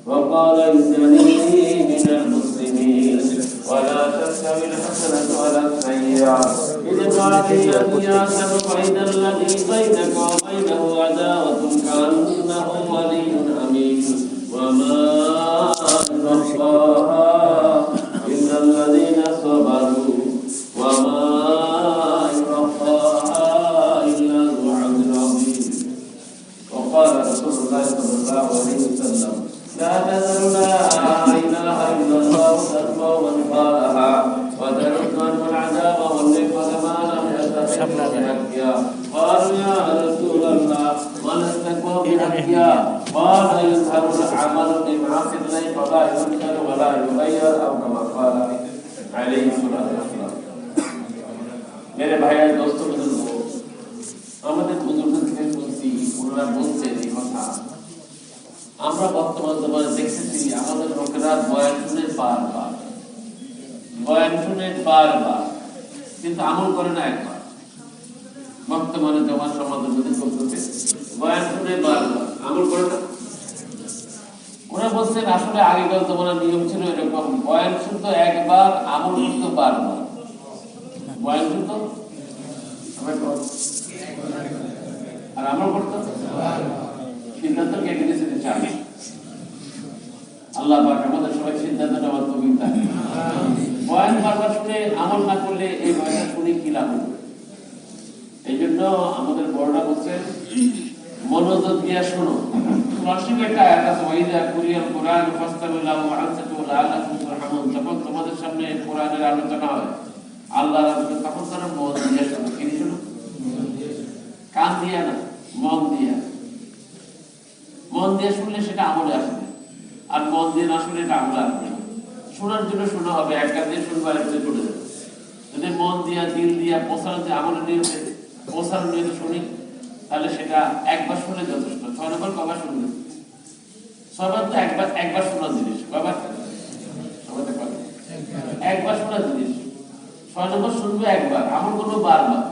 وقال إنني من المسلمين ولا تستوي الحسنة ولا السيئة ادفع بالتي أحسن فإذا الذي بينك وبينه عداوة كأنه ولي حميم وما يلقاها إلا الذين صبروا وما يلقاها إلا ذو حظ عظيم. وقال رسول الله صلى الله عليه وسلم لا تذر لا إله إلا الله تتبع من قالها وتردن العذاب والنقمة ما لم يستقم بحقها. قالوا يا رسول الله من استقوى بحقها؟ قال يظهر العمل بمعاصي الله فلا ينكر ولا يغير أو كما قال عليه الصلاة والسلام. मेरे भाई दोस्तों बुजुर्ग আমাদের বুজুর্গদের থেকে শুনছি ওনারা বলছেন এই কথা আমরা বর্তমান জমানায় দেখতেছি আমাদের লোকেরা বয়ান শুনে বারবার কিন্তু আমল করে না একবার। বর্তমানে জমার সমাজের মধ্যে চলতেছে বয়ান শুনে বারবার আমল করে না। ওরা বলছেন আসলে আগেকার জমানার নিয়ম ছিল এরকম, বয়ান শুনতো একবার, আমল শুনতো বারবার। বয়ান শুনতো আর আমল করতো সিদ্ধান্ত কে নিয়েছেন চাই আল্লাহ পাক আমাদের সবাই সিদ্ধান্ত নেওয়ার তৌফিক দান করুন। বয়ান বারবার শুনে আমল না করলে এই বয়ান শুনে কি লাভ হবে? এই জন্য আমাদের বড়রা বলছেন মনোযোগ দিয়ে শোনো। রাশিক একটা আয়াত আছে ওয়াইদা কুরিয়াল কুরআন ফাসতামিল্লাহু ওয়া আনসাতু লাআল্লাকুম তুরহামুন। যখন তোমাদের সামনে কোরআনের আলোচনা হয় আল্লাহর রাসূল তখন তারা মন দিয়ে শোনো। কি শোনো? কান দিয়ে না, মন দিয়ে। মন দিয়ে শুনলে সেটা আমলে আসবে, আর মন দিয়ে না শুনলে এটা আমলে আসবে না। শোনার জন্য শোনা হবে, এক কান দিয়ে শুনবার একটা চলে যাবে। যদি মন দিয়া দিল দিয়া পৌঁছানোর যে আমলের নিয়মে পৌঁছানোর নিয়মে শুনি তাহলে সেটা একবার শুনে যথেষ্ট। 6 নম্বর কবার শুনবে? 6 বার তো একবার শোনার জিনিস। কবার? একবার শোনার জিনিস। 6 নম্বর শুনবে একবার, আমল করবো বারবার।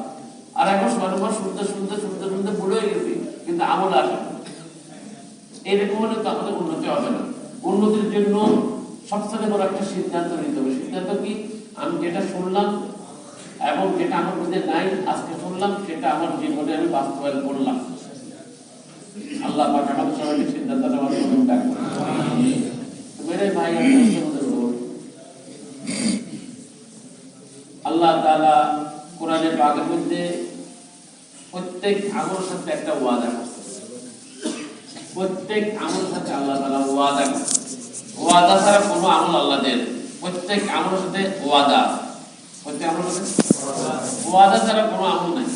আর একবার 6 নম্বর শুনতে শুনতে শুনতে শুনতে বুড়ো হয়ে গেছি কিন্তু আমল আসে না। এরকম হলে তো আমাদের উন্নতি হবে না। উন্নতির জন্য সবচেয়ে বড় একটা সিদ্ধান্ত নিতে হবে। সিদ্ধান্ত কি? আমি যেটা শুনলাম এবং যেটা আমার মধ্যে নাই আজকে শুনলাম সেটা আমার জীবনে আমি বাস্তবায়ন করলাম। আল্লাহ পাক আমাদের সবাইকে সিদ্ধান্ত নেওয়ার তৌফিক দান করুন। মেরে ভাই আল্লাহ তাআলা কোরআনের পাকের মধ্যে প্রত্যেক আমলের সাথে একটা ওয়াদা করছে। প্রত্যেক আমলের সাথে আল্লাহ তাআলা ওয়াদা করছে। ওয়াদা ছাড়া কোনো আমল আল্লাহ দেন। প্রত্যেক আমলের সাথে ওয়াদা। প্রত্যেক আমলের সাথে ওয়াদা ছাড়া কোনো আমল নাই।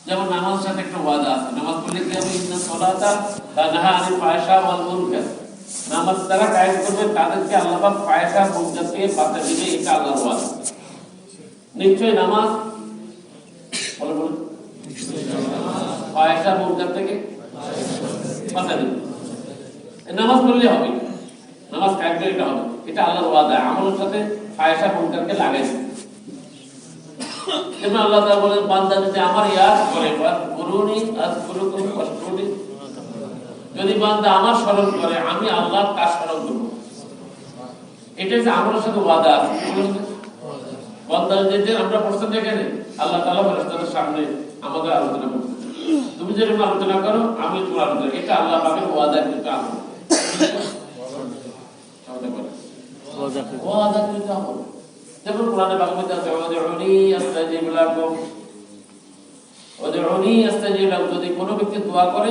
যেমন নামাজের সাথে একটা ওয়াদা আছে। নামাজ পড়লে কি হবে? ইন্না সালাতা তানহা আনিল ফাহশা ওয়াল মুনকার। নামাজ যারা কায়েম করবে তাদেরকে আল্লাহ পাক ফাহশা মুনকার থেকে বাঁচা দিবে, এটা আল্লাহর ওয়াদা। নিশ্চয়ই নামাজ বলে ফাহশা মুনকার থেকে বাঁচা দিবে। নামাজ পড়লে হবে, নামাজ কায়েম করে এটা হবে, এটা আল্লাহর ওয়াদা। আমলের সাথে ফাহশা মুনকারকে লাগাই দিবে। যেমন আল্লাহ তাআলা বলেন বান্দা যদি আমার ইয়াদ করে করুনি আযকুরুকুম ওয়াশকুরুনি, যদি বান্দা আমার স্মরণ করে আমি আল্লাহ তার স্মরণ করব। এটা যে আমলের সাথে ওয়াদা আছে। বান্দা যেতে আমরা প্রশ্ন দেখেন আল্লাহ তাআলা ফেরেশতাদের সামনে আমাদের আলোচনা করতে, তুমি যেরকম আলোচনা করো আমি তোমার আলোচনা, এটা আল্লাহ পাকের ওয়াদা। কিন্তু আমল ওয়াদা কিন্তু আমল। যেমন কোরআনে বাংলাতে আছে ওয়াদউনি আস্তাজিব লাকুম, ওয়াদউনি আস্তাজিব লাকুম। যদি কোনো ব্যক্তি দোয়া করে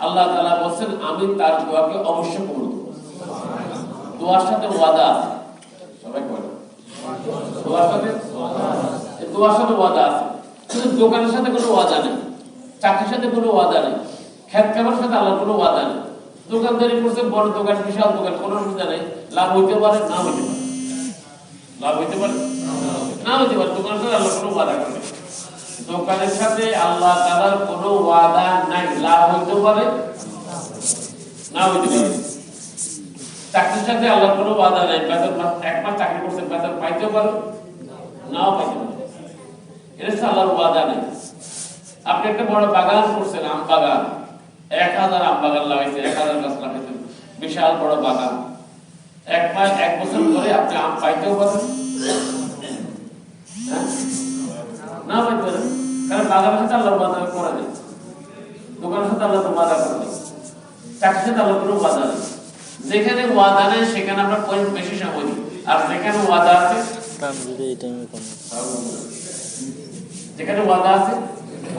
আল্লাহ তাআলা বলেন আমি তার দোয়াকে অবশ্যই কবুল করব। দোয়ার সাথে ওয়াদা আছে। সবাই বলেন দোয়ার সাথে ওয়াদা আছে। দোয়ার সাথে ওয়াদা আছে। শুধু দোকানের সাথে কোনো ওয়াদা নেই, চাকরির সাথে কোনো ওয়াদা নেই, খেত খামারের সাথে আল্লাহর কোনো ওয়াদা নেই। দোকানদারি করছেন, বড় দোকান, বিশাল দোকান, কোনো অসুবিধা নেই। লাভ হইতে পারে, না হইতে পারে। লাভ হইতে পারে, না হইতে পারে। দোকানের সাথে আল্লাহ কোনো ওয়াদা করে। দোকানের সাথে আল্লাহ তাআলার কোনো ওয়াদা নাই। লাভ হইতে পারে, না হইতে পারে। চাকরির সাথে আল্লাহর কোনো ওয়াদা নাই। বেতন একবার চাকরি করছেন, বেতন পাইতেও পারে, নাও পাইতে পারে। এর সাথে আল্লাহর ওয়াদা নাই। আপনি একটা বড় বাগান করছেন, আম বাগান, 1000 আম বাগান লাগাইছে, 1000 গাছ লাগাইছে, বিশাল বড় বাগান। এক বছর পরে আপনি আম পাইতেও পারেন না পাইতে পারেন, কারণ বাগানের সাথে আল্লাহর বাধা করা নেই, দোকানের সাথে আল্লাহ তো বাধা করা নেই, চাকরির সাথে আল্লাহ কোনো বাধা নেই। যেখানে ওয়াদা নেই সেখানে আমরা বেশি সময় দিই, আর যেখানে ওয়াদা আছে যেখানে ওয়াদা আছে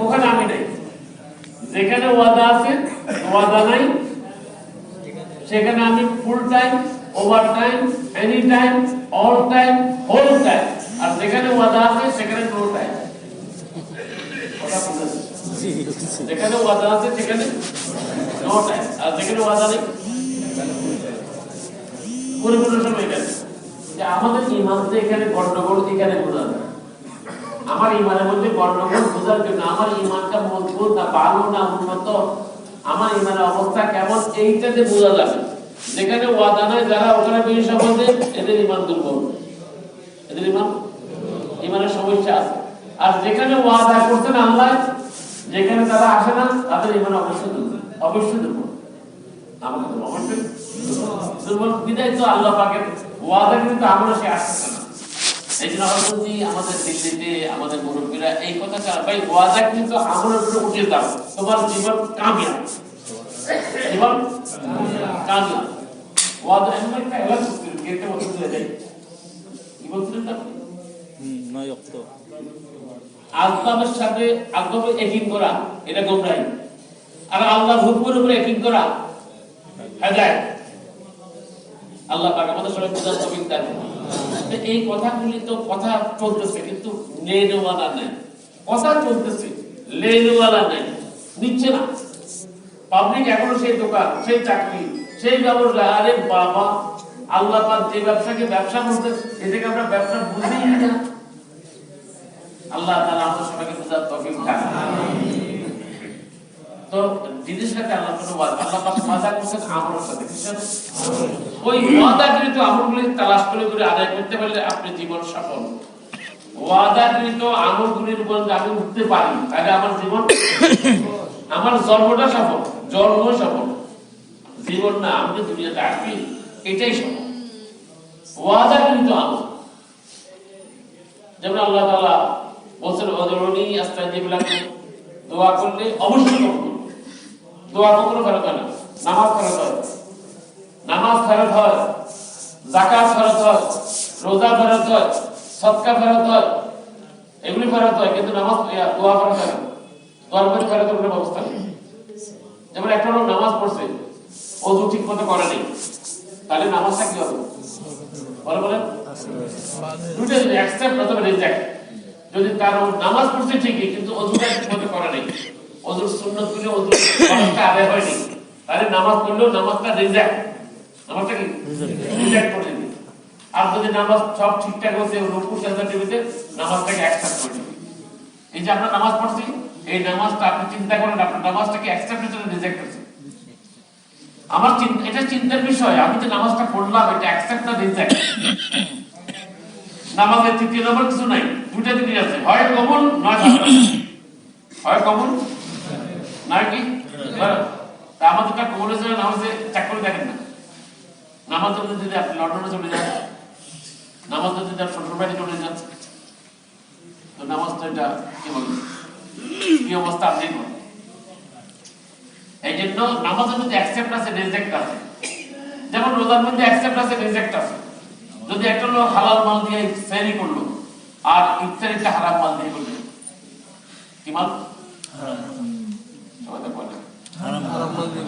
ওখানে আমি নাই, যেখানে ওয়াদা আছে ওয়াদা নাই সেখানে আমি full time, over time, any time, all time, whole time. আর যেখানে ওয়াদা আছে সেখানে নো টাইম। যেখানে ওয়াদা আছে সেখানে নো টাইম, আর যেখানে ওয়াদা নেই পরিপূর্ণ সময় গেছে। যে আমাদের ইমান যে এখানে গন্ডগোল এখানে বোঝা যায়, আমার ইমানের মধ্যে গন্ডগোল বোঝার জন্য আমার ইমানটা মজবুত না ভালো না উন্নত, আমার ইমানের অবস্থা কেমন এইটাতে বোঝা যাবে। যেখানে ওয়াদা নাই যারা ওখানে বেশি সময় দেন এদের ইমান দুর্বল, এদের ইমানের সমস্যা আছে। আর যেখানে ওয়াদা করছেন আল্লাহ, যেখানে তারা আসে না তাদের ইমান অবশ্যই দুর্বল, অবশ্যই দুর্বল। আমাদের অবশ্যই দুর্বল বিদায় তো আল্লাহ পাকের ওয়াদা কিন্তু আমরা সে আসছে না। এই জন্য আমরা বলছি আমাদের দিল্লিতে আমাদের মুরব্বীরা এই কথা চায়, ভাই ওয়াদা কিন্তু আমলের উপরে উঠে দাও, তোমার জীবন কামিয়াব, জীবন কামিয়াব। ওয়াদা এমন একটা এলাকা গেটে বসে চলে যায়, কি বলছিলেন আপনি? নয় অক্ত আল্লাহর সাথে আল্লাহকে একীন করা এটা গোমরাহি, আর আল্লাহর হুকুমের উপরে একীন করা হেদায়েত। আল্লাহ পাক আমাদের সবাই বোঝার তৌফিক দান করুন। এই কথাগুলি তো কথা চলতেছে কিন্তু লেনওয়ালা নাই, কথা চলতেছে লেনওয়ালা নাই, নিচ্ছে না পাবলিক। এখনো সেই দোকান, সেই চাকরি, সেই ব্যবসা। আরে বাবা, আল্লাহ পাক যে ব্যবসাকে ব্যবসা বলতে এটাকে আমরা ব্যবসা বুঝেই না। আল্লাহ তাআলা আমাদের সবাইকে বোঝার তৌফিক দান করুন। তো জিনিস সাথে আল্লাহ কোনো ওয়াদা, আল্লাহ পাক ওয়াদা করেছেন আমলের সাথে, ওই ওয়াদাকৃত আমলগুলি তালাশ করে করে আদায় করতে পারলে আপনি জীবন সফল। ওয়াদাকৃত আমলগুলির উপর যদি আমি উঠতে পারি তাহলে আমার জীবন, আমার জন্মটা সফল, জন্ম সফল, জীবন না আমি যে দুনিয়াতে আসবি এটাই সফল। ওয়াদাকৃত আমল, যেমন আল্লাহ তাআলা বলছেন উদউনি আস্তাজিব লাকুম, দোয়া করলে অবশ্যই কবুল। দোয়া কখনো ফেরত হয় না, নামাজ ফেরত হয়, নামাজ ফেরত হয়, যাকাত ফেরত হয়, রোজা ফেরত হয়, সদকা ফেরত হয়, এগুলি ফেরত হয়, কিন্তু নামাজ দোয়া ফেরত হয় না। দোয়ার মধ্যে ফেরতের কোনো ব্যবস্থা নেই। যেমন একটা লোক নামাজ পড়ছে, ওযু ঠিক মতো করে নেই, তাহলে নামাজটা কি হবে? বলেন দুটো যদি অ্যাকসেপ্ট অথবা রিজেক্ট। যদি তার নামাজ পড়ছে ঠিকই কিন্তু ওযুটা ঠিক মতো করে নেই, ওযুর সুন্নতগুলো ওযুর ফরজটা আদায় হয়নি, তাহলে নামাজ পড়লেও নামাজটা রিজেক্ট, নামাজটা কি রিজেক্ট করে দিবে। আর যদি নামাজ সব ঠিকঠাক হচ্ছে, রুকু সিজদা দিতে নামাজটাকে অ্যাকসেপ্ট করে দিবে। এই যে আমরা নামাজ পড়ছি, এই নামাজটা আপনি চিন্তা করেন আপনার নামাজটাকে অ্যাকসেপ্ট হচ্ছে না রিজেক্ট হচ্ছে। আমার এটা চিন্তার বিষয়, আমি যে নামাজটা পড়লাম এটা অ্যাকসেপ্ট না রিজেক্ট। নামাজের তৃতীয় নম্বর কিছু নাই, দুটো জিনিস আছে, হয় কবুল নয় বাতিল। হয় কবুল নয় কি তা আমাদেরটা কবুলের জন্য নামাজে চেক করে দেখেন না। নামাজ যদি আপনি লন্ডনে চলে যান, নামাজ যদি তার শ্বশুর বাড়ি চলে যান, তো নামাজটা এটা কি বলবেন, কি অবস্থা আপনি বলেন। এই জন্য নামাজের মধ্যে অ্যাকসেপ্ট আছে, রিজেক্ট আছে। যেমন রোজার মধ্যে অ্যাকসেপ্ট আছে, রিজেক্ট আছে। যদি একটা লোক হালাল মাল দিয়ে সেহরি করলো আর ইফতারিটা হারাম মাল দিয়ে করলো, কি মাল?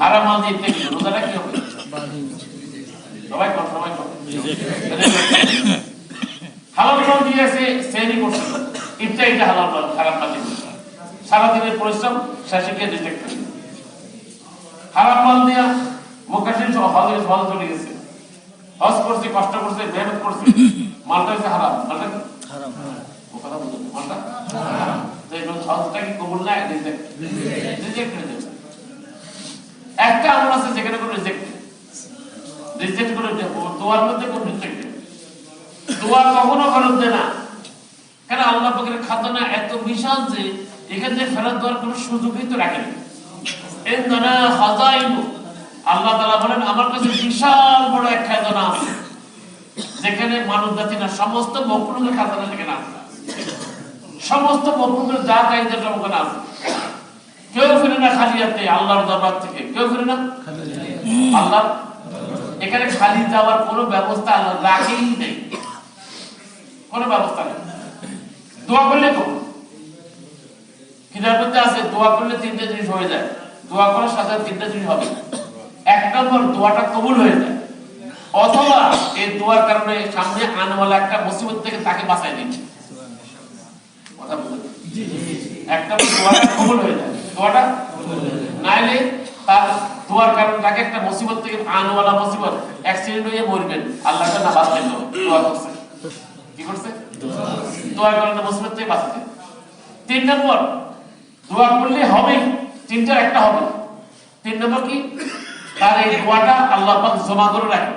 হারাম মাল দিয়ে ইফতারি করলো, রোজাটা কি হবে? সবাই কর, সবাই কর। হালাল মাল দিয়ে সেহরি করছে, ইফতারিটা হালাল মাল, হারাম মাল দিয়ে করছে, সারাদিনের পরিশ্রম শেষে গিয়ে রিজেক্ট করে। হারাম মাল দিয়া মুকাশির হজে চলে গেছে, হজ করছে, কষ্ট করছে, মেহনত করছে, মালটা হচ্ছে হারাম, মালটা হারাম, ও কথা বুঝুন, মালটা হারাম। তো এই হজটা কি কবুল না রিজেক্ট? রিজেক্ট হয়ে যাবে। একটা আমল আছে যেখানে কোনো রিজেক্ট করে দোয়ার মধ্যে কোন রিজেক্ট, দোয়া কখনো ফেরত দেয় না। কারণ আল্লাহ পাকের খাজানা এত বিশাল যে এখান থেকে ফেরত দেওয়ার কোনো সুযোগই তো রাখেনি। ইনদানা খাযাইন, আল্লাহ তাআলা বলেন আমার কাছে বিশাল বড় এক খাজানা আছে, যেখানে মানব জাতি না সমস্ত মখলুকের খাজানা সেখানে আছে, সমস্ত মখলুকের যা চাহিদা সব ওখানে আছে। কেউ ফিরে না খালি হাতে আল্লাহর দরবার থেকে, কেউ ফিরে না আল্লাহ। এখানে খালি যাওয়ার কোনো ব্যবস্থা আল্লাহ রাখেই নেই, কোনো ব্যবস্থা নেই। দোয়া করলে কবুল, কিতাবের মধ্যে আছে দোয়া করলে তিনটা জিনিস হয়ে যায়, দোয়া করার সাথে তিনটা জিনিস হবে। এক নম্বর, দোয়াটা কবুল হয়ে যায়, অথবা এই দোয়ার কারণে সামনে আনওয়ালা একটা মুসিবত থেকে তাকে বাঁচায় দিচ্ছে। কথা বুঝলেন? এক নম্বর দোয়াটা কবুল হয়ে যায়, দোয়াটা নাইলে তার দোয়ার কারণে তাকে একটা মুসিবত থেকে, আনওয়ালা মুসিবত, অ্যাক্সিডেন্ট হয়ে মরবেন, আল্লাহকে না বাঁচাইল, দোয়া করছে, কি করছে? দোয়ার কারণে মুসিবত থেকে বাঁচাতে। তিন নম্বর, দোয়া করলে হবে, তিনটার একটা হবে। তিন নম্বর কি? তার এই দোয়াটা আল্লাহ পাক জমা করে রাখেন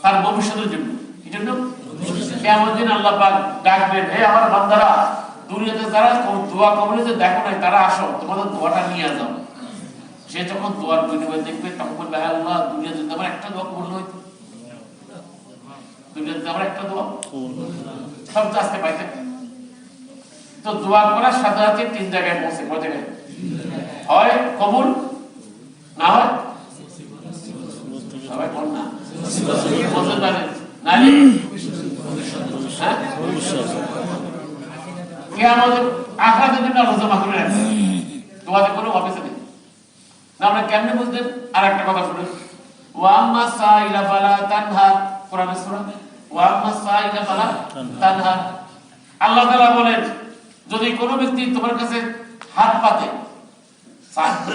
তার ভবিষ্যতের জন্য। এই জন্য কিয়ামত দিন আল্লাহ পাক ডাকবেন, হে আমার বান্দারা, দুনিয়াতে যারা দোয়া কবুলেতে দেখো নাই তারা আসো, তোমাদের দোয়াটা নিয়ে যাও। সে যখন দোয়ার বিনিময় দেখবে তখন বলবে, আল্লাহ দুনিয়াতে যদি আমার একটা দোয়া কবুল হইতো, দুনিয়াতে আমার একটা দোয়া সব তো আসতে পাইতে। তো দোয়া করার সাথে সাথে তিন জায়গায় পৌঁছে, কয় জায়গায়? হয় কবুল, না হয় সবাই কোন না বলতে পারে নালি, হ্যাঁ কিয়ামতের আখিরাতের জন্য আল্লাহ জমা করে রাখবে, দোয়াতে কোনো অফিসে নেই না। আমরা কেমনে বুঝলেন? আর একটা কথা শুনুন, ওয়া আম্মা সাইলা ফালা তানহার, কোরআনের সূরা ওয়া আম্মা সাইলা ফালা তানহার। আল্লাহ তাআলা বলেন, যদি কোনো ব্যক্তি তোমার কাছে হাত পাতে,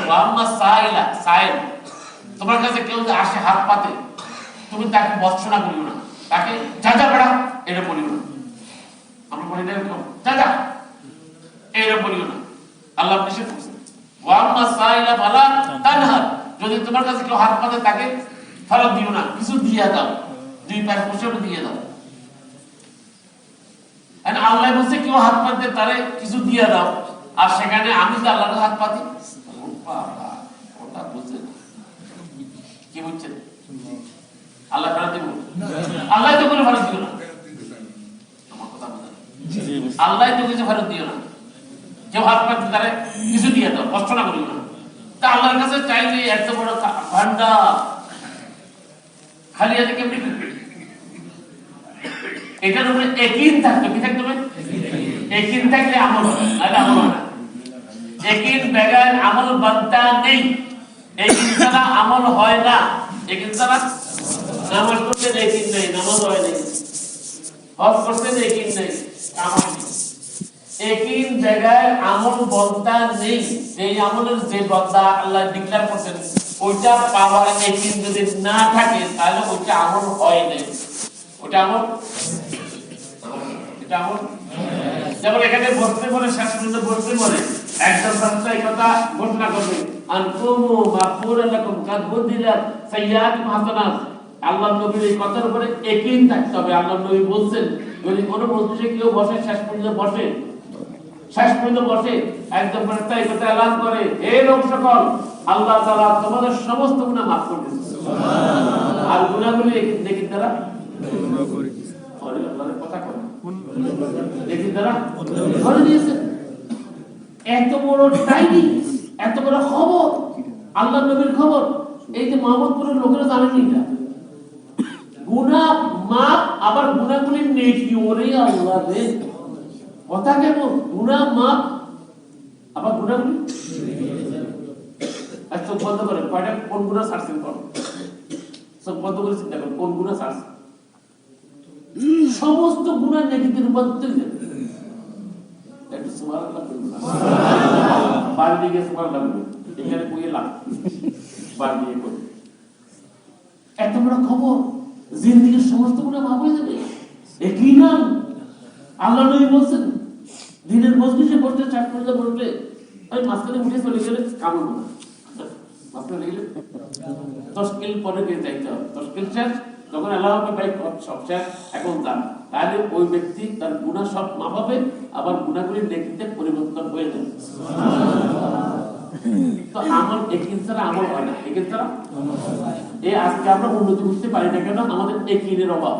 ওয়া আম্মা সাইলা, সাইল তোমার কাছে কেউ যদি আসে হাত পাতে, তুমি তাকে বর্ষনা করিও না, তাকে যা যা বেড়া এটা বলিও না। আমরা বলি না এরকম, যা যা এটা বলিও না, আল্লাহ নিষেধ করছেন। ওয়া আম্মা সাইলা ফালা তানহার, যদি তোমার কাছে কেউ হাত পাতে তাকে ফেরত দিও না, কিছু দিয়ে দাও, দুই পায়ের পুষে দিয়ে দাও। আল্লাহ বলছে কেউ হাত পাতে তারে কিছু দিয়ে দাও, আর সেখানে আমি তো আল্লাহর হাত পাতি, ওটা বুঝছে না, কি বুঝছেন? আল্লাহ ফেরত দিব? আল্লাহ তো কোনো ফেরত দিও না, আমার কথা বুঝেন? আল্লাহ তো কিছু ফেরত দিও না, কেউ হাত পাতে তারে কিছু দিয়ে দাও, বর্ষনা করিও না। তা আল্লাহর কাছে চাইলে এত বড় ভান্ডার খালি হাতে কেমনি? এটার উপরে ইয়াকিন থাকতে, কি থাকতে হবে? ইয়াকিন থাকলে আমল হয়, নাহলে আমল হয় না। ইয়াকিন বেগার আমল বানতা নেই, ইয়াকিন ছাড়া আমল হয় না। ইয়াকিন ছাড়া নামাজ পড়তে ইয়াকিন নেই, নামাজ হয় না। হজ করতে ইয়াকিন নেই, আমল নেই। ইয়াকিন বেগার আমল বানতা নেই। এই আমলের যে বান্দা আল্লাহ ডিক্লেয়ার করছেন, ওইটা পাওয়ার ইয়াকিন যদি না থাকে তাহলে ওইটা আমল হয় না। ওটা আমল, এটা আমল। যেমন এখানে বসতে বলে, শেষ পর্যন্ত বসতে বলে একজন বান্দা এই কথা ঘোষণা করবে, আনতুমু মাগফুরুন লাকুম কাদ বুদিলাত সাইয়্যাতুকুম হাসানাত। আল্লাহর নবীর এই কথার উপরে ইয়াকিন থাকতে হবে। আল্লাহর নবী বলছেন, যদি কোনো মজলিসে কেউ বসে, শেষ পর্যন্ত বসে, একজন ফেরেশতা এই কথা এলান করে, হে লোক সকল, আল্লাহ তাআলা তোমাদের সমস্ত গুনাহ মাফ করে দিয়েছেন, সুবহানাল্লাহ। আর গুনাহগুলি ইয়াকিন দ্বারা এত বড় ডাইনি, এত বড় খবর, আল্লাহ নবীর খবর, এই যে মোহাম্মদপুরের লোকেরা জানেনি এটা। গুনাহ মাপ, আবার গুনাহগুলির নেকি, ওরে আল্লাহ রে, কথা কেমন? গুনাহ মাপ, আবার গুনাহগুলি। চোখ বন্ধ করে কয়টা কোন গুনাহ ছাড়ছেন? চোখ বন্ধ করে চিন্তা করেন কোন গুনাহ ছাড়ছেন। সমস্ত গুনাহ নেকিতে রূপান্তরিত হয়ে যাবে। একটু সুবহানাল্লাহ বলুন, সুবহানাল্লাহ। বার দিয়ে সুবহানাল্লাহ বলুন, এখানে কইয়ে লাভ, বার দিয়ে কই। এত বড় খবর, জিন্দেগীর সমস্ত গুনাহ মাফ হয়ে যাবে। এ কি নাম? আল্লাহ নবী বলেন, দিনের মজলিসে বসতে, চাট করতে বসতে, ওই মাঝখানে উঠে চলে গেলে কামড় না, মাঝখানে গেলে 10 কিল পরে গিয়ে যাইতে হবে। 10 কিল শেষ, যখন আল্লাহ ভাই সব শেষ, এখন যান, তাহলে ওই ব্যক্তি তার গুনাহ সব মাফ হবে, আবার গুনাহগুলি নেকিতে পরিবর্তন হয়ে যাবে। তো আমল একিন ছাড়া আমল হয় না, একিন ছাড়া এই আজকে আমরা উন্নতি করতে পারি না কেন? আমাদের একিনের অভাব।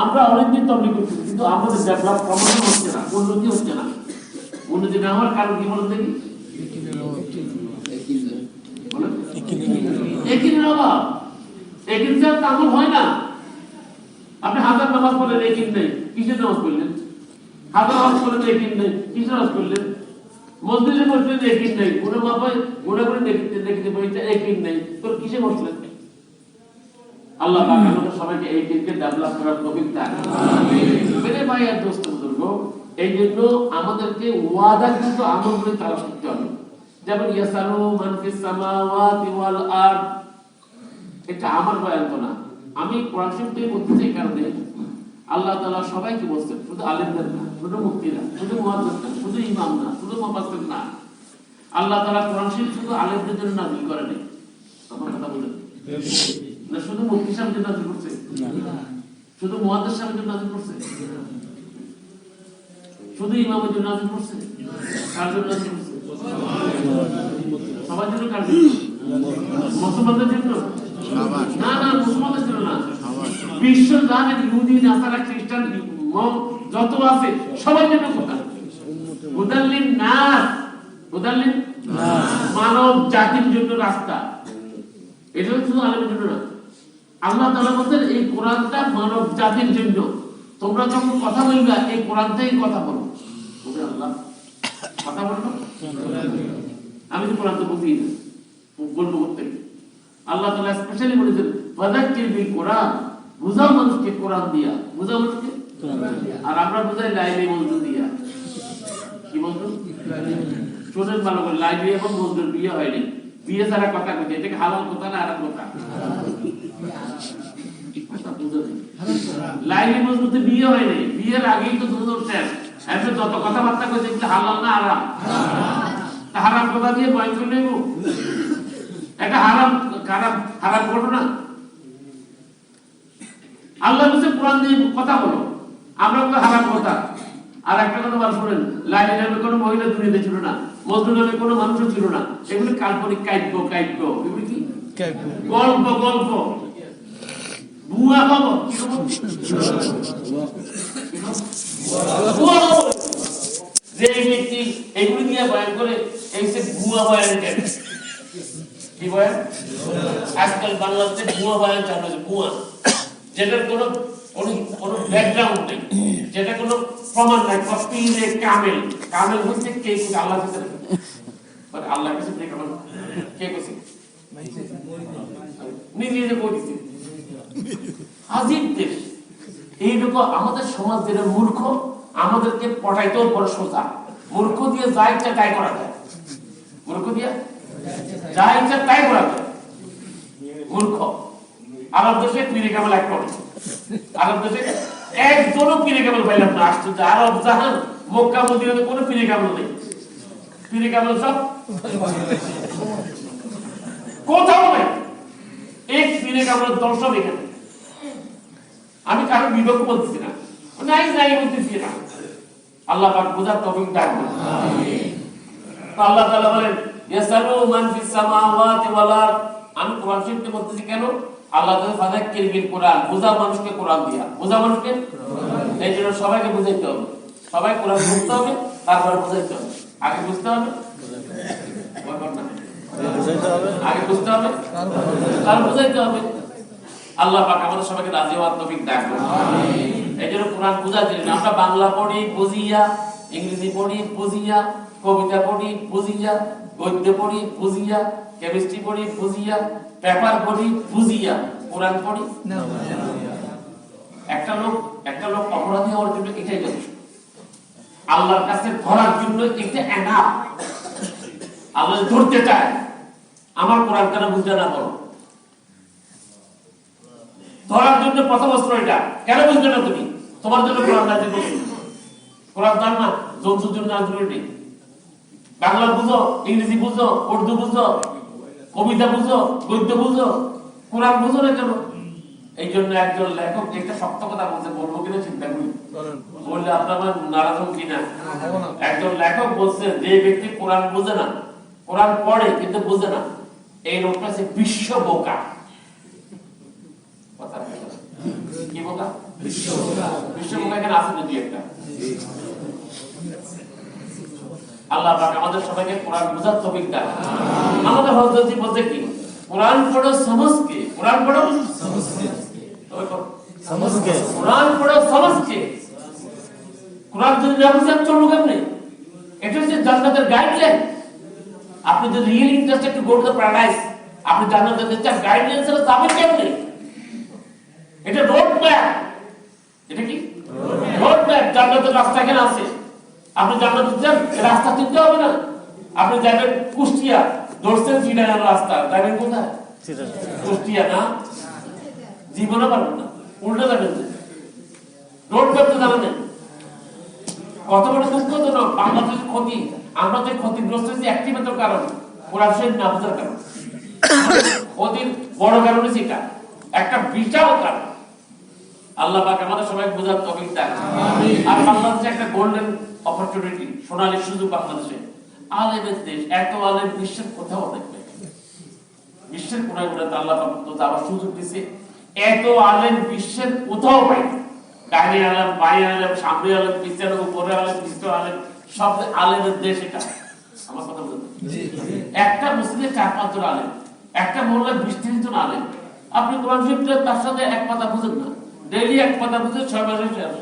আমরা অনেকদিন তবলিগ করছি কিন্তু আমাদের ডেভেলপ প্রমোশন হচ্ছে না, উন্নতি হচ্ছে না। উন্নতি না হওয়ার কারণ কি বলেন দেখি? একিনের অভাব। একিন ছাড়া আমল হয় না। আপনি হাজার নামাজ পড়লেন, একিন নেই, কিসের নামাজ পড়লেন? হাজার নামাজ পড়লেন, একিন নেই, কিসের নামাজ পড়লেন? মন্দিরে বসলেন, একিন নেই, গুণে মাপায় গুণে করে দেখতে বইতে একিন নেই, তোর কিসে বসলেন? আল্লাহ পাক আমাদের সবাইকে এই দিনকে ডেভেলপ করার তৌফিক দান করুন। আমিন। মেরে ভাই আর দোস্ত বুজুর্গ, এই জন্য আমাদেরকে ওয়াদাকৃত আমলগুলো তালাশ করতে হবে। যেমন ইয়াসালু মান ফিস সামাওয়াতি ওয়াল আরদ, এটা আমার বয়ান তো না, আমি কোরআন শরীফ থেকে বলতেছি। এই কারণে আল্লাহ তাআলা সবাইকে বলছেন, শুধু আলেমদের না, শুধু মুফতিরা, শুধু মুহাদ্দিস না, শুধু ইমাম না, শুধু মুফাসসির না। আল্লাহ তাআলা কোরআন শরীফ শুধু আলেমদের জন্য নাযিল করেন নাই। আমার কথা বুঝেন না? শুধু মুফতি সাহেবের জন্য নাযিল করছে না, শুধু মুহাদ্দিস সাহেবের জন্য নাযিল করছে, শুধু ইমামের জন্য নাযিল করছে, কার জন্য নাযিল করছে? সবার জন্য। কার জন্য? মুসলমানদের জন্য না, না, মুসলমানদের জন্য না, বিশ্ব জাহানের ইহুদি, নাসারা, খ্রিস্টান, যত আছে সবার জন্য কথা। হুদাল্লিন নাস, হুদাল্লিন মানব জাতির জন্য রাস্তা। এটা শুধু আলেমের জন্য না। আল্লাহ তাআলা বলেন এই কোরআনটা মানব জাতির জন্য। তোমরা যখন কথা বলবা এই কোরআন থেকে কথা বলো। বলে আল্লাহ কথা বলবো, আমি তো কোরআন তো বুঝি না, বলবো করতে। আল্লাহ তাআলা স্পেশালি বলেছেন ফাযাক্কির বিল কোরআন, বুঝাও মানুষকে কোরআন দিয়া, বুঝাও মানুষকে। আর আমরা বুঝাই লাইলে মজদুর দিয়া। কি মজদুর? শোনেন ভালো করে, লাইলে এবং মজদুর বিয়ে হয়নি। বিয়ে ছাড়া কথা কইতে, এটাকে হালাল কথা না হারাম কথা? লাইলে মজদুরতে বিয়ে হয়নি, বিয়ের আগেই তো দুজন শেষ। এখন যত কথাবার্তা কইছে এগুলো হালাল না হারাম? হারাম কথা দিয়ে বয়ান করে নেব, একটা হারাম খারাপ হারাম করো না। আল্লাহ বলছে কোরআন দিয়ে কথা বলো, আমরা তো হারাম কথা। আর একটা কথা বল শুনেন, লাইলি নামে কোনো মহিলা দুনিয়াতে ছিল না, মজনু নামে কোনো মানুষও ছিল না। এগুলি কাল্পনিক কাব্য, কাব্য এগুলি কি গল্প, গল্প ভুয়া খবর। যে ব্যক্তি এগুলি দিয়ে বয়ান করে এই সে ভুয়া বয়ান কেন? কি বয়ান? আজকাল বাংলাদেশে ভুয়া বয়ান চালু হয়েছে, ভুয়া, যেটার কোনো ব্যাকগ্রাউন্ড নেই, যেটা কোনো প্রমাণ নাই। পীরে কামেল, কামেল হচ্ছে কে? আল্লাহ কাছে, আল্লাহ কাছে কামেল কে কইছে? নিজে নিজে কইছে। আজিব দেশ এইটুকু। আমাদের সমাজ যেটা মূর্খ, আমাদেরকে পটাইতেও বড় সোজা। মূর্খ দিয়ে যা ইচ্ছা তাই করা যায়, মূর্খ দিয়ে যা ইচ্ছা তাই করা যায়। মূর্খ। আরব দেশে পীরে কামেল এক করে, আরব দেশে একজনও পীরে কামেল পাইলাম না। আশ্চর্য। আরব জাহান, মক্কা মদিনাতে কোনো পীরে কামেল নেই। পীরে কামেল সব কোথাও নাই। এক পীরে কামেল দর্শন এখানে। আমি কারো বিপক্ষ বলতেছি না, নাই নাই বলতেছি না। আল্লাহ পাক বুঝার তৌফিক দান করুন। আমিন। আল্লাহ তাআলা বলেন ইয়াসালু মান ফিস সামাওয়াতি ওয়াল আরদ। আমি কোরআন শরীফে বলতেছি কেন? আল্লাহ তাআলা ফাযাক্কির বিল কোরআন, বুঝা মানুষকে কোরআন দিয়া, বুঝা মানুষকে। এই জন্য সবাইকে বুঝাইতে হবে, সবাই কোরআন বুঝতে হবে, তারপরে বুঝাইতে হবে। আগে বুঝতে হবে, আগে বুঝতে হবে, তারপর বুঝাইতে হবে। আল্লাহ পাক আমাদের সবাইকে রাজি হওয়ার তৌফিক দান করুন। আমিন। এই জন্য কোরআন বুঝার জন্য আমরা বাংলা পড়ি বুঝিয়া, ইংরেজি পড়ি বুঝিয়া, কবিতা পড়ি বুঝিয়া, গদ্য পড়ি বুঝিয়া, কেমিস্ট্রি পড়ি বুঝিয়া, পেপার পড়ি বুঝিয়া, কোরআন পড়ি না। একটা লোক অপরাধী হওয়ার জন্য এটাই যথেষ্ট। আল্লাহর কাছে ধরার জন্য এটা এনাফ। আল্লাহ ধরতে চায়, আমার কোরআন কেন বুঝতে না পারো? ধরার জন্য প্রথম অস্ত্র এটা। কেন বুঝবে না তুমি? তোমার জন্য কোরআন নাযিল করছি। কোরআন তার না জনসুর জন্য নাযিল করেনি। বাংলা বুঝো, ইংরেজি বুঝো, উর্দু বুঝো, কবিতা বুঝো, গদ্য বুঝো, কোরআন বুঝো না কেন? এই জন্য একজন লেখক একটা শক্ত কথা বলছে, বলবো কিনা চিন্তা করি, বললে আপনার নারাজ হন কিনা। একজন লেখক বলছে যে ব্যক্তি কোরআন বুঝে না কোরআন পড়ে কিন্তু বুঝে না, এই লোকটা হচ্ছে বিশ্ব বোকা। কথা কি বোকা? বিশ্ব বোকা এখানে আছে নাকি একটা? আল্লাহ পাক আমাদের সবাইকে কোরআন বুঝার তৌফিক দান। আমাদের হযরত বলতে কি, কোরআন পড়ো সমঝকে, কোরআন পড়ো সমঝকে, কোরআন পড়ো সমঝকে। কোরআন যদি না বুঝেন চলবে কেমনে? এটা হচ্ছে জান্নাতের গাইডলাইন। আপনি যদি really interested to go to the paradise, আপনি জান্নাতে যেতে চান, গাইডলাইন ছাড়া যাবেন কেমনে? এটা রোড ম্যাপ। এটা কি রোড ম্যাপ? জান্নাতের রাস্তা এখানে আছে। আপনি জান্নাতে যান, রাস্তা চিনতে হবে না। আপনি যাবেন কুষ্টিয়া, ধরছেন চিটাগাং রাস্তা, যাবেন কোথায়? কুষ্টিয়া না, জীবনে পারবেন না, উল্টে যাবেন। রোড ম্যাপ তো জানেন। কত বড় দুঃখজনক বাংলাদেশের ক্ষতি। আমরা যে ক্ষতিগ্রস্ত হয়েছি একটি মাত্র কারণ, কোরআন শরীফ না বোঝার কারণ। ক্ষতির বড় কারণ হচ্ছে এটা, একটা বিশাল কারণ। আল্লাহ পাক আমাদের সবাই বোঝার তৌফিক দেন। আর বাংলাদেশে একটা গোল্ডেন অপরচুনিটি, সোনালী সুযোগ। বাংলাদেশে আলেমের দেশ, এত আলেম বিশ্বের কোথাও দেখবে। বিশ্বের কোনায় কোনায় আল্লাহ পাক তো যাওয়ার সুযোগ দিয়েছে। এত আলেম বিশ্বের কোথাও পাই। ডাইনে আলেম, বাই আলেম, সামনে আলেম, পিছনে উপরে আলেম, পিছনে আলেম, সব আলেমের দেশ এটা। আমার কথা বলতে একটা মুসলিমের 4-5 জন আলেম, একটা মহল্লায় 20-30 জন আলেম। আপনি কোরআন শরীফটা তার সাথে এক পাতা বুঝেন না, ডেইলি এক পাতা বুঝে 6 মাসে শেষ।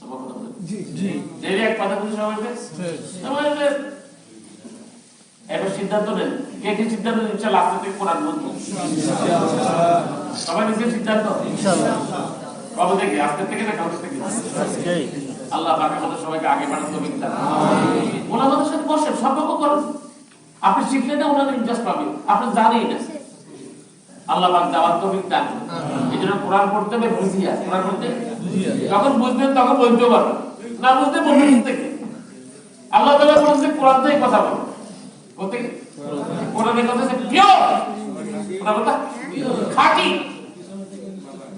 আমার কথা বলতে ডেইলি এক পাতা বুঝে 6 মাসে শেষ। এবার সিদ্ধান্ত নেন, কে কে সিদ্ধান্ত নেন ইনশাআল্লাহ আজকে থেকে কোরআন বলবো। সবাই নিজের সিদ্ধান্ত ইনশাআল্লাহ। কবে থেকে? আজকে থেকে না কালকে থেকে? আজকেই। আল্লাহ পাক আমাদের সবাইকে আগে বাড়ানোর তৌফিক দান। ওলামাদের সাথে বসেন, সম্পর্ক করুন। আপনি শিখলে না ওনাদের ইন্টারেস্ট পাবেন, আপনি জানেই না। আল্লাহ পাক যাওয়ার তৌফিক দান। এজন্য কোরআন পড়তে হবে বুঝিয়া, কোরআন পড়তে যখন বুঝবেন তখন বলতে পারবেন, না বুঝতে বলবেন থেকে। আল্লাহ তাআলা বলেছে কোরআন থেকে কথা বলো। বলতে কোরআনের কথা হচ্ছে পিওর, কোরআন কথা খাঁটি।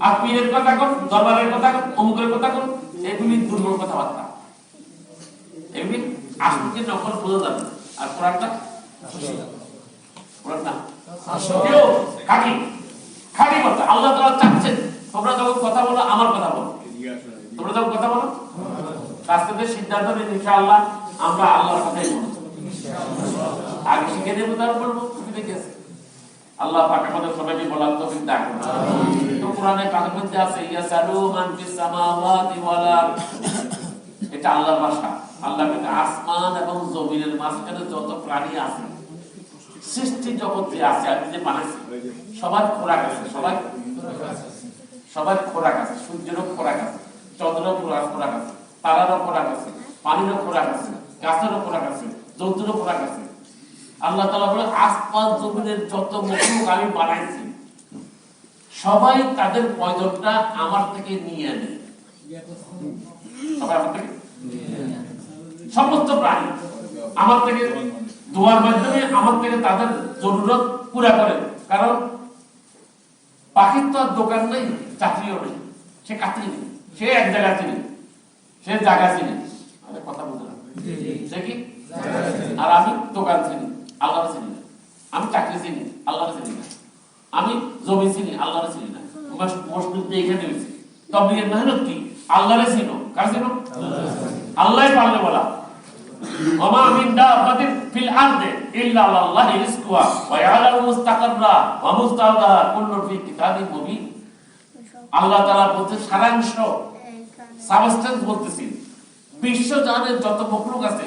আর পীরের কথা কোন, দরবারের কথা কোন, অমুকের কথা কোন, এগুলি দুর্বল কথাবার্তা। এগুলি আসলে নকল বোঝা যাবে। আর কোরআনটা কোরআনটা পিওর, খাঁটি, খাঁটি কথা। আল্লাহ তাআলা চাচ্ছেন তোমরা যখন কথা বলো আমার কথা বলো, তোমরা যখন কথা বলো রাস্তাতে সিদ্ধান্ত নিন ইনশাআল্লাহ আমরা আল্লাহর কথাই বলবো। আগে শিখে দেবো, তারপর বলবো। ঠিক আছে? আল্লাহ পাক আমাদের সবাইকে বলার তৌফিক দান করুন। তো কোরআনে পাকের মধ্যে আছে ইয়াসালু মান ফিস সামাওয়াতি ওয়াল আরদ। এটা আল্লাহর ভাষা। আল্লাহ পাক আসমান এবং জমিনের মাঝখানে যত প্রাণী আছে, সৃষ্টি জগৎ যে আছে, আমি যে বানাইছি, সবার খোরাক আছে। সবার খোরাক আছে। সূর্যেরও খোরাক আছে, চন্দ্রেরও খোরাক আছে, তারারও খোরাক আছে, পানিরও খোরাক আছে, গাছেরও খোরাক আছে, জন্তুরও খোরাক আছে। আল্লাহ তাআলা বলে আসমান জমিনের যত মখলুক আমি বানাইছি সবাই তাদের প্রয়োজনটা আমার থেকে নিয়ে নেয়। সবাই আমার থেকে, সমস্ত প্রাণী আমার থেকে দোয়ার মাধ্যমে আমার থেকে তাদের জরুরত পুরা করে। কারণ পাখির তো আর দোকান নেই, চাকরিও নেই, সে কাছে নেই, সে এক জায়গা চিনি, সে জায়গা চিনি। কথা বলতে সে কি? আর আমি দোকান চিনি, আল্লাহর চিনি না। আমি চাকরি চিনি, আল্লাহর চিনি না। আমি জমি চিনি, আল্লাহর চিনি না। মসজিদ এখানে হয়েছে, তবলিগের মেহনত কি? আল্লাহরে চিনো। কার চিনো? আল্লাহই পারলে বলা ওমা মিন দাব্বাতিন ফিল আরদি ইল্লা আল্লাহি রিজকুহা ওয়া ইয়ালামু মুস্তাকাররা ওয়া মুস্তাওদাহা কুল্লুন ফি কিতাবিন মুবিন। আল্লাহ তাআলা বলতে সারাংশ, সাবস্টেন্স বলতেছি। বিশ্ব জাহানের যত মখলুক আছে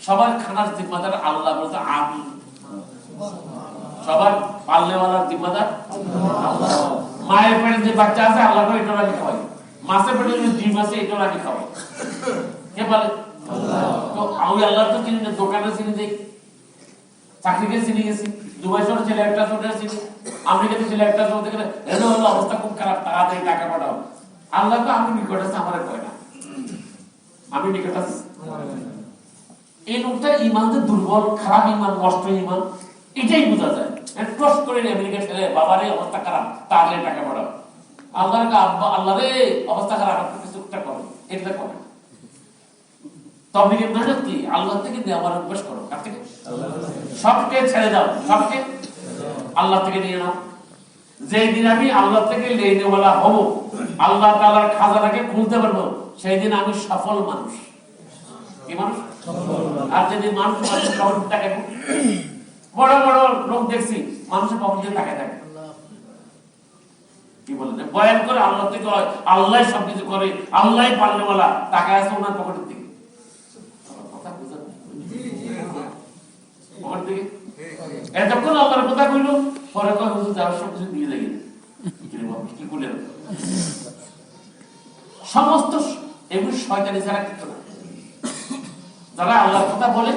সবার খানার জিম্মাদার আল্লাহ। বলতে আমি। সবার পাল্লেওয়ালার জিম্মাদার আল্লাহ। মায়ের পেটে যে বাচ্চা আছে আল্লাহ করে এটা রাখি খাওয়াই, মাছের পেটে যে ডিম আছে এটা রাখি খাওয়াই। কে বলে? তো আমি আল্লাহ তো চিনি না, দোকানে চিনি, দেখ চাকরিকে চিনি গেছি, দুবাই শহরে ছেলে একটা চলে চিনি, আমেরিকাতে ছেলে একটা চলতে গেলে এলো হলো অবস্থা খুব খারাপ, টাকা দেয়, টাকা পাঠাও। আল্লাহ তো আমি নিকট আছে, আমার কয় না, আমি নিকট আছি। এই লোকটা ইমানতে দুর্বল, খারাপ ইমান, নষ্ট ইমান, এটাই বোঝা যায়। টস করে আমেরিকা ছেলে বাবারে অবস্থা খারাপ, তাহলে টাকা পাঠাও। আল্লাহর আব্বা আল্লাহ রে অবস্থা খারাপ, কিছু একটা করো, এটা করে। তবলিগের মেহনত কি? আল্লাহ থেকে নেওয়ার অভ্যাস করো। কার থেকে? সবকে ছেড়ে দাও, সবকে আল্লাহ থেকে নিয়ে নাও। যেই দিন আমি আল্লাহ থেকে লেনেওয়ালা হব, আল্লাহ তাআলার খাজানাকে খুলতে পারবো, সেই দিন আমি সফল মানুষ। কি মানুষ? আর যেদিন মানুষ পকেট তাকায়, বড় বড় লোক দেখছি মানুষের পকেটে তাকায় থাকে, কি বলে বয়ান করে আল্লাহ থেকে, আল্লাহ সবকিছু করে, আল্লাহ পালনেওয়ালা, টাকা আছে ওনার পকেটের দিকে। এতক্ষণ আল্লাহর কথা কইল, পরে কয় হুজুর যাওয়ার সব কিছু দিয়ে যাই। কি করলে সমস্ত এগুলো শয়তানি ছাড়া কিছু না। যারা আল্লাহর কথা বলে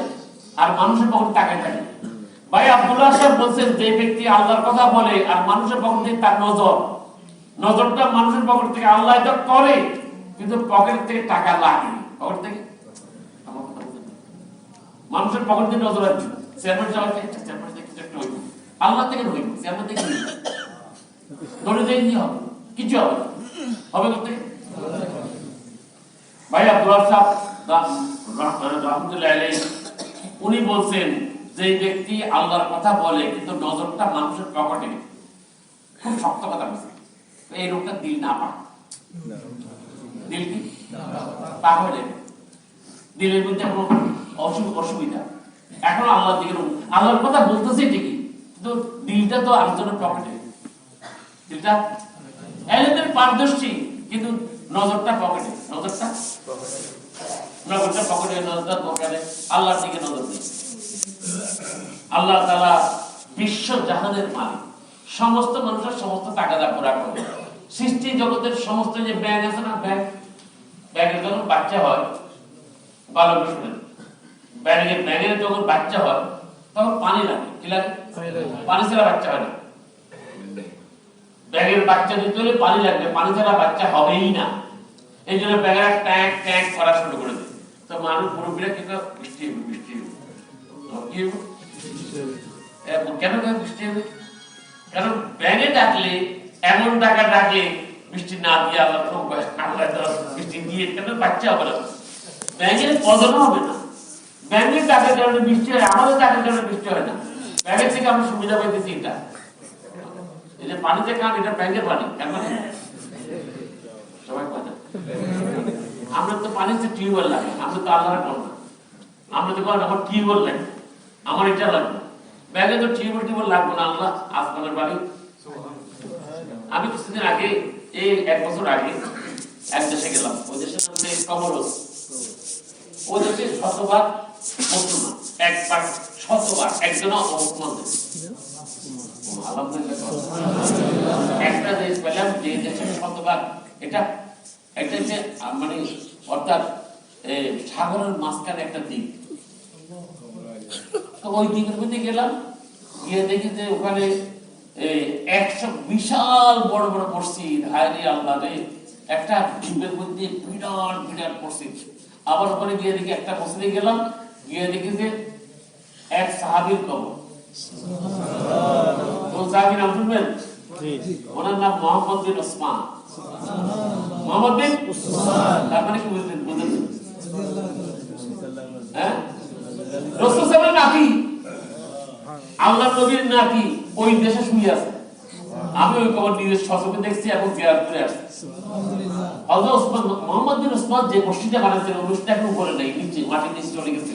আর মানুষের পকেটে তাকায় থাকে। ভাই আব্দুল্লাহ সাহেব বলছেন, যে ব্যক্তি আল্লাহর কথা বলে আর মানুষের পকেটে তার নজরটা মানুষের পকেট থেকে, আল্লাহ তো করে কিন্তু পকেট থেকে টাকা লাগে। পকেট থেকে মানুষের পকেট থেকে নজর রাখবে। চেয়ারম্যান সাহেব আল্লাহ থেকে হইব, চেয়ারম্যান থেকে ধরে দিয়ে হবে, কিছু হবে হবে করতে। ভাই আব্দুল্লাহ সাহেব রহমতুল্লাহ আলাইহি উনি বলছেন, যে ব্যক্তি আল্লাহর কথা বলে কিন্তু নজরটা মানুষের পকেটে, খুব শক্ত কথা বলছে, এই লোকটা দিল না পায়। দিল কি? তাহলে দিলের মধ্যে কোনো অসুবিধা, এখন আল্লাহর দিকে আল্লাহর কথা বলতেছে ঠিকই, কিন্তু দিলটা তো আরেকজনের পকেটে। দিলটা এলেমের পারদর্শী, কিন্তু নজরটা পকেটে। নজরটা পকেটে, নজরটা পকেটে, আল্লাহর দিকে নজর দিই। আল্লাহ তাআলা বিশ্ব জাহানের মালিক, সমস্ত মানুষের সমস্ত তাগাদা পুরা করে। সৃষ্টি জগতের সমস্ত যে ব্যাগ আছে না, ব্যাগের যখন বাচ্চা হয়, বালক শুনেন, ব্যাগের যখন বাচ্চা হয় তখন পানি লাগে। কি লাগে? পানি ছাড়া বাচ্চা হয় না। ব্যাগের বাচ্চা দিতে হলে পানি লাগবে, পানি ছাড়া বাচ্চা হবেই না। এই জন্য ব্যাগের ট্যাঙ্ক ট্যাঙ্ক করা শুরু করে দেয়। তো মানুষ মুরব্বীরা কিন্তু বৃষ্টি কেন বৃষ্টি হবে? কারণ ব্যাগে ডাকলে, এমন টাকা ডাকলে বৃষ্টি না দিয়ে আল্লাহ বৃষ্টি দিয়ে কেন বাচ্চা হবে না, ব্যাগের পদনও হবে না। ব্যাগের টাকার কারণে বৃষ্টি হয়, আমাদের টাকার কারণে বৃষ্টি হয় না। ব্যাগের থেকে আমরা সুবিধা পাইতেছি এটা, এই যে পানিতে খান, এটা ব্যাগের পানি। কেন সবাই পায় না? আমরা তো পানিতে টিউবওয়েল লাগে, আমরা তো আল্লাহর কল না। আমরা তো করেন আমার টিউবওয়েল লাগে, আমার এটা লাগবে। ব্যাগে তো টিউবওয়েল লাগবে না, আল্লাহ আসমানের বাড়ি। আমি কিছুদিন আগে, এই 1 বছর আগে এক দেশে গেলাম, ওই দেশের নাম কমরোস। ওই দেশে শতভাগ মুসলমান, একবার শতভাগ একজনও অমুসলমান দেশ। একটা দেশ পেলাম যে দেশের শতভাগ, এটা একটা যে মানে অর্থাৎ সাগরের মাঝখানে একটা দ্বীপ। তো ওই দ্বীপের মধ্যে গেলাম, গিয়ে দেখি যে ওখানে 100 বিশাল বড় বড় মসজিদ। হায়রে আল্লাহ রে, একটা দ্বীপের মধ্যে বিরাট বিরাট মসজিদ। আবার ওখানে গিয়ে দেখি একটা মসজিদে গেলাম, গিয়ে দেখি যে এক সাহাবীর কবর। কোন সাহাবী নাম শুনবেন? ওনার নাম মোহাম্মদ বিন উসমান। মোহাম্মদ বিন উসমান, তার মানে কি বুঝলেন? হ্যাঁ, রাসূল সাল্লাল্লাহু আলাইহি নাতি, আল্লাহর নবীর নাতি ওই দেশে শুয়ে আছে। আমি ওই কবর নিজের চোখে দেখছি এবং জিয়ারত করে আসছি। সুবহানাল্লাহ। হযরত ওসমান, মোহাম্মদ বিন উসমান যে মসজিদে বানাইছেন, ওই মসজিদটা এখন উপরে নেই, নিচে মাটির নিচে চলে গেছে।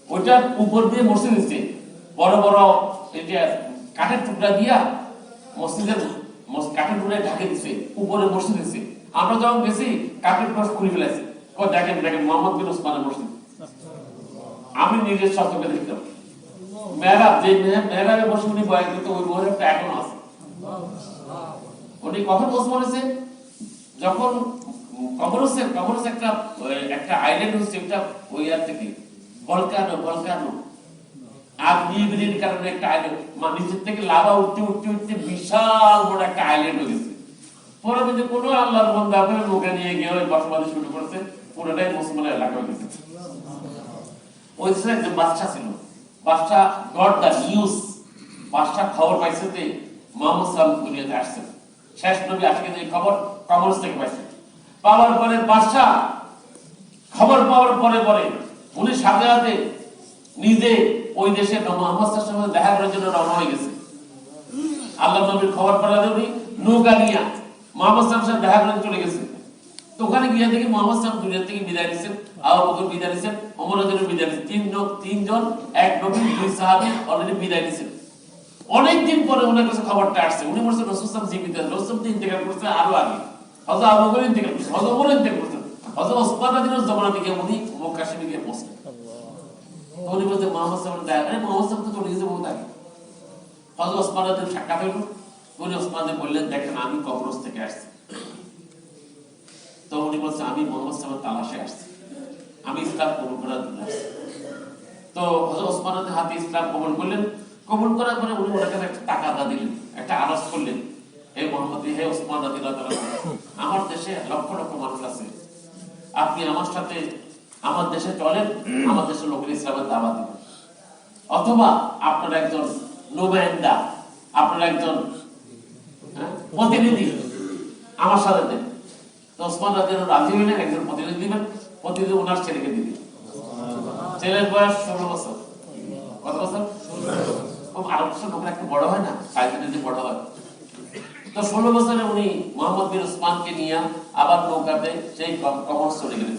ওইটার উপর দিয়ে মসজিদ হয়েছে, বড় বড় এই যে কাঠের টুকরা দিয়া মসজিদের কাঠের টুকরা ঢাকে দিছে, উপরে মসজিদ হয়েছে। আমরা যখন গেছি কাঠের টুকরা খুলে ফেলেছে। দেখেন দেখেন মোহাম্মদ বিন উসমানের মসজিদ, আমি নিজের চোখে দেখলাম। মেহরাব, যে মেহরাবে বসে উনি বয়ান করতে, ওই মেহরাবটা এখনো আছে। উনি কখন বসে পড়েছে? যখন কবরস একটা আইল্যান্ড হচ্ছে, একটা ওই আর থেকে ভলকানো আগ্নেয়গিরির কারণে একটা আইল্যান্ড, নিচের থেকে লাভা উঠতে উঠতে উঠতে বিশাল বড় একটা আইল্যান্ড হয়ে গেছে। পরে কিন্তু কোনো আল্লাহর বান্দা আপনার নৌকা নিয়ে গিয়ে ওই বসবাস শুরু করেছে, পুরোটাই মুসলমানের এলাকা হয়ে গেছে। ওই দেশে একজন বাদশা ছিল, বাদশা গট দ্য নিউজ, বাদশা খবর পাইছে যে মুহাম্মদ সাল্লাল্লাহু দুনিয়াতে আসছেন, শেষ নবী আজকে এই খবর কবরস থেকে পাইছে। পাওয়ার পরে বাদশা খবর পাওয়ার পরে পরে উনি সাথে সাথে নিজে ওই দেশে মুহাম্মদ সাল্লাল্লাহু আলাইহি ওয়াসাল্লামের দেখা করার জন্য রওনা হয়ে গেছে। আল্লাহ নবীর খবর পেলাম উনি নৌকা নিয়ে মুহাম্মদ সাল্লাল্লাহু আলাইহি ওয়াসাল্লাম দেখা করতে চলে গেছে। তো ওখানে গিয়ে দেখি মুহাম্মদ সাল্লাল্লাহু আলাইহি ওয়াসাল্লাম দুনিয়া থেকে বিদায় নিয়েছেন, আবু বকর বিদায় নিয়েছেন, ওমর রাদিয়াল্লাহু বিদায় নিয়েছেন। তিনজন, এক নবী, দুই সাহাবী অলরেডি বিদায় নিয়েছেন। অনেকদিন পরে ওনার কাছে খবরটা আসছে, উনি বলছেন রাসূল সাল্লাল্লাহু আলাইহি ওয়াসাল্লাম জীবিত আছেন। রাসূল সাল্লাল্লাহু আলাইহি ওয়াসাল্লাম ইন্তেকাল করছে আরো আগে, হযরত আবু বকর ইন্তেকাল করছে, হযরত ওমর ইন্তেকাল করছে, হযরত ওসমান রাদিয়াল্লাহু জমানা থেকে উনি মক্কা শরীফে গিয়ে পৌঁছলেন। উনি বলতে মুহাম্মদ সাল্লাল্লাহু আলাইহি ওয়াসাল্লাম মুহাম্মদ সাল্লাল্লাহু আলাইহি ওয়াসাল্লাম তো চলে গেছে বহুত আগে। হযরত ওসমান রাদিয়াল্লাহু সাক্ষাৎ হলো, উনি ওসমানকে বললেন দেখেন আমি কবরস্থান থেকে আসছি। তো উনি বলছেন আমি মুহাম্মদ সাল্লাল্লাহু আলাইহি ওয়াসাল্লামের তালাশে আসছি, আমি ইসলাম কবুল করার জন্য আসছি। তো হযরত ওসমানের হাতে ইসলাম কবুল করলেন। কবুল করার পরে উনি ওনার কাছে একটা টাকা দিলেন, একটা আরজ করলেন, হে মুহাম্মদ, হে ওসমান রাদিয়াল্লাহু তাআলা, আমার দেশে লক্ষ লক্ষ মানুষ আছে, আপনি আমার সাথে আমার দেশে চলেন, আমার দেশের লোকের ইসলামের দাওয়াত দিবেন, অথবা আপনার একজন নোবেন্দা, আপনার একজন প্রতিনিধি আমার সাথে দেন। তো ওসমান রাদিয়াল্লাহু রাজি হলেন, একজন প্রতিনিধি দিবেন, প্রতিনিধি ওনার ছেলেকে দিবেন। ছেলের বয়স 16 বছর। কত বছর? 16 বছর। খুব আরব দেশের লোকেরা একটু বড় হয় না, সাইজে যদি বড় হয়। তো 16 বছরে উনি মুহাম্মদ বিন ওসমানকে নিয়ে আবার নৌকাতে সেই কবরস্থানে চলে গেলেন।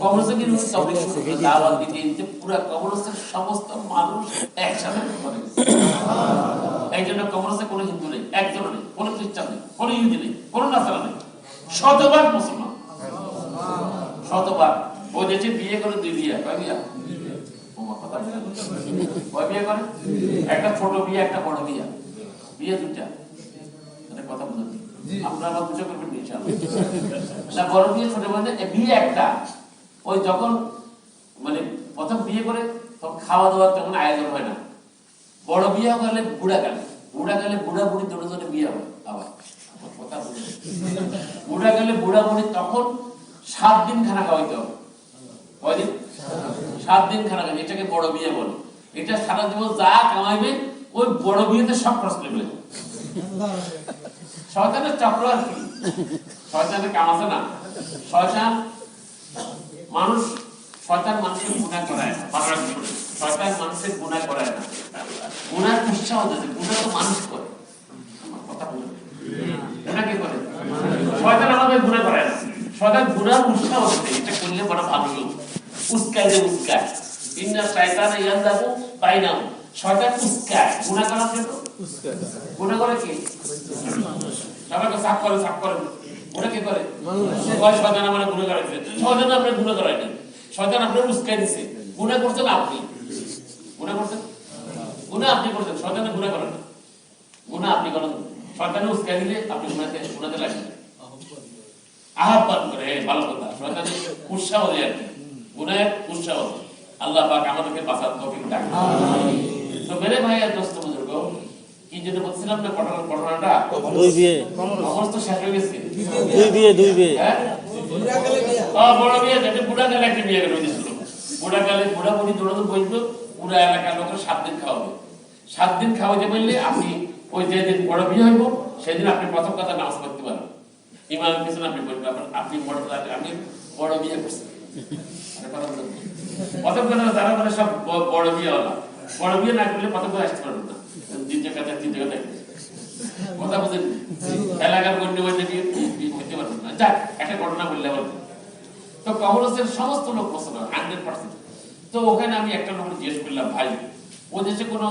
কবরস্থানে গিয়ে উনি তাবলীগ শুরু করলেন, দাওয়াত দিতেন, যে পুরো কবরস্থানের সমস্ত মানুষ একসাথে করে। এই জন্য কবরস্থানে কোনো হিন্দু নেই, একজন নেই, কোনো খ্রিস্টান নেই, কোনো ইহুদি নেই, কোনো নাসারা নেই, শতভাগ মুসলমান, শতভাগ। ওই দেশে বিয়ে করে 2 বিয়ে, কয় বিয়া? কয় বিয়ে করে? একটা ছোট বিয়ে, একটা বড় বিয়া, বিয়ে 2টা। কথা বুঝুন, আপনারা আবার বুঝে করবেন ইনশাআল্লাহ। বড় বিয়ে ছোট বিয়ে একটা। ওই যখন মানে প্রথম বিয়ে করে তখন খাওয়া দাওয়ার তেমন আয়োজন হয় না। বড় বিয়ে করলে বুড়াকালে বুড়া বুড়ি দুজনে বিয়ে হয়। আবার কথা বুঝুন, বুড়াকালে বুড়া বুড়ি তখন 7 দিন খানা খাওয়াইতে হবে। কয়দিন? 7 দিন খানা খাবে, এটাকে বড় বিয়ে বলে। এটা সারা জীবন যা কামাইবে ওই বড় বিয়েতে সব খরচ করে ফেলে। শয়তানের চক্র আর কি, শয়তানের কাম আছে না। শয়তান মানুষের গুনাহ করায় না, শয়তান মানুষের গুনাহ করায় না, গুনাহ উৎসাহ দেয়। গুনাহ তো মানুষ করে, কথা বলুন, গুনাহ কে করে? শয়তান আমাদের গুনাহ করায় না, শয়তান গুনাহ উৎসাহ দেয়, এটা করলে বড় ভালো লোক উস্কায় যে উস্কায়। ইন্না শায়তানা ইয়ানজাবু বাইনাহুম, শয়তান উস্কায় গুনাহ করার জন্য। গুনাহ করে কি? সবাইকে সাফ করে ওরা কি করে? কয় শয়তান আমারে গুনাহ করাইছে। শয়তান আপনি গুনাহ করাইছেন, শয়তান আপনাকে উস্কাই দিয়েছে। গুনাহ করছেন আপনি, গুনাহ করছেন, গুনাহ আপনি করছেন, শয়তানে গুনাহ করেন না। গুনাহ আপনি করেন, শয়তানে উস্কাই দিলে আপনি গুনাহতে লাগবেন, আহ্বান করে, ভালো কথা। শয়তানে উৎসাহ দেয় আর কি, গুনাহের উৎসাহ। আল্লাহ পাক আমাদেরকে বাঁচার তৌফিক দান করুন। তো মেরে ভাই আর দোস্ত বুজুর্গ, কি যেটা বলছিলাম না, ঘটনাটা 2 বিয়ে সমস্ত শেষ হয়ে গেছে। 2 বিয়ে হ্যাঁ, বড় বিয়ে, যেটা বুড়াকালে একটা বিয়ে করে দিয়েছিল। বুড়াকালে বুড়া বুড়ি দৌড়াতে বসবে, পুরা এলাকার লোকের 7 দিন খাওয়াবে। 7 দিন খাওয়াতে পারলে আপনি ওই যেদিন বড় বিয়ে হইব সেদিন আপনি প্রথম কথা নামাজ পড়তে পারবেন, ইমামের পিছনে আপনি পড়তে পারবেন। আপনি আমি বড় বিয়ে করছেন, প্রথম কথা যারা মানে সব বড় বিয়ে হলো, বড় বিয়ে না করলে প্রথম কথা আসতে পারবেন না, দ্বিতীয় কথা কথা বুঝেন, এলাকার গণ্য হইতে হইতে পারবেন না। যাক, একটা ঘটনা বললে বলবেন। তো কবরস্থানের সমস্ত লোক পছন্দ 100%। তো ওখানে আমি একটা লোক জিজ্ঞেস করলাম, ভাই ও দেশে কোনো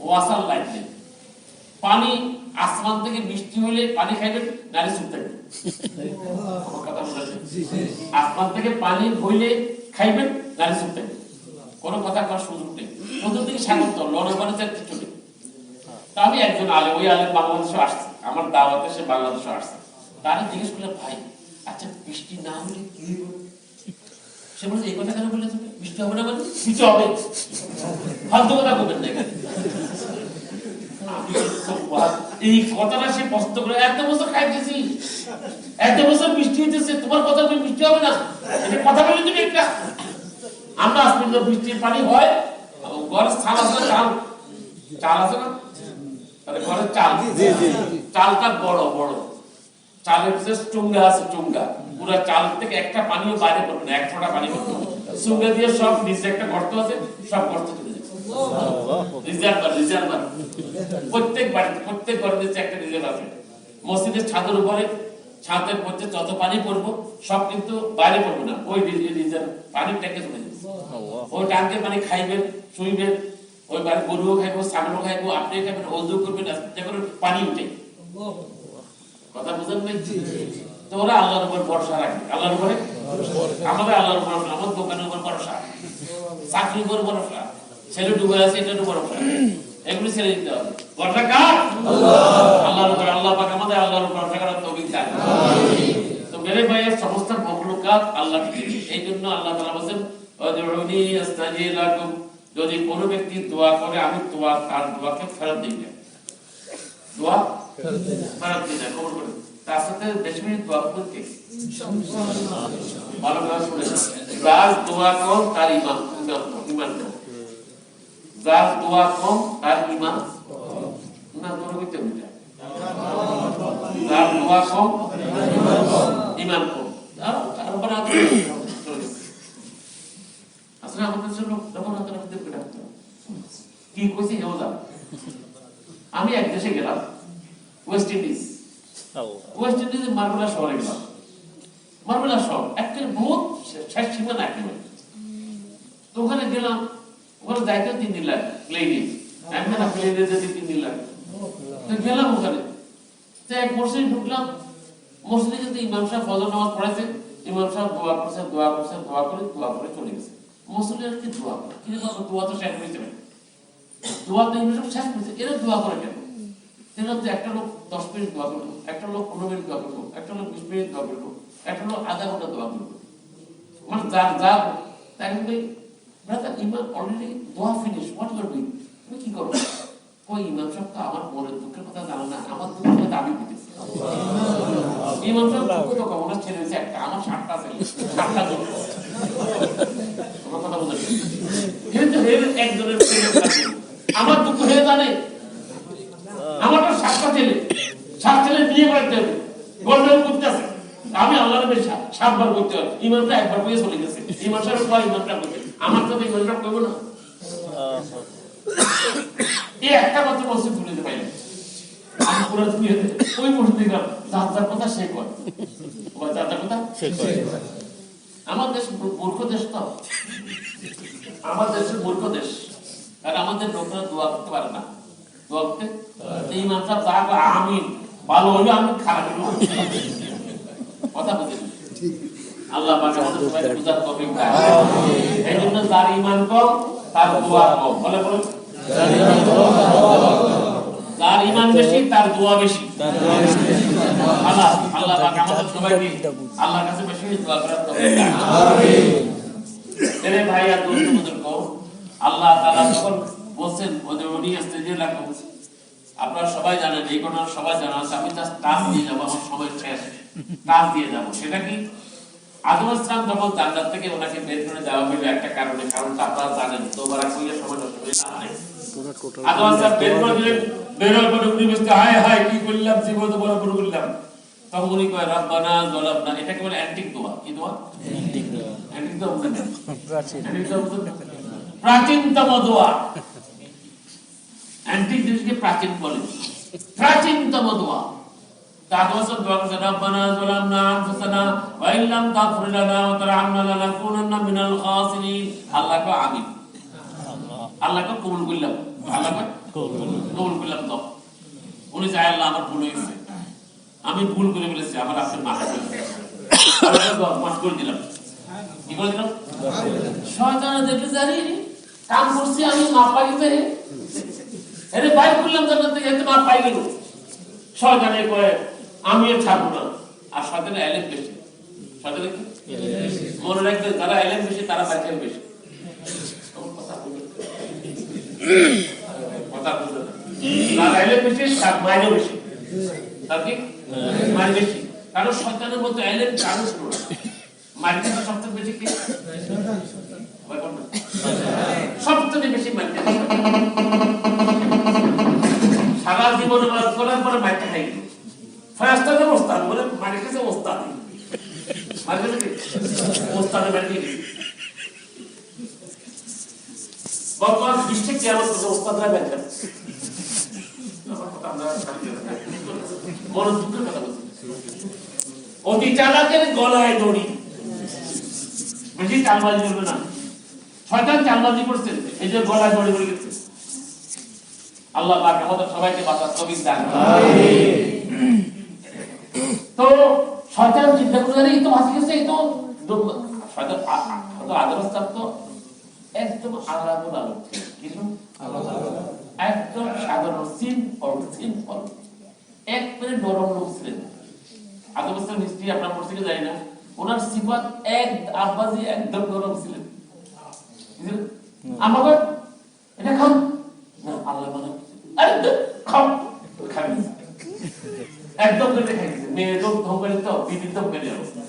ওয়াসার লাইন নেই, পানি আসমান থেকে বৃষ্টি হইলে পানি খাইবেন নারী চুপ থাকবেন, কথা বুঝেছেন? আসমান থেকে পানি হইলে খাইবেন নারী চুপ থাকবেন, কোনো কথা করার সুযোগ নেই, চতুর্দিকে স্বাগত, লড়াবাড়ি কিছু নেই। তা আমি একজন আলেম, ওই আলেম বাংলাদেশে আসছে, আমার দাওয়াতে সে বাংলাদেশে আসছে, তারা জিজ্ঞেস করলে, ভাই আচ্ছা বৃষ্টি না হলে কি হইব? সে বলছে, এই কথা কেন বললে তুমি? বৃষ্টি হবে না মানে কিছু হবে, ফালতু কথা বলবেন না। এই কথাটা সে পছন্দ করে, এত বছর খাইতেছি, এত বছর বৃষ্টি হইতেছে, তোমার কথা বৃষ্টি হবে না, এটা কথা বলে তুমি একটা। আমরা আসলে বৃষ্টির পানি হয়, ঘরের চাল আছে, চাল আছে না, ঘরের চাল, চালটা বড় বড় চালের যে চুঙ্গা আছে, চুঙ্গা পুরো চাল থেকে একটা পানিও বাইরে পড়বে না, এক ফোঁটা পানি পড়বে না। চুঙ্গা দিয়ে সব নিচে একটা গর্ত আছে, সব গর্ত চলে যাবে। রিজার্ভার প্রত্যেক বাড়িতে, প্রত্যেক ঘরের নিচে একটা রিজার্ভ আছে। মসজিদের ছাদের উপরে, ছাদের মধ্যে যত পানি পড়বো সব কিন্তু বাইরে পড়বে না, ওই রিজার্ভ পানির ট্যাঙ্কে চলে যাবে। ওই ট্যাঙ্কের পানি খাইবেন, শুইবেন, ওই বাড়ি গরুও খাইবো, ছাগলও খাইবো, আপনি খাইবেন, ওযু করবেন, পানি উঠে। কথা বুঝেন নাই? তো ওরা আল্লাহর উপর ভরসা রাখে, আল্লাহর উপরে, আমাদের আল্লাহর উপর, আমার দোকানের উপর ভরসা, চাকরির উপর ভরসা, ছেলে ডুবে আছে এটার উপর ভরসা, এগুলি ছেড়ে দিতে হবে। ভরসা কার? আল্লাহর উপর। আল্লাহ পাক আমাদের আল্লাহর উপর ভরসা করার তৌফিক দান। তো মেরে ভাইয়ের সমস্ত মখলুকাত আল্লাহ থেকে, এই জন্য আল্লাহ তাআলা বলেন ওয়াদউনি আস্তাজিব লাকুম, যদি কোনো ব্যক্তি দোয়া করে আমি তার দোয়াকে ফেরত দিই না, দোয়া ফেরত দিই না, কবুল করে। তার সাথে বেশি বেশি দোয়া করতে ভালো করে শুনে, যার দোয়া কম তার ঈমান কম, যার দোয়া কম তার ঈমান না করবিতে উঠে, যার দোয়া কম ঈমান কম। আর উপর আসলে আমাদের জন্য যখন কি কইছি হেও যা। আমি এক দেশে গেলাম, ওয়েস্ট ইন্ডিজ। ওয়েস্ট ইন্ডিজের মার্বেলা শহরে গেলাম। মার্বেলা শহর একটা বহুত শেষ সীমানা একেবারে। তো ওখানে গেলাম, ওখানে যাইতে 3 দিন লাগে প্লেনে, একখানা প্লেনে যেতে 3 দিন লাগে। তো গেলাম ওখানে, তো এক মসজিদে ঢুকলাম। মসজিদে কিন্তু ইমাম সাহেব ফজর নামাজ পড়াইছে, ইমাম সাহেব দোয়া করছে, দোয়া করছে, দোয়া করে চলে গেছে। মুসলিমের কি দোয়া করে, কি দোয়া তো শেষ হয়েছে, দোয়া তো ইমাম সাহেব শেষ করেছে, এরা দোয়া করে কেন? এরা তো একটা লোক 10 মিনিট দোয়া করলো, একটা লোক 15 মিনিট দোয়া করলো, একটা লোক 20 মিনিট দোয়া করলো, একটা লোক আধা ঘন্টা দোয়া করলো, মানে যার যা। তাই ব্রাদার, ইমাম অলরেডি দোয়া finish, what you are doing, তুমি কি করো? ওই ইমাম সাহেব তো আমার মনের দুঃখের কথা জানো না, আমার দুঃখের কথা আমি বুঝেছি। ইমাম সাহেব দুঃখ তো কম, ওনার ছেলে হয়েছে একটা, আমার 7টা ছেলে, 7টা দুঃখ। আমার কথা বুঝেন? কিন্তু একজনের আমার দুঃখ হয়ে জানে, আমার তো 7টা ছেলে, 7 ছেলে বিয়ে করতে হবে, গোল্ডেন করতেছে, আমি আল্লাহর কাছে 7 বার করতে হবে। ইমামটা একবার পেয়ে চলে গেছে, ইমাম সাহেব কয় ইমামটা করতে, আমার তো ইমামটা কইব না। এই একটা কথা মসজিদ তুলে পাই না, আমি পুরো দুনিয়াতে ওই মসজিদে গেলাম, যার কথা সে কয়, ওই যার কথা সে কয়। আমার দেশ মূর্খ দেশ, তো আমার দেশের মূর্খ দেশ, আর আমাদের লোকরা দোয়া করতে পারে না, দোয়া করতে। এই ইমাম সাহেব যা কয় আমিন, ভালো হইলো আমি, খারাপ হইলো কথা বুঝেন। আল্লাহ পাক আমাদের সবাইকে বুঝার তৌফিক দান। এই জন্য যার ঈমান কম তার দোয়া কম, বলে বলুন, যার ঈমান বেশি তার দোয়া বেশি। আল্লাহ পাক আমাদের সবাইকে আল্লাহর কাছে বেশি দোয়া করার তৌফিক দান। আমিন। মেরে ভাই আর দোস্ত বুজুর্গ, আল্লাহ তাআলা যখন বলেন ওয়াদউনি আস্তাজিব লাকুম, আপনারা সবাই জানেন, এই ঘটনা সবাই জানা আছে। আমি জাস্ট টাচ দিয়ে যাবো, আমার সময় শেষ, টাচ দিয়ে যাবো। সেটা কি, আদম আলাইহিস সালাম যখন জান্নাত থেকে ওনাকে বের করে দেওয়া হলো একটা কারণে, কারণটা আপনারা জানেন, তোমরা কইলে সময় নষ্ট করে লাভ নেই। আদম আলাইহিস সালাম বের করে দিলেন, বের হওয়ার পরে উনি বলতে হায় হায় কি করলাম, জীবনে বড় ভুল করলাম। তখন উনি কয় রব্বানা যালামনা, এটাকে বলে অ্যান্টিক দোয়া। কি দোয়া? অ্যান্টিক দোয়া। অ্যান্টিক দোয়া বুঝেন? প্রাচীনতম দোয়া। অ্যান্টিক জিনিসকে প্রাচীন বলে, প্রাচীনতম দোয়া। তাগসত দোয়া করছে রব্বানা যালামনা আনফুসানা ওয়া ইল্লাম তাগফির লানা ওয়া তারহামনা লানাকুনান্না মিনাল খাসিরিন। আল্লাহ কো আমিন, আল্লাহ কো কবুল করলাম, আল্লাহ কো কবুল করলাম। তো উনি চাই আল্লাহ আমার ভুল হয়েছে, আমি ভুল করে ফেলেছি, আমার আপনি মাফ করে দিন, আল্লাহ মাফ করে দিলাম। কি করে দিলাম? শয়তান দেখে জানি কাম করছি আমি, মাফ পাইতে এরে বাইর করলাম জান্নাত থেকে, এতে মাফ পাই গেল। শয়তানে কয় আমি আর ছাড়বো না। আর শয়তানের এলেম বেশি, শয়তানের কি মনে রাখবে, যারা এলেম বেশি তারা বাইরে বেশি। কথা বুঝতে যারা এলেম বেশি তার মাইনে বেশি, তার কি মাইনে বেশি। কারণ শয়তানের মতো এলেম কারণ ছিল না, মাইনে সবচেয়ে বেশি কি, সবচেয়ে বেশি মাইনে। সারা জীবন করার পরে মাইনে খাই, ফারেস্তাদের ওস্তাদ বলে মালিকের ওস্তাদ মালিকের ওস্তাদের বাড়ি বর্তমান বিশ্বে কেমন ওস্তাদরা বেঁচে মনোযোগের কথা বলছি অতি চালাকের গলায় দড়ি বেশি চালবাজি করবে না শয়তান চালবাজি করছে এই যে গলায় দড়ি পড়ে গেছে আল্লাহ পাক আমাদের সবাইকে বাঁচার তৌফিক দান করুন তো শয়তান চিন্তা করে এই তো বাঁচি গেছে এই তো শয়তান হয়তো আদরস্তাব তো একদম আলাদা আলো কিছু একদম সাধারণ সিম্পল একবারে নরম লোক ছিলেন আদরস্তাব হিস্ট্রি আপনার পড়তে যাই না ওনার সিফাত এক আব্বাজি একদম নরম ছিলেন আমাকে এটা খাও না আল্লাহ মানে একদম খাও খাবি একদম করে খাইছে মেয়ে তো ধমকারি তো বিবি ধমকারি অবস্থা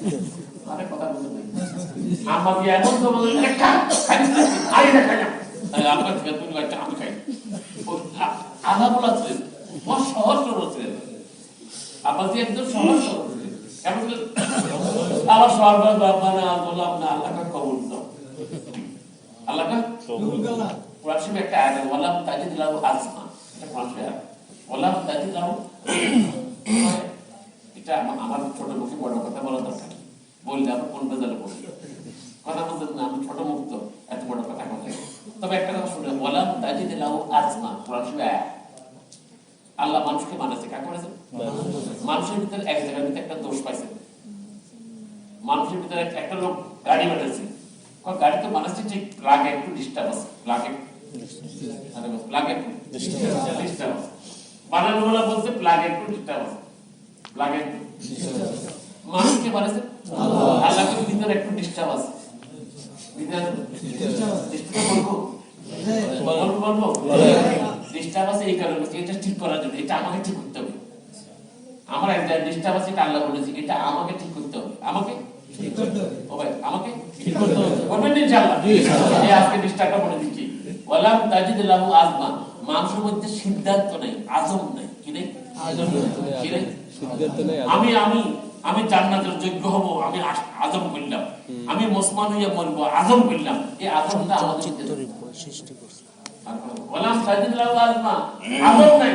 আরে কথা বলতে নাই আমাকে এমন তো বলে খা খাইছ আরে না খাই না আমার থেকে তুমি একটা আমি খাই আধা বলা ছিল ও সহজ সরল ছিলেন আব্বাজি একদম সহজ সরল ছিলেন কেমন আবার সরকার বাবা না বললাম না আল্লাহকে কবুল দাও আল্লাহকে কবুল দাও কোরআন শরীফে একটা আয়াত ওয়ালাম তাজিদ লাহু আজমা এটা কোরআন শরীফে ওয়ালাম তাজিদ লাহু এটা আমার ছোট মুখে বড় কথা বলা দরকার বললে আবার কোন বেজালে বলি কথা বলতে না আমি ছোট মুখ তো এত বড় কথা কথা তবে একটা কথা শুনে ওয়ালাম তাজিদ লাহু আজমা কোরআন শরীফে আয়াত আল্লাহ মানুষকে বানাইছে কাকে বানাইছে মানুষের ভিতরে এক জায়গার ভিতরে একটা দোষ পাইছে মানুষের ভিতরে একটা লোক গাড়ি বানাইছে গাড়ি তো বানাচ্ছে ঠিক প্লাগ একটু ডিস্টার্ব আছে প্লাগ একটু ডিস্টার্ব আছে বানানো বলা বলছে প্লাগ একটু ডিস্টার্ব আছে প্লাগ একটু মানুষকে বানাইছে আল্লাহর ভিতরে একটু ডিস্টার্ব আছে ভিতরে ডিস্টার্ব বলবো ডিস্টার্ব আছে এই কারণে এটা ঠিক করার জন্য এটা আমাকে ঠিক করতে হবে আমার একটা ডিস্টার্ব আছে এটা আল্লাহ বলেছে এটা আমাকে ঠিক করতে হবে আমাকে ঠিক করতে হবে ও ভাই আমাকে ঠিক করতে হবে বলবেন ইনশাআল্লাহ এই আজকে ডিস্টার্বটা বলে দিচ্ছি ওয়ালাম তাজিদ লাহু আজমা মানুষের মধ্যে সিদ্ধান্ত নাই আজম নাই কি নেই আজম কি নেই সিদ্ধান্ত নাই আমি জান্নাতের যোগ্য হব আমি আজম করলাম আমি মুসলমান হইয়া মরবো আজম করলাম এই আজমটা আমাদের ভিতরে সৃষ্টি করছে ওয়ালাম তাজিদ লাহু আজমা আজম নাই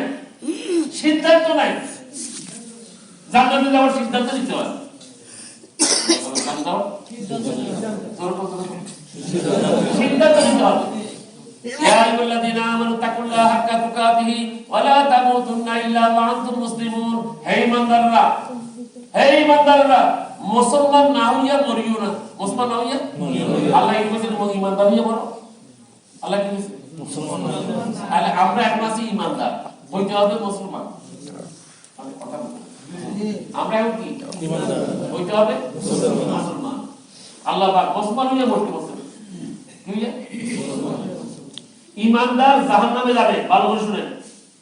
সিদ্ধান্ত নাই জান্নাতে যাওয়ার সিদ্ধান্ত নিতে হয় সিদ্ধান্ত নিতে হবে ইয়া আইয়ুহাল্লাযীনা আমানু তাকুল্লাহা হাক্কা তুকাতিহি ওয়া লা তামুতুন্না ইল্লা ওয়া আনতুম মুসলিমুন হে ঈমানদাররা মুসলমান না হইয়া মরিও না মুসলমান না হইয়া আল্লাহ কি বলেন ঈমানদার হইয়া মরো আল্লাহ কি বলেন মুসলমান তাহলে আমরা এখন আছি ঈমানদার হইতে হবে মুসলমান কথা বলুন আমরা এখন কি ঈমানদার হইতে হবে মুসলমান আল্লাহ পাক মুসলমান হইয়া মরতে বলছেন কি হইয়া ঈমানদার জাহান্নামে যাবে ভালো করে শুনেন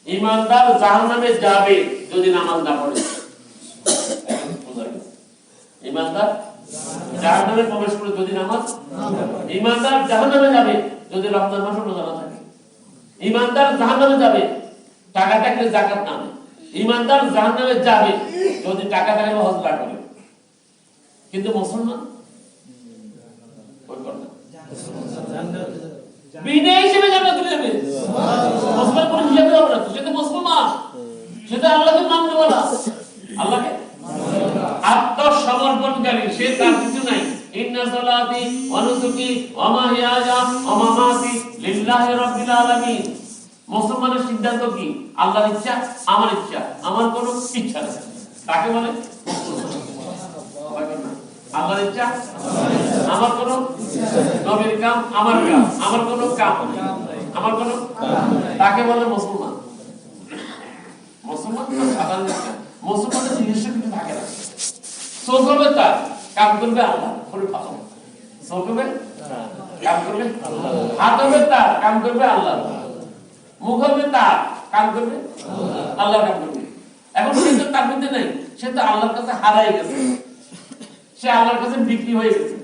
ঈমানদার জাহান্নামে যাবে যদি নামাজ না পড়ে ঈমানদার জাহান্নামে প্রবেশ করে যদি নামাজ ঈমানদার জাহান্নামে যাবে যদি রমজান মাসে রোজা না থাকে ঈমানদার জাহান্নামে যাবে টাকা থাকলে যাকাত না দেয় ঈমানদার জাহান্নামে যাবে যদি টাকা থাকলে হজ না করে কিন্তু মুসলমান ওই কথা বিনা হিসেবে জান্নাতে যাবে মুসলমান কোন হিসাবে হবে না সে তো মুসলমান সে তো আল্লাহকে মানবে বলা আল্লাহকে আত্মসমর্পণকারী সে তার কিছু নাই ইন্না সালাতি ওয়া নুসুকি ওয়া মাহইয়ায়া ওয়া মামাতি লিল্লাহি রাব্বিল আলামিন মুসলমানের সিদ্ধান্ত কি আল্লাহর ইচ্ছা আমার কোনো ইচ্ছা নেই তাকে বলে আল্লাহর ইচ্ছা আমার কোনো নবীর কাম আমার কোনো কাম আমার কোনো তাকে বলে মুসলমান মুসলমান তো সাধারণ মুসলমানের নিজস্ব কিছু থাকে না চোখ হবে তার কাম করবে আল্লাহ করে ভালো চোখ হবে কাম করবে হাত হবে তার কাম করবে আল্লাহ মুখ হবে তার কাম করবে আল্লাহ কাম করবে এখন সে তো তার মধ্যে নেই সে তো আল্লাহর কাছে হারাই গেছে সে আল্লাহর কাছে বিক্রি হয়ে গেছে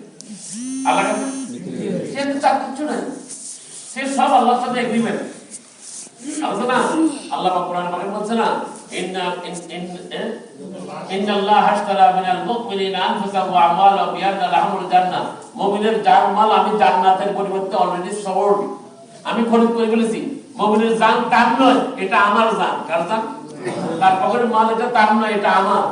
আল্লাহর কাছে সে তো তার কিছু নাই সে সব আল্লাহর সাথে এগ্রিমেন্ট আলোচনা আল্লাহ কোরআন বলছে না ইন্নাল্লাহ আশতারা মিনাল মুমিনিনা আনফুসাহুম ওয়া আমওয়ালাহুম বিআন্না লাহুমুল জান্নাহ। মুমিনের জান মাল আমি জান্নাতের পরিবর্তে অলরেডি সওয়ার্ড আমি খরিদ করে ফেলেছি। মুমিনের জান তার নয়, এটা আমার জান। কার জান? তার পকেটের মাল, এটা তার নয়, এটা আমার।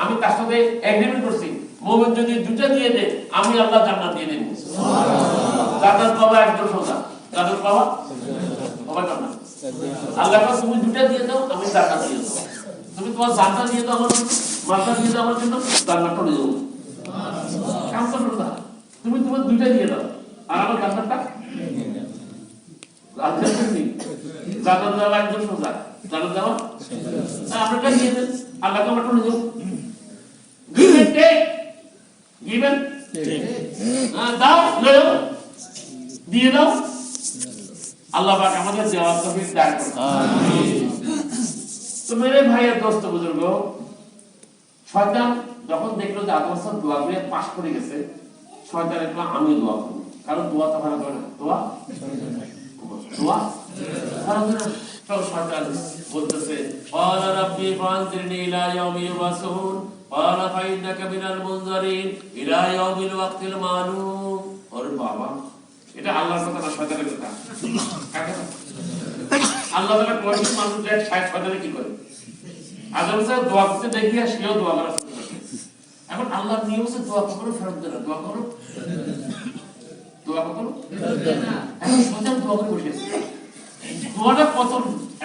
আমি তার সাথে এগ্রিমেন্ট করছি, মুমিন যদি দুটো দিয়ে দেয় আমি আল্লাহ জান্নাত দিয়ে দেব। সুবহানাল্লাহ। জান্নাত পাওয়া একদম সোজা। জান্নাত পাওয়া হবে না। আল্লাহ পাক তুমি দুটো দিয়ে দাও, আমি জান্নাত দিয়ে দেব। তুমি তোমার জানটা দিয়ে দাও আমার জন্য, মালটা দিয়ে দাও আমার জন্য, জান্নাতটা নিয়ে যাও। সুবহানাল্লাহ। কামটা সোজা। তুমি তোমার দুটো দিয়ে দাও আর আমার জান্নাতটা আল্লাহ তুমি জান্নাত দেওয়া একদম সোজা। জান্নাত দেওয়া আমরা কা দিয়ে দেন, আল্লাহ কা মাটু নিয়ে যাও। Given take, given take. দাও লও, দিয়ে দাও। আল্লাহ পাক আমাদের দেওয়ার তৌফিক দান করুন। আমিন। তো মেরে ভাই আর দোস্ত বুজুর্গ, শয়তান যখন দেখলো যে আদম সাহেব দোয়া করে পাস করে গেছে, শয়তান একলা আমি দোয়া করব। কারণ দোয়া তো ভালো করে না, দোয়া দোয়া ভালো করে না। তো শয়তান বলতেছে ক্বালা রাব্বি ফানজিরনি ইলা ইয়াউমি ইউবাসুন ক্বালা ফাইন্নাকা মিনাল মুনজারিন ইলা ইয়াউমিল ওয়াক্তিল মালুম। ওরে বাবা, এটা আল্লাহর কথা না, শয়তানের কথা। আল্লাহ তাআলা কোরআনে মানুষ দেখ শয়তানে কি করে। আদম সাহেব দোয়া করতে দেখিয়া সেও দোয়া করা শুরু করে। এখন আল্লাহর নিয়ম হচ্ছে দোয়া কখনো ফেরত দেয় না। দোয়া কখনো ফেরত দেয় না। এখন শয়তান দোয়া করে বসে আছে। দোয়াটা কত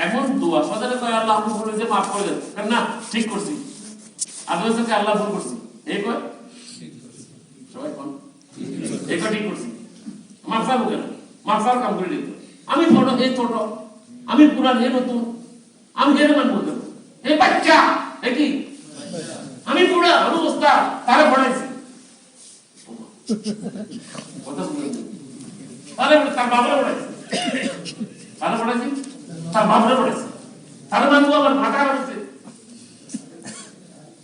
এমন দোয়া, শয়তানে কয় আল্লাহ আপনি বলে যে মাফ করে দেন, না ঠিক করছি। আদম সাহেবকে আল্লাহ ভুল করছি, এই কয় সবাই কোন এই কয় ঠিক করছি। মাফা হবে না, মাফার কাম করে দিত। আমি ছোট, এই ছোট, আমি পুরান, হে নতুন, আমি জেনে মানবো কেন? এই বাচ্চা, কি আমি বুড়া, আমি ওস্তাদ, তারা পড়াইছি। কথা শুনলেন? তাহলে তার বাবারা পড়াইছে, তারা পড়াইছি, তার বাবারা পড়াইছে, তারা মানবো আমার মাথা পড়াইছে।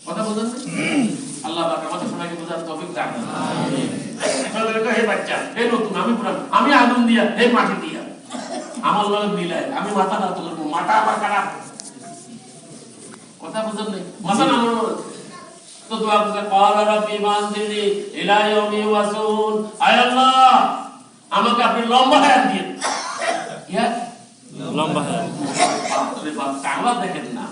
কথা বলছেন? আল্লাহ পাক আমাদের সবাইকে বোঝার তৌফিক দান করুন। আমিন। হে বাচ্চা, হে নতুন, আমি পুরান, আমি আগুন দিয়া, হে মাটি দিয়া, আমার লগে মিলাই, আমি মাথা না তো করবো, মাথা আমার খারাপ। কথা বুঝেন নাই? মাথা না আমার তো দোয়া করতে ক্বালা রাব্বি ফানজিরনি ইলা ইয়াউমি ইউবাসুন। আয় আল্লাহ, আমাকে আপনি লম্বা হায়াত দিন। ইয়া লম্বা হায়াত। আপনি বাপ তাআলা দেখেন না,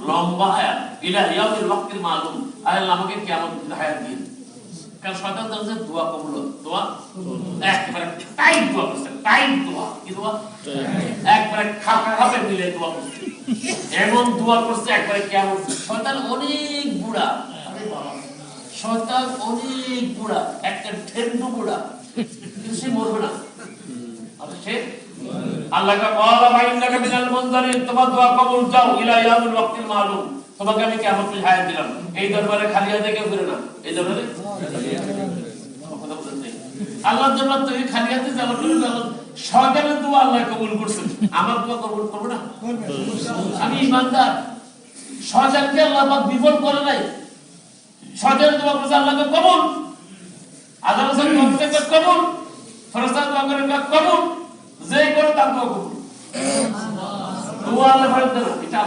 লম্বা হায়াত ইলা ইয়াউমিল ওয়াক্তিল মালুম। আয় আল্লাহ, আমাকে কিয়ামত হায়াত দিন। কারণ শয়তান জানে যে দোয়া কবুল হবে। দোয়া একবারে টাইট দোয়া করছে, টাইট দোয়া। কি দোয়া? একবারে খাপে মিলে দোয়া করছে। এমন দোয়া করছে একবারে কিয়ামত। শয়তান অনেক বুড়া, শয়তান অনেক বুড়া, একটা ঠেন্ডু বুড়া, কিন্তু সে মরবে না। সে আল্লাহ কা ক্বালা ফাইন্নাকা মিনাল মুনজারিন, তোমার দোয়া কবুল, যাও ইলা ইয়াউমিল ওয়াক্তিল মালুম। তোমাকে আমি কিয়ামতের হায়াত দিলাম। এই দরবারে খালি হাতে কেউ ফিরে না। এই দরবারে আল্লাহর দরবার থেকে খালি হাতে যাওয়ার জন্য শয়তানের দোয়া আল্লাহ কবুল করছেন, আমার দোয়া কবুল করবে না? আমি ইমানদার, শয়তানকে আল্লাহ পাক বিফল করে নাই। শয়তানের দোয়া করছে আল্লাহ পাক কবুল, আদম সাহেব দোয়া করতে কবুল, ফেরেশতা দোয়া করে কবুল, যে করে তার দোয়া কবুল। দোয়া আল্লাহ ফেরত দেন না, এটা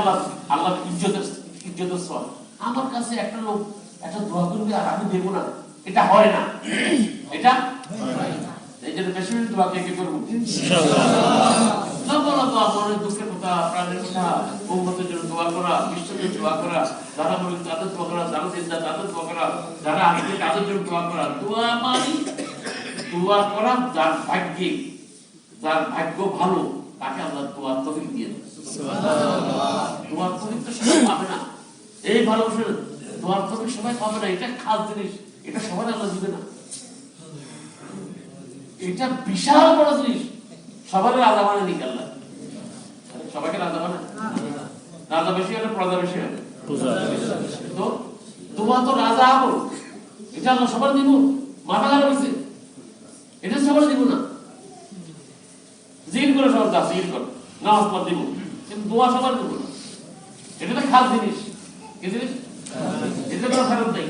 আল্লাহ ইজ্জতের সওয়াল। আমার কাছে একটা লোক একটা দোয়া করবে আর আমি দেব না, এটা হয় না, এটা এই যে বেশি দোয়া কে করব ইনশাআল্লাহ। বলা দোয়া, মনের দুঃখের কথা, প্রাণের কথা, উম্মতের জন্য দোয়া করা, বিশ্বের জন্য দোয়া করা, যারা বলে তাদের দোয়া করা, যারা চিন্তা তাদের দোয়া করা, যারা আসবে তাদের জন্য দোয়া করা। দোয়া মানে দোয়া করা যার ভাগ্যে, যার ভাগ্য ভালো, তাকে আল্লাহ দোয়ার তৌফিক দিয়ে দেন। সুবহানাল্লাহ। দোয়ার তৌফিক তো সবাই পাবে না। এই ভালোবাসা দোয়ার তৌফিক সবাই পাবে না, এটা খাস জিনিস, এটা সবাই আল্লাহ দিবে না। এটা বিশাল বড় জিনিস, সবার রাজা মানে নি আল্লাহ। সবাইকে রাজা মানে রাজা বেশি হলে প্রজা বেশি হবে। তো দোয়া তো রাজা হবো, এটা আল্লাহ সবার দিব, মাথা খারাপ হয়েছে, এটা সবার দিব না। জিকির করে সবার যা জিকির কর, নামাজ পড় দিব, কিন্তু দোয়া সবার দিব না। এটা তো খাস জিনিস। কি জিনিস? এটা কোনো ফেরত নেই।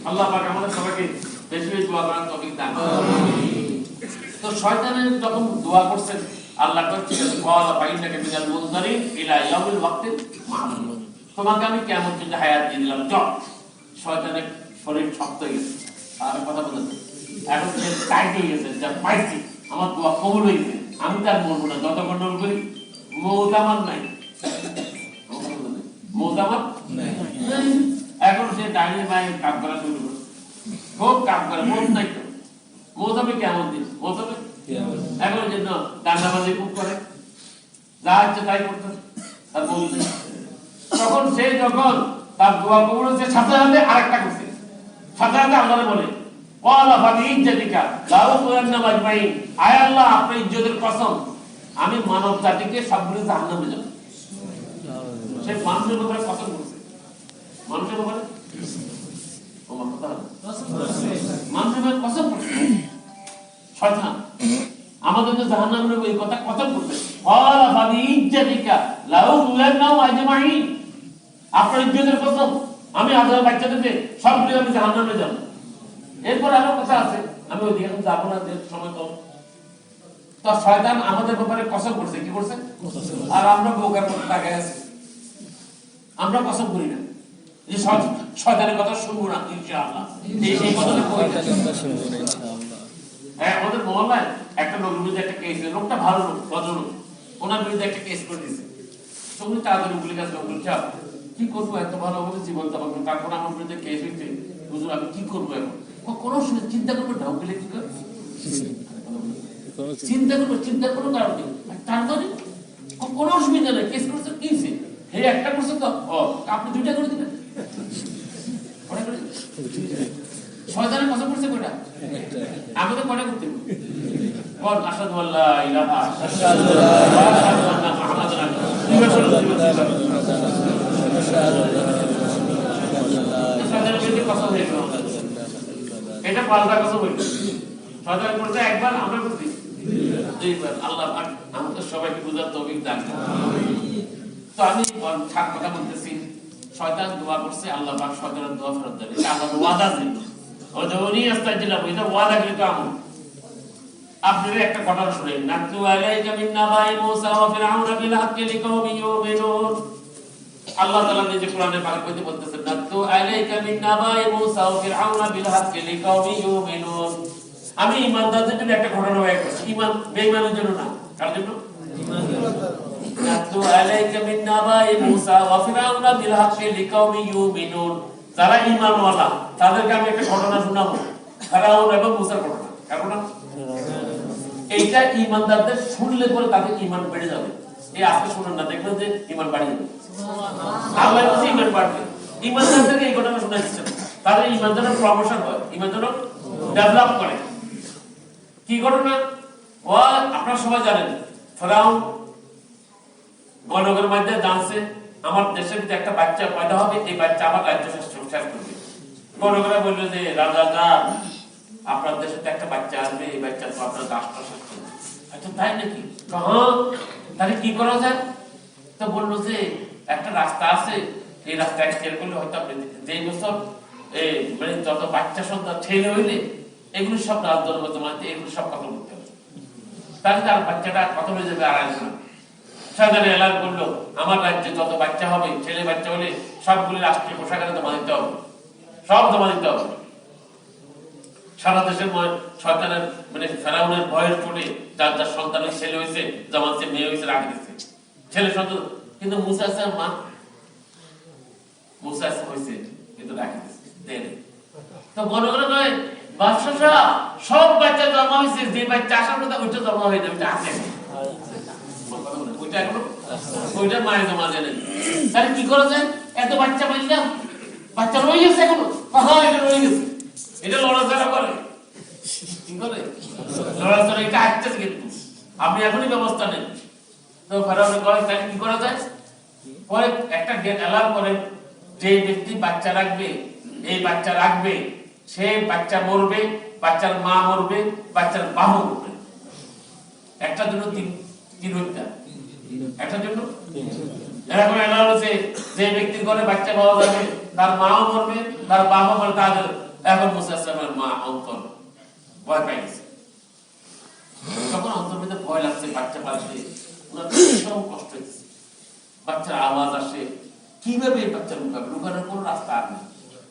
আল্লাহ পাক আমাদের সবাইকে বেশি বেশি দোয়া করার তৌফিক দান করুন। তো শয়তানের যখন দোয়া করছেন আল্লাহ কইছে ক্বালা ফাইন্নাকা মিনাল মুনজারিন ইলা ইয়াউমিল ওয়াক্তিল মালুম। তোমাকে আমি কেমন কিন্তু হায়াত দিয়ে দিলাম, চল। শয়তানের শরীর শক্ত হয়ে গেছে, আর কথা বলেছে, এখন সে টাইট হয়ে গেছে, যা পাইছি আমার দোয়া কবুল হয়েছে, আমি তার মরবো না যতক্ষণ নড় করি। মৌত আমার নাই, মৌত আমার নাই। এখন সে ডাইনি মায়ের কাজ করা শুরু করছে, খুব কাজ করে, মৌত নাই তো। মৌত হবে কেমন দিন, মৌত হবে এখন জন্য ডান্ডাবাজি খুব করে, যা হচ্ছে তাই করতে তার বলতে। তখন সে যখন তার দোয়া কবুল হচ্ছে, সাথে সাথে আরেকটা করছে, সাথে সাথে আল্লাহরে বলে, ওয়ালা ফাদিজ্জাতিকা লাউ কুয়ান্না মাজমাইন, আয় আল্লাহ আপনার ইজ্জতের কসম আমি মানব জাতিকে সবগুলো জাহান্নামে যাব। সে মানুষের ব্যাপারে কসম করছে, মানুষের ব্যাপারে মানুষের ব্যাপারে কসম করছে শয়তান, আমাদেরকে জাহান্নামের এই কথা কসম করছে। ওয়ালা ফাদিজ্জাতিকা লাউ কুয়ান্না মাজমাইন, আপনার ইজ্জতের কসম আমি আদমের বাচ্চাদেরকে সবগুলো আমি জাহান্নামে যাব। এরপর আরো কথা আছে, আমি ওই দিকে যাবো না, যে সময় কম। তো শয়তান আমাদের ব্যাপারে কসম করছে, কি করছে? আর আমরা বোকার মতো তাকায় আছি, আমরা কসম করি না যে শয়তানের কথা শুনবো না ইনশাআল্লাহ, এই কথাটা কই না ইনশাআল্লাহ। হ্যাঁ, আমাদের মহল্লায় একটা লোকের বিরুদ্ধে একটা কেস, লোকটা ভালো লোক, ভদ্রলোক, ওনার বিরুদ্ধে একটা কেস করে দিয়েছে। তো উনি তাড়াতাড়ি উকিলের কাছে বলছে, কি করবো, এত ভালো হবে জীবন যাপন, তারপর আমার বিরুদ্ধে কেস হয়েছে, হুজুর আমি কি করবো এখন? কোনো চিন্তা করবো না, উকিলে কি করে চিন্তা কোনো কারণ নেই, তার মানে কোনো অসুবিধা নেই, কেস করছে কি হে একটা করছে তো আপনি দুইটা করে দিবেন, শয়তানের কথা করছে কয়টা, আমি তো কয়টা করতে বল, আশহাদু আল্লা ইলাহা ইল্লাল্লাহ মুহাম্মাদুর রাসূলুল্লাহ। এটা পাল্টা কথা বলছি, শয়তান করতে একবার, আমরা করছি দুইবার। আল্লাহ আমাদের সবাইকে বুঝার তৌফিক দান করুন। তো আমি কথা বলতেছি, শয়তান দোয়া করছে, আল্লাহ পাক শয়তানের দোয়া ফেরত দেন, এটা আল্লাহর ওয়াদা ছিল। ওয়াদাউনি আস্তাজিলাম, এটা ওয়াদা কিন্তু আমল। আপনাদের একটা ঘটনা শুনেন, নাতলু আলাইকা মিন নাবাই মূসা ওয়া ফিরআউনা বিল হাক্কি লিকাওমিন ইউমিনুন। আল্লাহ তাআলা নিজে কোরআনে পাক কইতে বলতেছেন, নাতলু আলাইকা মিন নাবাই মূসা ওয়া ফিরআউনা বিল হাক্কি লিকাওমিন ইউমিনুন। আমি ঈমানদারদের জন্য একটা ঘটনা বয়ান করছি, ঈমান বেঈমানের জন্য না। কার জন্য? নাতলু আলাইকা মিন নাবাই মূসা ওয়া ফিরআউনা বিল হাক্কি লিকাওমিন ইউমিনুন। যারা ঈমানওয়ালা তাদেরকে আমি একটা ঘটনা শোনাবো, ফিরআউন এবং মূসার ঘটনা। কার ঘটনা? এইটা ঈমানদারদের শুনলে পরে তাদের ঈমান বেড়ে যাবে। এই আজকে শুনুন না, দেখবেন যে ঈমান বাড়ে যাবে, আল্লাহর কাছে ঈমান বাড়বে। ঈমানদারদেরকে এই ঘটনা শোনাচ্ছেন, তাদের ঈমান যেন প্রমোশন হয়, ঈমান যেন ডেভেলপ করে। কি ঘটনা? ও আপনারা সবাই জানেন, ফিরআউন গণগণের মধ্যে জানছে আমার দেশের ভিতরে একটা বাচ্চা পয়দা হবে, এই বাচ্চা আমার রাজ্য শেষ করবে। গণগণরা বলল যে রাজা যান, আপনার দেশে একটা বাচ্চা আসবে, এই বাচ্চা তো আপনার রাষ্ট্র শেষ করবে। আচ্ছা তাই নাকি? হ্যাঁ, তাহলে কি করা যায়? তো বললো যে একটা রাস্তা আছে, এই রাস্তায় ছেড়ে করলে হয়তো আপনি যেই বছর মানে যত বাচ্চা সন্তান ছেলে হইলে এগুলো সব রাজদরবার জমাতে, এগুলো সব কথা বলতে হবে, তাহলে তার বাচ্চাটা কত হয়ে যাবে, আর আসবে না। সাধারণ এলান করলো, আমার রাজ্যে যত বাচ্চা হবে, ছেলে বাচ্চা হলে সবগুলি রাষ্ট্রীয় কোষাগারে জমা দিতে হবে, সব জমা দিতে হবে। সারা দেশের শয়তানের মানে ফিরআউনের ভয়ের চোটে যার যার সন্তানের ছেলে হয়েছে জমা দিচ্ছে, মেয়ে হয়েছে রাখে দিচ্ছে, ছেলে সন্তান। কিন্তু মূসা আলাইহিস মা মূসা হয়েছে কিন্তু রাখে দিচ্ছে, দেয় না। তো গণগণ নয়, বাদশাহ সব বাচ্চা জমা হয়েছে, যে বাচ্চা আসার কথা ওইটা জমা হয়ে যাবে, আছে ওইটা এখনো ওইটা মায়ের জমা দেয় না। তাহলে কি করা যায়? এত বাচ্চা পাইলাম, বাচ্চা রয়ে গেছে এখনো, হ্যাঁ এটা রয়ে গেছে, এটা লড়াচড়া করে, কি করে লড়াচড়া, এটা আসতেছে কিন্তু আপনি এখনই ব্যবস্থা নেন। তো ফেরাউন কয় তাহলে কি করা যায়? পরে একটা অ্যালার্ম করেন, যে ব্যক্তি বাচ্চা রাখবে, এই বাচ্চা রাখবে, সে বাচ্চা মরবে, বাচ্চার মা মরবে, বাচ্চার বাবা মরবে। একটার জন্য তিন হত্যা, একটার জন্য এরকম অ্যালার্ম হচ্ছে, যে ব্যক্তির ঘরে বাচ্চা পাওয়া যাবে তার মাও মরবে, তার বাবা মরবে, তাদের। এখন মুসা আসলামের মা অন্তর ভয় পাই গেছে, তখন অন্তর মধ্যে ভয় লাগছে, বাচ্চা পালতে ওনার ভীষণ কষ্ট হচ্ছে, বাচ্চার আওয়াজ আসে, কিভাবে এই বাচ্চা লুকানোর কোনো রাস্তা আর নেই।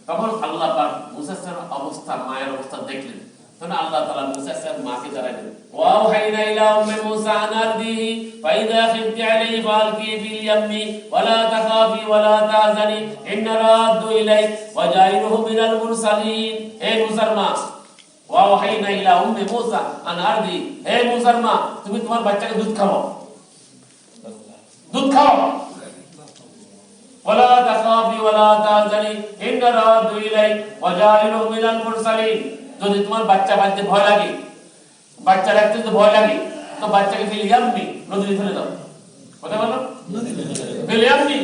তখন আল্লাহ পাক মুসা আলাইহিস অবস্থা, মায়ের অবস্থা দেখলেন। তখন আল্লাহ তাআলা মুসা আলাইহিস মাকে জানালেন, ওয়া ওয়াহাইনা ইলা উম্মি মুসা আন আরদিহি ফাইদা খিফতি আলাইহি ফালকি ফিল ইয়ামমি ওয়া লা তাখাফি ওয়া লা তাহজানি ইন্না রাদ্দু ইলাইক ওয়া জাইলুহু মিনাল মুরসালিন। হে মুসার মা, ওয়া ওয়াহাইনা ইলা উম্মি মুসা আন আরদিহি, হে মুসার মা, তুমি তোমার বাচ্চাকে দুধ খাওয়াও, দুধ খাওয়াও। ওয়ালা তাখাফি ওয়ালা তাহজানি ইন্না রাদ্দু ইলাইক ওয়া জাইলুহু মিনাল মুরসালিন। যদি তোমার বাচ্চা বাঁচতে ভয় লাগে, বাচ্চা রাখতে যদি ভয় লাগে, তো বাচ্চাকে ফিল ইয়ামনি, নদীতে ফেলে দাও। কথা বলো, ফিল ইয়ামনি,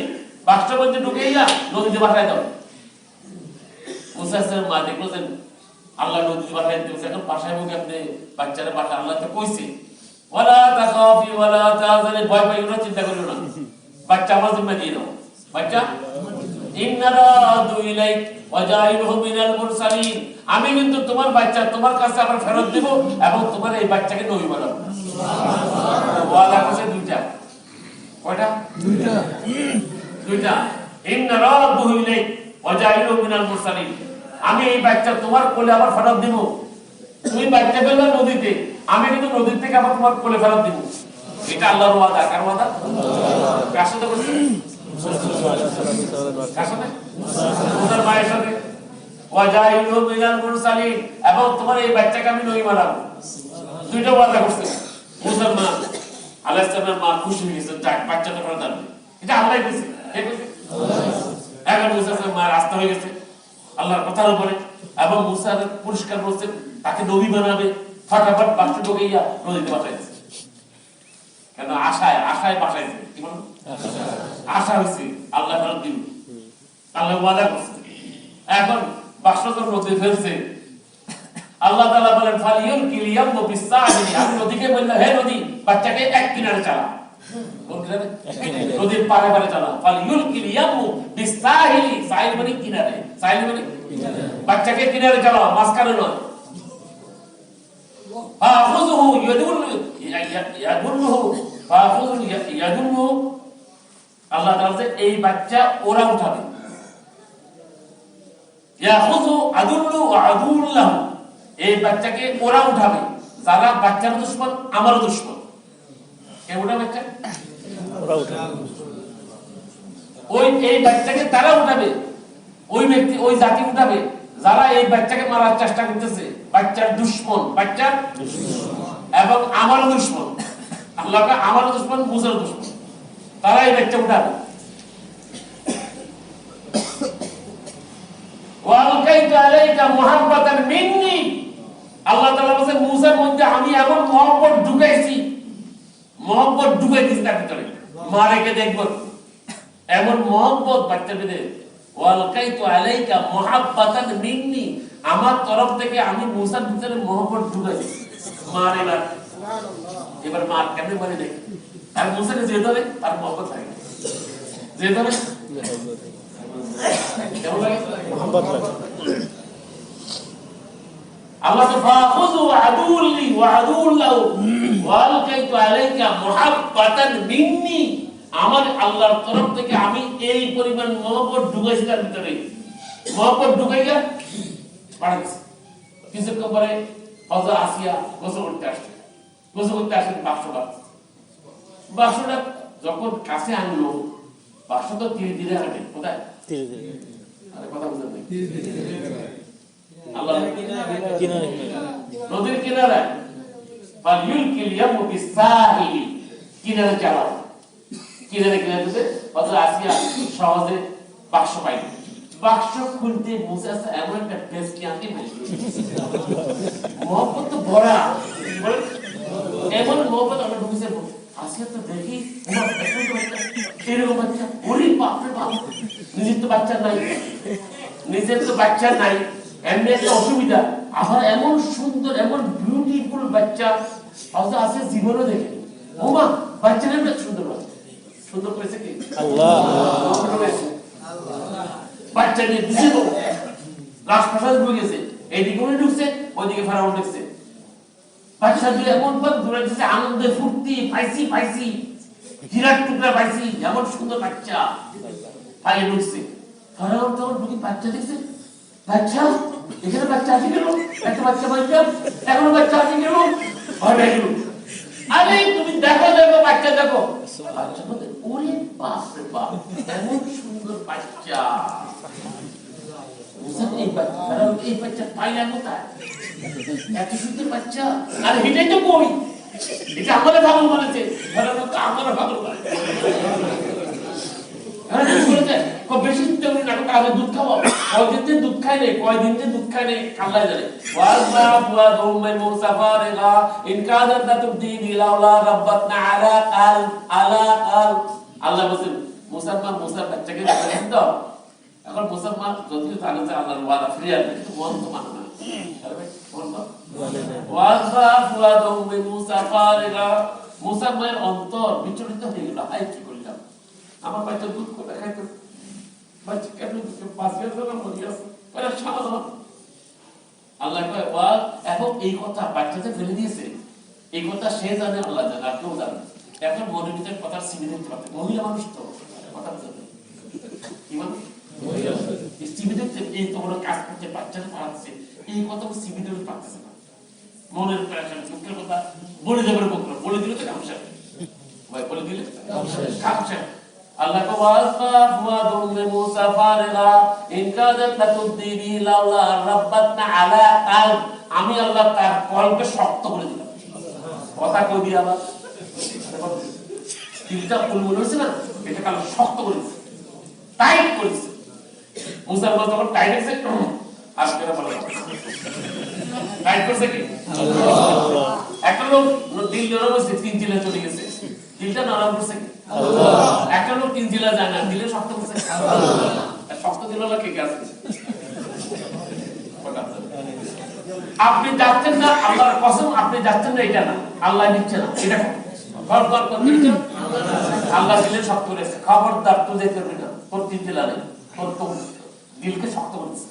বাক্সের মধ্যে ঢুকাইয়া নদীতে পাঠায় দাও। মুসা আলাইহিস মা দেখলেন আল্লাহ নদীতে পাঠায় দিয়েছে, এখন পাঠায় মুখে আপনি বাচ্চারা পাঠায়, আল্লাহ তো কইছে ওয়ালা তাখাফি ওয়ালা তাহজানি, ভয় পাইও না, চিন্তা করিও না, বাচ্চা আমার জিম্মা দিয়ে দাও। বাচ্চা ইন্না রাদু ইলাইক ওয়া জাইলুহু মিনাল মুরসালিন, আমি কিন্তু তোমার বাচ্চা তোমার কাছে আবার ফেরত দেব এবং তোমার এই বাচ্চাকে নবী বানাবো। সুবহানাল্লাহ। ওয়াদা করছে দুইটা। কয়টা? দুইটা। দুইটা। ইন্না রাদু ইলাইক ওয়া জাইলুহু মিনাল মুরসালিন, আমি এই বাচ্চা তোমার কোলে আবার ফেরত দেব। তুমি বাচ্চা পেলে নদীতে, আমি কিন্তু নদীর থেকে আবার তোমার কোলে ফেরত দেব। এটা আল্লাহর ওয়াদা। কার ওয়াদা? কার সাথে করছে? মুসার মায়ের সাথে। ওয়াজাইলুহু মিনাল মুরসালিন, এবং তোমার এই বাচ্চাকে আমি নবী বানাবো। দুইটা ওয়াদা করছে। মুসার মা আলাইহিস সালামের মা খুশি হয়ে গেছে, যাক বাচ্চাটা ফেরত আনবে। এটা আল্লাহই কইছে, কে কইছে? এখন মুসার মা রাস্তা হয়ে গেছে আল্লাহর কথার উপরে, এবং মুসা পরিষ্কার বলছেন তাকে নবী বানাবে। ফটাফট বাক্স ঢুকাইয়া নদীতে পাঠাইছে। কেন? আশায়, আশায় পাঠাইছে। কি বলো? আশা হয়েছে আল্লাহ ফেরত দিন, আল্লাহ ওয়াদা করছে। এখন বাক্সটা নদীতে ফেলছে। আল্লাহ তাআলা বলেন ফালিয়ুলকিল ইয়ামু বিসাহিলি, আমি নদীকে বললাম হে নদী বাচ্চাকে এক কিনারে চালা। কোন কিনারে? নদীর পারে পারে চালা। ফালিয়ুলকিল ইয়ামু বিসাহিলি, সাহিল মানে কিনারে, সাহিল মানে কিনারে, বাচ্চাকে কিনারে চালাও, মাঝখানে নয়। ফাখুযুহু ইয়াদুল্লুহু ফাখুযু ইয়াদুল্লুহু, আল্লাহ তাআলা যে এই বাচ্চা ওরা উঠাবে। ইয়াখুযু আদুল্লু ওয়া আদুল্লাহু, এই বাচ্চাকে ওরা উঠাবে, যারা বাচ্চার দুশমন আমারও দুশমন। কে উঠাবে বাচ্চা? ওরা উঠাবে। ওই এই বাচ্চাকে তারা উঠাবে, ওই ব্যক্তি ওই জাতি উঠাবে যারা এই বাচ্চাকে মারার চেষ্টা করতেছে, বাচ্চার দুশমন, বাচ্চার এবং আমারও দুশমন। আল্লাহকে আমারও দুশমন, মুসার দুশমন, তারা এই বাচ্চা উঠাবে। ওয়ালকাইতু আলাইকা মুহাব্বাতান মিন্নি, আল্লাহ তাআলা বলেন মুসার মধ্যে আমি এমন মহব্বত ঢুকাইছি, মহব্বত ঢুকাইছি তার ভিতরে, মারেকে দেখব এমন মহব্বত বাচ্চার ভিতরে। ওয়ালকাইতু আলাইকা মুহাব্বাতান মিন্নি, আমার তরফ থেকে আমি মুসার ভিতরে মহব্বত ঢুকাইছি। মার এবার মার কেমনে বলে দেখ, আর মুসাকে যে ধরে তার মহব্বত থাকে, যে ধরে কেমন লাগে? মহব্বত লাগে। আল্লাহ তো ফাখুযু আদুল্লি ওয়া আদুল্লাহু ওয়ালকাইতু আলাইকা মুহাব্বাতান মিন্নি, আমার আল্লাহর তরফ থেকে আমি এই পরিমাণ মহব্বত ঢুকাইছি তার ভিতরে। মহব্বত ঢুকাইয়া পাঠাইছি। কিছুক্ষণ পরে হযরত আসিয়া গোসল করতে আসছে। গোসল করতে আসেন বাক্সটা যখন কাছে আনলো, বাক্স তো ধীরে ধীরে হাঁটে। কোথায়? ধীরে ধীরে। আরে কথা বুঝেন নাই? ধীরে ধীরে। আল্লাহ কিনারে, নদীর কিনারে। ফালিয়ুলকিল ইয়ামু বিসাহিলি, কিনারে চালাও। কিনারে কিনারে হযরত আসিয়া সহজে বাক্স পাইল। বাক্স খুলতে মুসা এমন একটা টেস্টি আনতে পারল, মহব্বত তো ভরা, এমন মহব্বত আমরা ঢুকেছে। আসিয়া তো দেখি এরকম বাচ্চা, ওরে বাপরে বাপ, নিজের তো বাচ্চা নাই, নিজের তো বাচ্চা নাই, এমনি একটা অসুবিধা, আবার এমন সুন্দর এমন বিউটিফুল বাচ্চা হযরত আসিয়া জীবনও দেখে। ও মা, বাচ্চাটা এত সুন্দর, সুন্দর করেছে কি আল্লাহ। বাচ্চা নিয়ে দিছে তো রাজপ্রাসাদ ঢুকে গেছে, এইদিকে উনি ঢুকছে, ওইদিকে ফেরাউন ঢুকছে। বাচ্চা দুই এমন ভাবে দৌড়ে দিচ্ছে, আনন্দে ফুর্তি, পাইছি পাইছি, হীরার টুকরা পাইছি, এমন সুন্দর বাচ্চা। পায়ে ঢুকছে। ফেরাউন তখন ঢুকে বাচ্চা দেখছে, বাচ্চা এখানে বাচ্চা আছে কেন? একটা বাচ্চা বললাম এখনো বাচ্চা আছে কেন? ভয় পেয়ে গেল। আরে তুমি দেখো দেখো বাচ্চা দেখো, বাচ্চা বলতে ওরে বাপ রে বাপ, এমন সুন্দর বাচ্চা। এই বাচ্চা ফেরাউন এই বাচ্চা পাইলা কোথায়? এত সুন্দর বাচ্চা। আর এটাই তো কই, এটা আমাদের পাগল বলেছে, ফেরাউন তো আমাদের পাগল বলেছে। বেশি চিন্তা করি না, কাজে দুধ খাবো, কয়দিন যে দুধ খাই নেই, কয়দিন যে দুধ খাই নেই আল্লাহ জানে। আল্লাহ বলছেন মুসাম্মা মুসার বাচ্চাকে দেখেন তো, এখন মুসাম্মা যদিও জানে যে আল্লাহর ওয়াদা ফিরিয়ে আনবে, কিন্তু মন তো মানে না। মুসাম্মার অন্তর বিচলিত হয়ে গেল, হাই কি করলাম, আমার বাচ্চা দুধ করে খাইতো, বাচ্চা কেন বাঁচিয়ে দেবে সামান্য। আল্লাহ কয় ওয়াল, এখন এই কথা বাচ্চাতে ফেলে দিয়েছে, এই কথা সে জানে, আল্লাহ জানে, আর কেউ জানে। এখন মনের ভিতরে কথা সিবি দেখতে পারতে, মহিলা মানুষ তো কথা জানে, কি মানুষ সিবি দেখতে, এই তো বড় কাজ করছে, বাচ্চাটা পাঠাচ্ছে, এই কথা সিবি দেখতে পারতেছে না। মনের দুঃখের কথা বলে দেবে, বলে দিলে তো কাম শেষ, বলে দিলে কাম শেষ। আল্লাহ কো ওয়াসফা ফুয়াদুম মুসা ফারিগা ইন কাদাত লাতুদি বি লাউলা রাব্বাতনা আলা কালব, আমি আল্লাহ তার কলকে শক্ত করে দিলাম। কথা কই দি আবার দিলটা ফুলমুল হইছে না, এটা কাল শক্ত করে দিছে, টাইট করে দিছে। মুসার বল যখন টাইট হইছে, আজকে বলা টাইট করছে কি আল্লাহ। একটা লোক দিল নরম হইছে, 3 জেলা চলে গেছে, দিলটা নরম করছে কি আল্লাহ। একটা লোক 3 জেলা যায় না, দিলে শক্ত করছে আল্লাহ। শক্ত দিল না কে আছে? আপনি যাচ্ছেন না, আল্লাহর কসম আপনি যাচ্ছেন না, এটা না, আল্লাহ দিচ্ছে না, এটা খবরদার করতে আল্লাহ দিলে শক্ত করেছে, খবরদার তো যেতে পারবি না, তোর 3 জেলা নেই, তোর তো দিলকে শক্ত করেছে।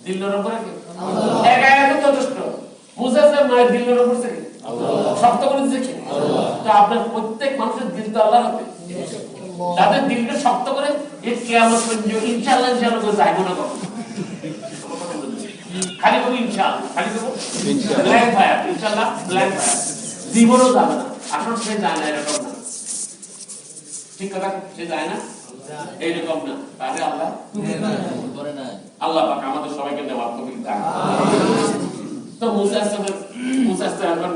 দিল নরম করে কি আল্লাহ, এক আয়াতে যথেষ্ট। মুসা সাহেব মায়ের দিল নরম করছে কি আল্লাহ, শক্ত করে দিয়েছে কি আল্লাহ। তো আপনার প্রত্যেক মানুষের দিল তো আল্লাহর হাতে, যাদের দিলকে শক্ত করে এই কিয়ামত পর্যন্ত ইনশাআল্লাহ ইনশাআল্লাহ করে যাইব না কখনো, খালি কবি ইনশাআল্লাহ, খালি কবি ইনশাআল্লাহ, ব্ল্যাঙ্ক ফায়ার, ইনশাআল্লাহ ব্ল্যাঙ্ক ফায়ার, জীবনও যাবে না। আসলে সে যায় না, এরকম না, ঠিক কথা, সে যায় না এইরকম না। তাহলে আল্লাহ করে না, আল্লাহ পাক আমাদের সবাইকে নেওয়ার তৌফিক দান। তো মুসা এখন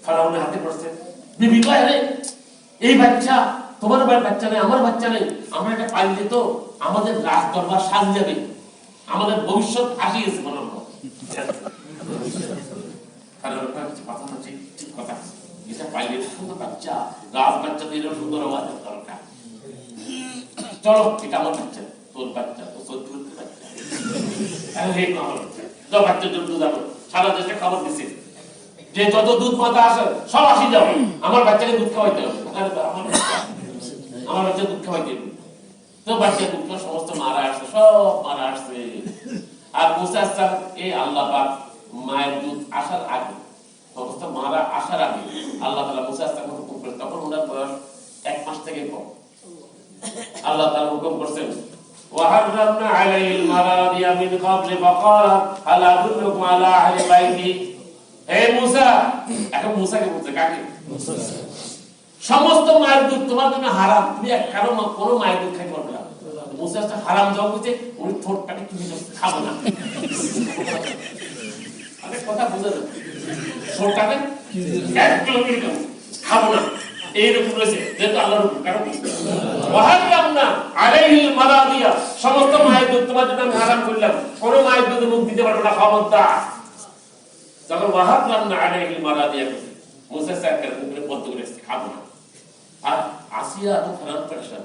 ফেরাউনের হাতে পড়ছে, বিবি কয় রে এই বাচ্চা তোমার বাচ্চা নেই, আমার বাচ্চা নেই, আমরা এটা পাইলে তো আমাদের রাজ দরবার সাজ যাবে, আমাদের ভবিষ্যৎ আসি গেছে মনে হয়। ঠিক কথা, এটা পাইলে সুন্দর বাচ্চা, রাজ বাচ্চা দিলে সুন্দর আওয়াজ দরকার, চলো এটা আমার বাচ্চা, তোর বাচ্চা তো সত্যি বাচ্চা, বাচ্চার জন্য দুধ আনো, সারা দেশে খবর দিচ্ছে যে যত দুধ মাথা আসে সব আসি যাও, আমার বাচ্চাকে দুধ খাওয়াইতে হবে, আমার বাচ্চা দুধ খাওয়াইতে হবে। তো বাচ্চা দুধ সমস্ত মারা আসছে, সব মারা আসছে। আর মুসা এই আল্লাহ পাক মায়ের দুধ আসার আগে, সমস্ত মারা আসার আগে আল্লাহ তাআলা মুসা হুকুম করেন, তখন ওনার বয়স 1 মাস থেকে কম। আল্লাহ তাআলা হুকুম করছেন وحرمنا عليه المراضع من قبل فقال هل أدلكم على أهل بيتي। হে মুসা, এখন মুসাকে বলতে কাকে? সমস্ত মায়ের দুধ তোমার জন্য হারাম, তুমি কারো কোনো মায়ের দুধ খাইতে পারবে না। মুসা হারাম যাও বলতে উনি ঠোঁটটাকে তুমি খাবো না, আরে কথা বুঝে না, ঠোঁটটাকে খাবো না এইরকম রয়েছে, যেহেতু আল্লাহর হুকুম। কারণ ওয়াহারামনা আলাইহিল মারাদিয়া, সমস্ত মায়ের দুধ তোমার জন্য আমি হারাম করলাম, কোনো মায়ের দুধে মুখ দিতে পারবে না, খবরদার। যখন ওয়াহারামনা আলাইহিল মারাদিয়া মুসা সাহেবের উপরে বন্ধ করে খাবো না। আর আসিয়া এবং ফেরাউন পেরেশান,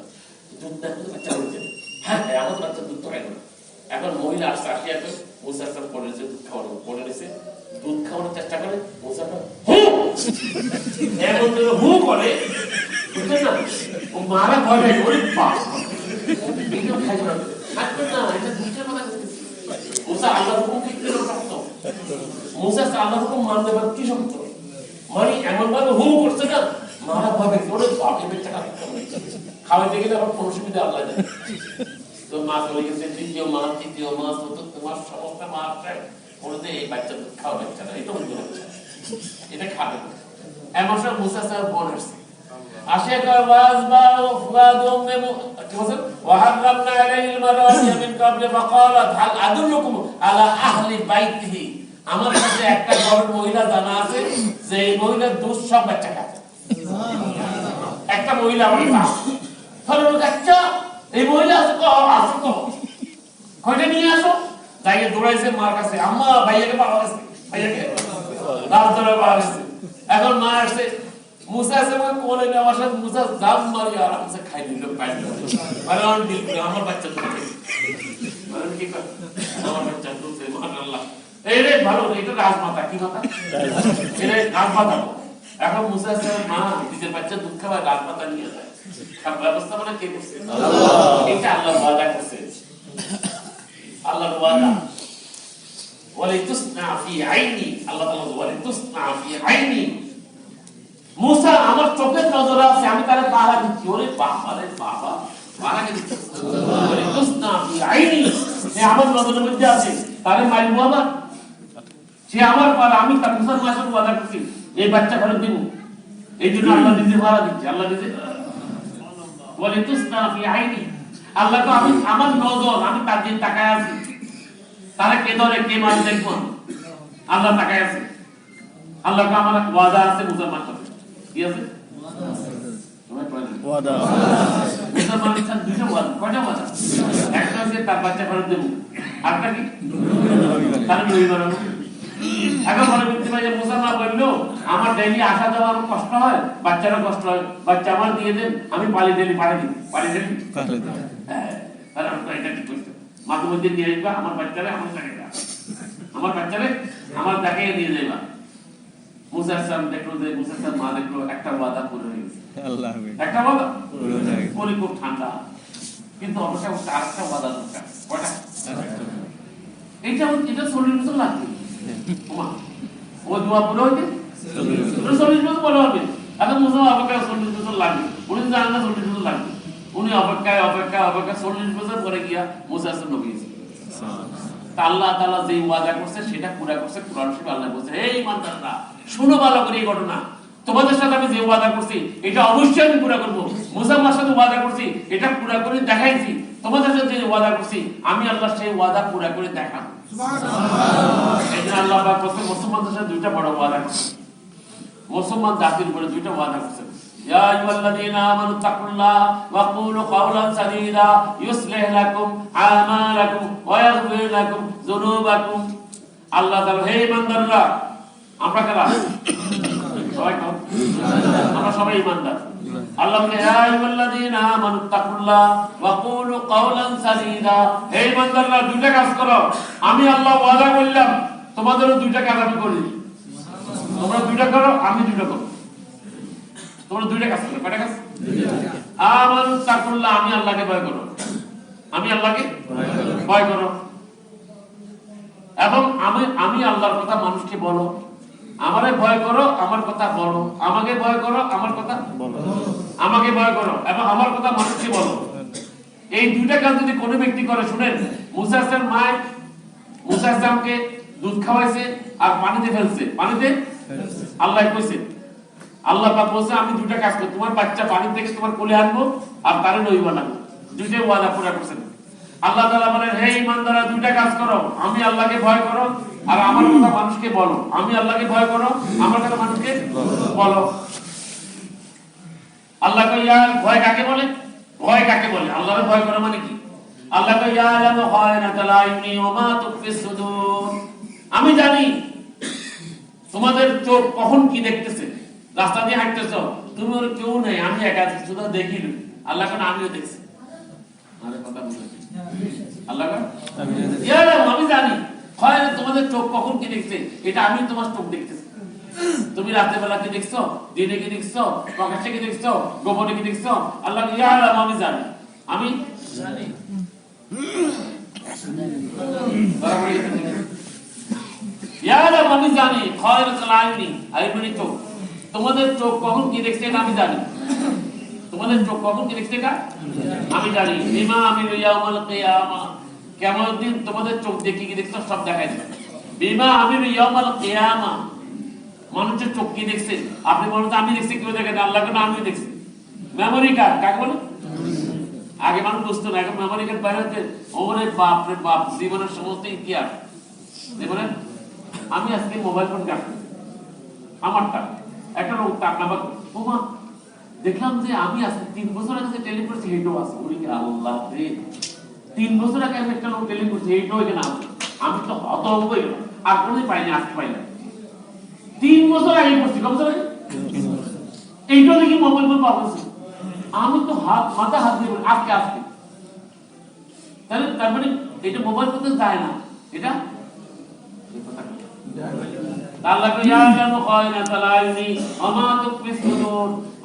দুধ দেখো বাচ্চা বলছেন, হ্যাঁ আমার বাচ্চা দুধ তো খাইবে না। এখন মহিলা আসছে, আসিয়া মুসা সাহেব পড়েছে দুধ খাওয়ানো, পড়ে নিছে, দুধ খাওয়ানোর চেষ্টা করে, মুসা এমন হু করে, বুঝলেন না, ও মারা ভয় পায়, ওরে বাপ খাইবে না, না এটা দুধের কথা। মুসা আল্লাহর হুকুম কি শক্ত, মুসা আল্লাহর হুকুম মানতে পারে কি শক্ত, মানে এমন ভাবে হু করছে না, মারা ভয় পায়, ওরে বাপ এই বাচ্চা খাওয়াইতে গেলে আবার কোনো সুবিধা আল্লাহ দেয়। তো মা চলে গেছে, তৃতীয় মাস, চতুর্থ মাস, সমস্ত মাস বলতে এই বাচ্চা দুধ খাওয়া বাচ্চা না, এটা অন্য বাচ্চা, এটা খাবে না। এমন সময় মুসা সাহেব বোন আসছে, আসে কয় ওয়াজবা ওয়াফওয়াদুম কি বলেন ওয়াহারামনা আলাইহিল মারাজিয়া মিন ক্বাবলি ফাকালাত হাল আদুল্লুকুম আলা আহলি বাইতিহি। আমার কাছে একটা ঘরের মহিলা জানা আছে যে এই মহিলার দুধ সব বাচ্চা খায়। একটা মহিলা আমার কাছে ফলে বাচ্চা এই মহিলা আছে আসো তো কয়টা নিয়ে আসো, যাই দৌড়াইছে মার কাছে, আম্মা ভাইয়াকে পাওয়া গেছে, ভাইয়াকে রাত ধরে পাওয়া গেছে। এখন মা আসছে, মুসা আছে কোলে নেওয়ার সাথে মুসা জাম মারি আরামসে খাই নিল, পাই নিল, আরে আমার দিল আমার বাচ্চা দুধ মানে কি করে আমার বাচ্চা দুধ মাশাআল্লাহ। এই রে ভালো, এটা রাজমাতা, কি মাতা, এটা রাজমাতা। এখন মুসা আছে মা নিজের বাচ্চা দুধ খাওয়ায় রাজমাতা নিয়ে যায়, সব ব্যবস্থা মানে কে করছে? এটা আল্লাহ ওয়াদা করছে, আল্লাহর ওয়াদা। ওয়ালিতুসনা ফি আইনি, আল্লাহ তাআলা ওয়ালিতুসনা ফি আইনি, মুসা আমার চোখের নজরে আছে, আমি তারে পাহারা দিচ্ছি। ওরে বাবা রে বাবা, পাহারা দিচ্ছি, ওয়ালিতুসনা ফি আইনি, সে আমার নজরের মধ্যে আছে, তারে মারবো না, সে আমার পাহারা। আমি তার মুসার মাসের ওয়াদা করছি এই বাচ্চা ঘরে দিব, এই জন্য আল্লাহ নিজে পাহারা দিচ্ছে, আল্লাহ নিজে। ওয়ালিতুসনা ফি আইনি, আল্লাহ তো আমি আমার নজর, আমি তার দিন তাকায় আছি, তারা কে ধরে কে মারে দেখবো, আল্লাহ তাকায় আছে। আল্লাহ তো আমার ওয়াদা আছে মুসলমান সাথে, কি আছে ওয়াদা, মুসলমানের সাথে দুইটা ওয়াদা, কয়টা ওয়াদা? একটা হচ্ছে তার বাচ্চা ফেরত দেবো, আরেকটা কি তার নবী বানাবো। এখন মনে করতে পারি যে মুসলমান বললো আমার ডেইলি আসা যাওয়া আমার কষ্ট হয়, বাচ্চারও কষ্ট হয়, বাচ্চা আমার দিয়ে দেন, আমি পালি ডেলি পাড়ে দিই, পালি ডেলি হ্যাঁ, তাহলে আমি তো এটা ঠিক করছি, মাঝে মধ্যে নিয়ে আসবা আমার বাচ্চারে, আমার তাকে আমার বাচ্চারে আমার তাকে নিয়ে যাইবা। মুসা সাহেব দেখলো যে মুসা সাহেব মা দেখলো একটা ওয়াদা পুরো হয়ে গেছে, একটা ওয়াদা পুরো খুব ঠান্ডা, কিন্তু অবশ্যই আরেকটা ওয়াদা দরকার। কয়টা? এটা এটা 40 বছর লাগবে, ও দোয়া পুরো হইতে 40 বছর বড় হবে। এখন মুসা অপেক্ষা 40 বছর লাগবে, উনি জানেন না 40 বছর লাগবে, উনি অপেক্ষায় 40 বছর পরে গিয়া মুসা সাহেব নবী হয়েছে। আল্লাহ তাআলা যে ওয়াদা করছে সেটা পুরা করছে। কুরআন শরীফে আল্লাহ বলেছে, এই ইমানদাররা শুনো ভালো করে এই ঘটনা, তোমাদের সাথে আমি যে ওয়াদা করছি এটা অবশ্যই আমি পুরা করব। মুসা আমার সাথে ওয়াদা করছি, এটা পুরা করে দেখাইছি। তোমাদের সাথে যে ওয়াদা করছি আমি আল্লাহ সেই ওয়াদা পুরা করে দেখাবো। সুবহানাল্লাহ। এই যে আল্লাহ পাক বলেছে মুসলমানদের সাথে দুইটা বড় ওয়াদা করছে, মুসলমান জাতির উপরে দুইটা ওয়াদা করছে। يا أيها الذين آمنوا اتقوا الله وقولوا قولا سديدا يصلح لكم أعمالكم ويغفر لكم ذنوبكم। আল্লাহ তাআলা, হে ইমানদাররা, আমরা কারা? সবাই কও, আমরা সবাই ইমানদার। আল্লাহ বলে, ইয়া আইয়ুহাল্লাযীনা আমানু তাকুল্লাহ ওয়া কুলু কাওলান সাদীদা, হে ইমানদাররা দুইটা কাজ করো, আমি আল্লাহ ওয়াদা করলাম তোমাদেরও দুইটা কাজ আমি করি, তোমরা দুইটা করো আমি দুইটা করব। তোমরা দুইটা কাজ করো, কয়টা কাজ? আমানু তাকুল্লাহ, আমি আল্লাহকে ভয় করো, আমি আল্লাহকে ভয় করো, এবং আমি আল্লাহর কথা মানুষকে বলো। আমারে ভয় করো, আমার কথা বলো, আমাকে ভয় করো, আমার কথা বলো, আমাকে ভয় করো এবং আমার কথা মানুষকে বলো। এই দুইটা কাজ যদি কোনো ব্যক্তি করে, শুনেন, মুসা আলাইহিস মা মুসা আলাইহিসকে দুধ খাওয়াইছে আর পানিতে ফেলছে, পানিতে আল্লাহ কইছে, আল্লাহ পাক বলছে আমি দুইটা কাজ করব, তোমার বাচ্চা পানি থেকে তোমার কোলে আনবো আর তারে নবী বানাবো। দুইটাই ওয়াদা পুরা করছেন। আল্লাহ তাআলা বলেন, হে ইমানদাররা দুইটা কাজ করো, আমি আল্লাহকে ভয় করো আর আমার কথা মানুষকে বলো, আমি আল্লাহকে ভয় করো, আমার কথা মানুষকে বলো। আল্লাহ কয় ইয়া, ভয় কাকে বলে? ভয় কাকে বলে? আল্লাহর ভয় করা মানে কি? আল্লাহ কয় ইয়া লামু খায়নাতাল আইনি ওয়া মা তুকফিস সুদূর, আমি জানি তোমাদের চোখ কখন কি দেখতেছে। রাস্তা দিয়ে হাঁটতেছো, তুমি ওর কেউ নেই, আমি একা আছি, শুধু দেখিল। আল্লাহ কোন আমিও দেখছি। আরে কথা বুঝলেন? আল্লাহ কোন ইয়া লামু, আমি জানি খায়না, তোমাদের চোখ কখন কি দেখছে এটা আমি তোমার চোখ দেখতেছি। তুমি রাতে বেলা কি দেখছো, দিনে কি দেখছো, প্রকাশ্যে কি দেখছো, গোপনে কি দেখছো, আল্লাহ ইয়া লামু, আমি জানি, আমি জানি। আমি জানি খায়নাতুল আইনি, আইনি চোখ, তোমাদের চোখ কখন কি দেখছে এটা আমি জানি। তোমাদের চোখ কখন কি দেখছে কা? আমি জানি। বিমা আমিলু ইয়াউমাল কিয়ামা, কিয়ামতের দিন তোমাদের চোখ দিয়ে কি দেখছো সব দেখাই দেবে। বিমা আমিলু ইয়াউমাল কিয়ামা, মানুষের চোখ কি দেখছে? আপনি বলেন তো আমি দেখছি, কেউ দেখেন, আল্লাহ কেন আমি দেখছি। মেমোরি কার্ড কাকে বলে? আগে মানুষ বুঝতো না, এখন মেমোরি কার্ড বাইরে হচ্ছে। ওরে বাপ রে বাপ, জীবনের সমস্ত ইতিহাস। জীবনের আমি আজকে মোবাইল ফোন কাটছি আমারটা, একটা লোক তার নাম্বার ওমা দেখলাম যে আমি আজকে 3 বছর আগে টেলিফোন করছি, এইটাও আছে। ওরে আল্লাহ রে, 3 বছর আগে আমি একটা লোক টেলিফোন করছি, এইটাও এখানে আছে। আমি তো হতভম্ব হয়ে গেলাম, আর কোনোদিন পাইনি, আজকে পাইলাম। 3 বছর আগে করছি, কত বছর আগে? এইটাও দেখি মোবাইল ফোন পাওয়া গেছে। আমি তো মাথা হাত দিয়ে আজকে আজকে, তাহলে তার মানে এটা মোবাইল ফোনে যায় না, এটা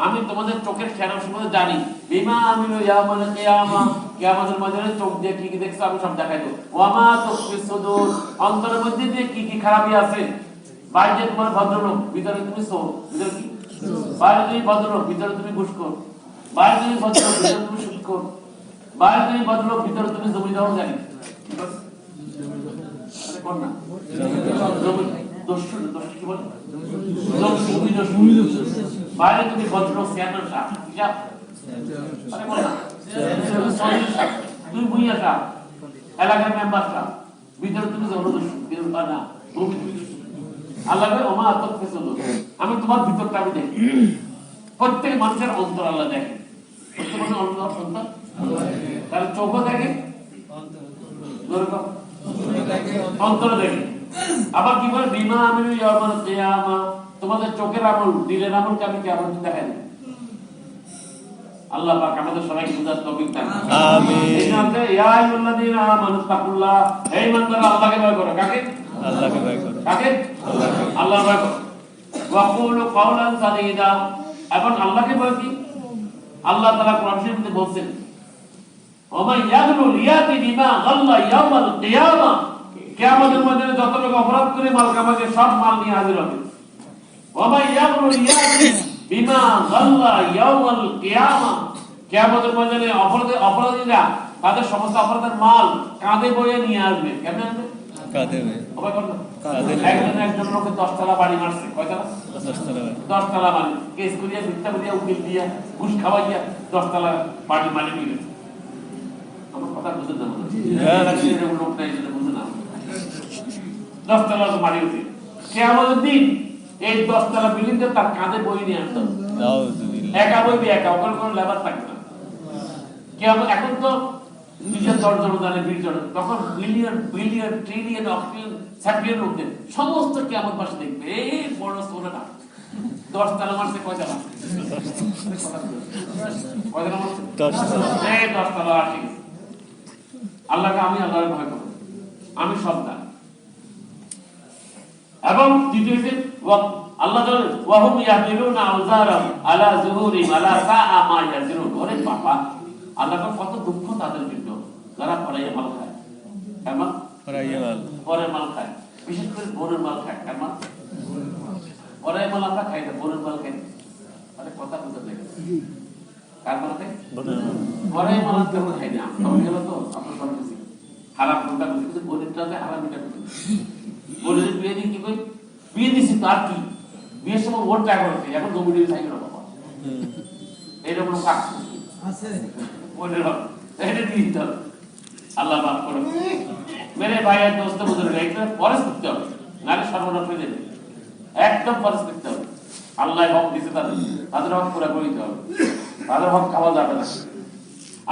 আমি তোমাদের চোখের খেয়াল সম্বন্ধে জানি। বিমা আমিলু ইয়াউমাল কিয়ামা, কিয়ামতের ময়দানে চোখ দিয়ে কি কি দেখছো আমি সব দেখাই দেব। ওয়ামা তুখফি সুদূর, অন্তরের মধ্যে দিয়ে কি কি খারাপি আছে। বাইরে তোমার ভদ্রলোক, ভিতরে তুমি চোর, ভিতরে কি? বাইরে তুমি ভদ্রলোক, ভিতরে তুমি ঘুষখোর। বাইরে তুমি ভদ্রলোক, ভিতরে তুমি সুদখোর। বাইরে তুমি ভদ্রলোক, ভিতরে তুমি জমিদার জানি। আরে কোন না বাইরে তুমি ভদ্র সিয়ানোর সাপ, তুমি ভুইয়া সাপ, এলাকার মেম্বার সাপ, ভিতরে তুমি আল্লাহ ওমা আতফেসুল, আমি তোমার ভিতরটা আমি দেখি। প্রত্যেক মানুষের অন্তর আল্লাহ দেখে, প্রত্যেক মানুষের অন্তর তাহলে চোখও দেখে, অন্তরে দেখে। আবার কি বলে বিমা আমিলু ইয়াউমাল কিয়ামা, তোমাদের চোখের আমল, দিলের আমলকে আমি কিয়ামত দিন দেখাই দেব। আল্লাহ পাক আমাদের সবাইকে বুঝার তৌফিক দান করুন, আমিন। এই জন্য ইয়া আইয়ুহাল্লাযীনা আমানু তাকুল্লাহ, হে ইমানদাররা আল্লাহকে ভয় করো। কাকে? আল্লাহকে ভয় করো। কাকে? আল্লাহকে ভয় করো। ওয়া কুলু কাওলান সাদীদা, এখন আল্লাহকে ভয় কি? আল্লাহ তাআলা কোরআন শরীফে বলেন ওমা ইয়াগলু লিয়াতি বিমা গাল্লা ইয়াউমাল কিয়ামা, কিয়ামতের ময়দানে যত লোক অপরাধ করে মাল কামাকে সব মাল নিয়ে হাজির হবে। ওমা ইয়াগলু লিয়াতি বিমা গাল্লা ইয়াউমাল কিয়ামা, কিয়ামতের ময়দানে অপরাধীরা তাদের সমস্ত অপরাধের মাল কাঁধে বয়ে নিয়ে আসবে। কেমন আসবে? কাঁধে বয়ে। হবে কোন না? কাঁধে। একজন লোকে 10 তলা বাড়ি মারছে, কয় তলা? 10 তলা বাড়ি কেস করিয়া মিথ্যা বলিয়া উকিল দিয়া ঘুষ খাওয়াইয়া 10 তলা বাড়ি মালিক হয়ে গেছে। আমার কথা বুঝতে না মনে হচ্ছে লোকটা এসে বুঝে না। 10 তলা বাড়ি উঠে কিয়ামতের দিন এই 10 তলা বিল্ডিংটা তার কাঁধে বই নিয়ে আসতো। একা বইবি, একা, ওখানে কোনো লেবার থাকবে না। কিয়ামত এখন তো 10 জন জানে 20 জন, তখন বিলিয়ন বিলিয়ন ট্রিলিয়ন অক্টিলিয়ন স্যাপিলিয়ন লোকদের সমস্ত কিয়ামত বাসী দেখবে। এই বড় সোনাটা 10 তলা মারছে, কয় তলা? কয় তলা মারছে? 10 তলা। এই 10 তলা আসে। আল্লাহকে আমি আল্লাহর ভয় করব, আমি সব জানি। এবং দ্বিতীয় যে আল্লাহ বলেন ওয়াহুম ইয়াহমিলুনা আওজারাহুম আলা যুহুরিহিম আলা সাআ মা ইয়াজিরুন। ওরে বাবা, আল্লাহ কত দুঃখ তাদের জন্য যারা পরাইয়া মাল খায়। কেমন পরের মাল খায়, বিশেষ করে বোনের মাল খায়। কেমন পরের মাল আমরা খাই না, বোনের মাল খাই। আরে কথা বুঝতে লাগে, কার মাল খাই? পরের মাল কেমন খাই না আমরা গেল তো আমরা সব কিছু খারাপ কোনটা বুঝি, কিন্তু বোনেরটাতে হারাম এটা বুঝি। বোনের বিয়ে দিয়ে কি কই? বিয়ে দিছি তো আর কি, বিয়ের সময় ওর টাকা করছে, এখন জমি চাই না বাবা, এইরকম কাজ আছে বোনের হবে, এটা দিয়ে দিতে হবে। আল্লাহ মাফ করো মেরে ভাই আর দোস্ত বুঝে একটা ফরেজ করতে হবে, নারে সর্বনাশ হয়ে যাবে। একদম ফরেজ করতে হবে। আল্লাহ হক দিতে তাদের হক পুরা করে দিতে হবে, তাদের হক খাওয়া যাবে না।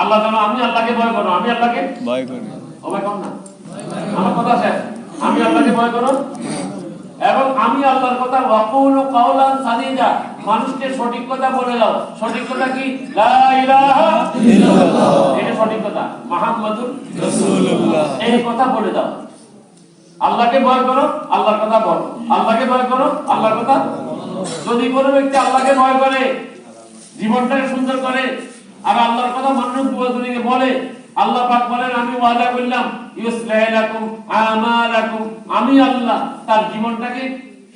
আল্লাহ জানো আমি আল্লাহকে ভয় করো, আমি আল্লাহকে ভয় করি। ও ভাই কম না, আমার কথা শেষ। আমি আল্লাহকে ভয় করো এবং আমি আল্লাহর কথা ওয়াকুলু কাওলান সাদীদা, মানুষকে সঠিক কথা বলে দাও। সঠিক কথা কি? লা ইলাহা ইল্লাল্লাহ, এটা সঠিক কথা। মুহাম্মাদুর রাসূলুল্লাহ, এই কথা বলে দাও। আল্লাহকে ভয় করো, আল্লাহর কথা বলো। আল্লাহকে ভয় করো, আল্লাহর কথা। যদি কোনো ব্যক্তি আল্লাহকে ভয় করে, জীবনটাকে সুন্দর করে আর আল্লাহর কথা মনোযোগ দিয়ে বলে, আল্লাহ পাক বলেন আমি ওয়াদা করলাম ইউসলিহু লাকুম আমালাকুম, আমি আল্লাহ তার জীবনটাকে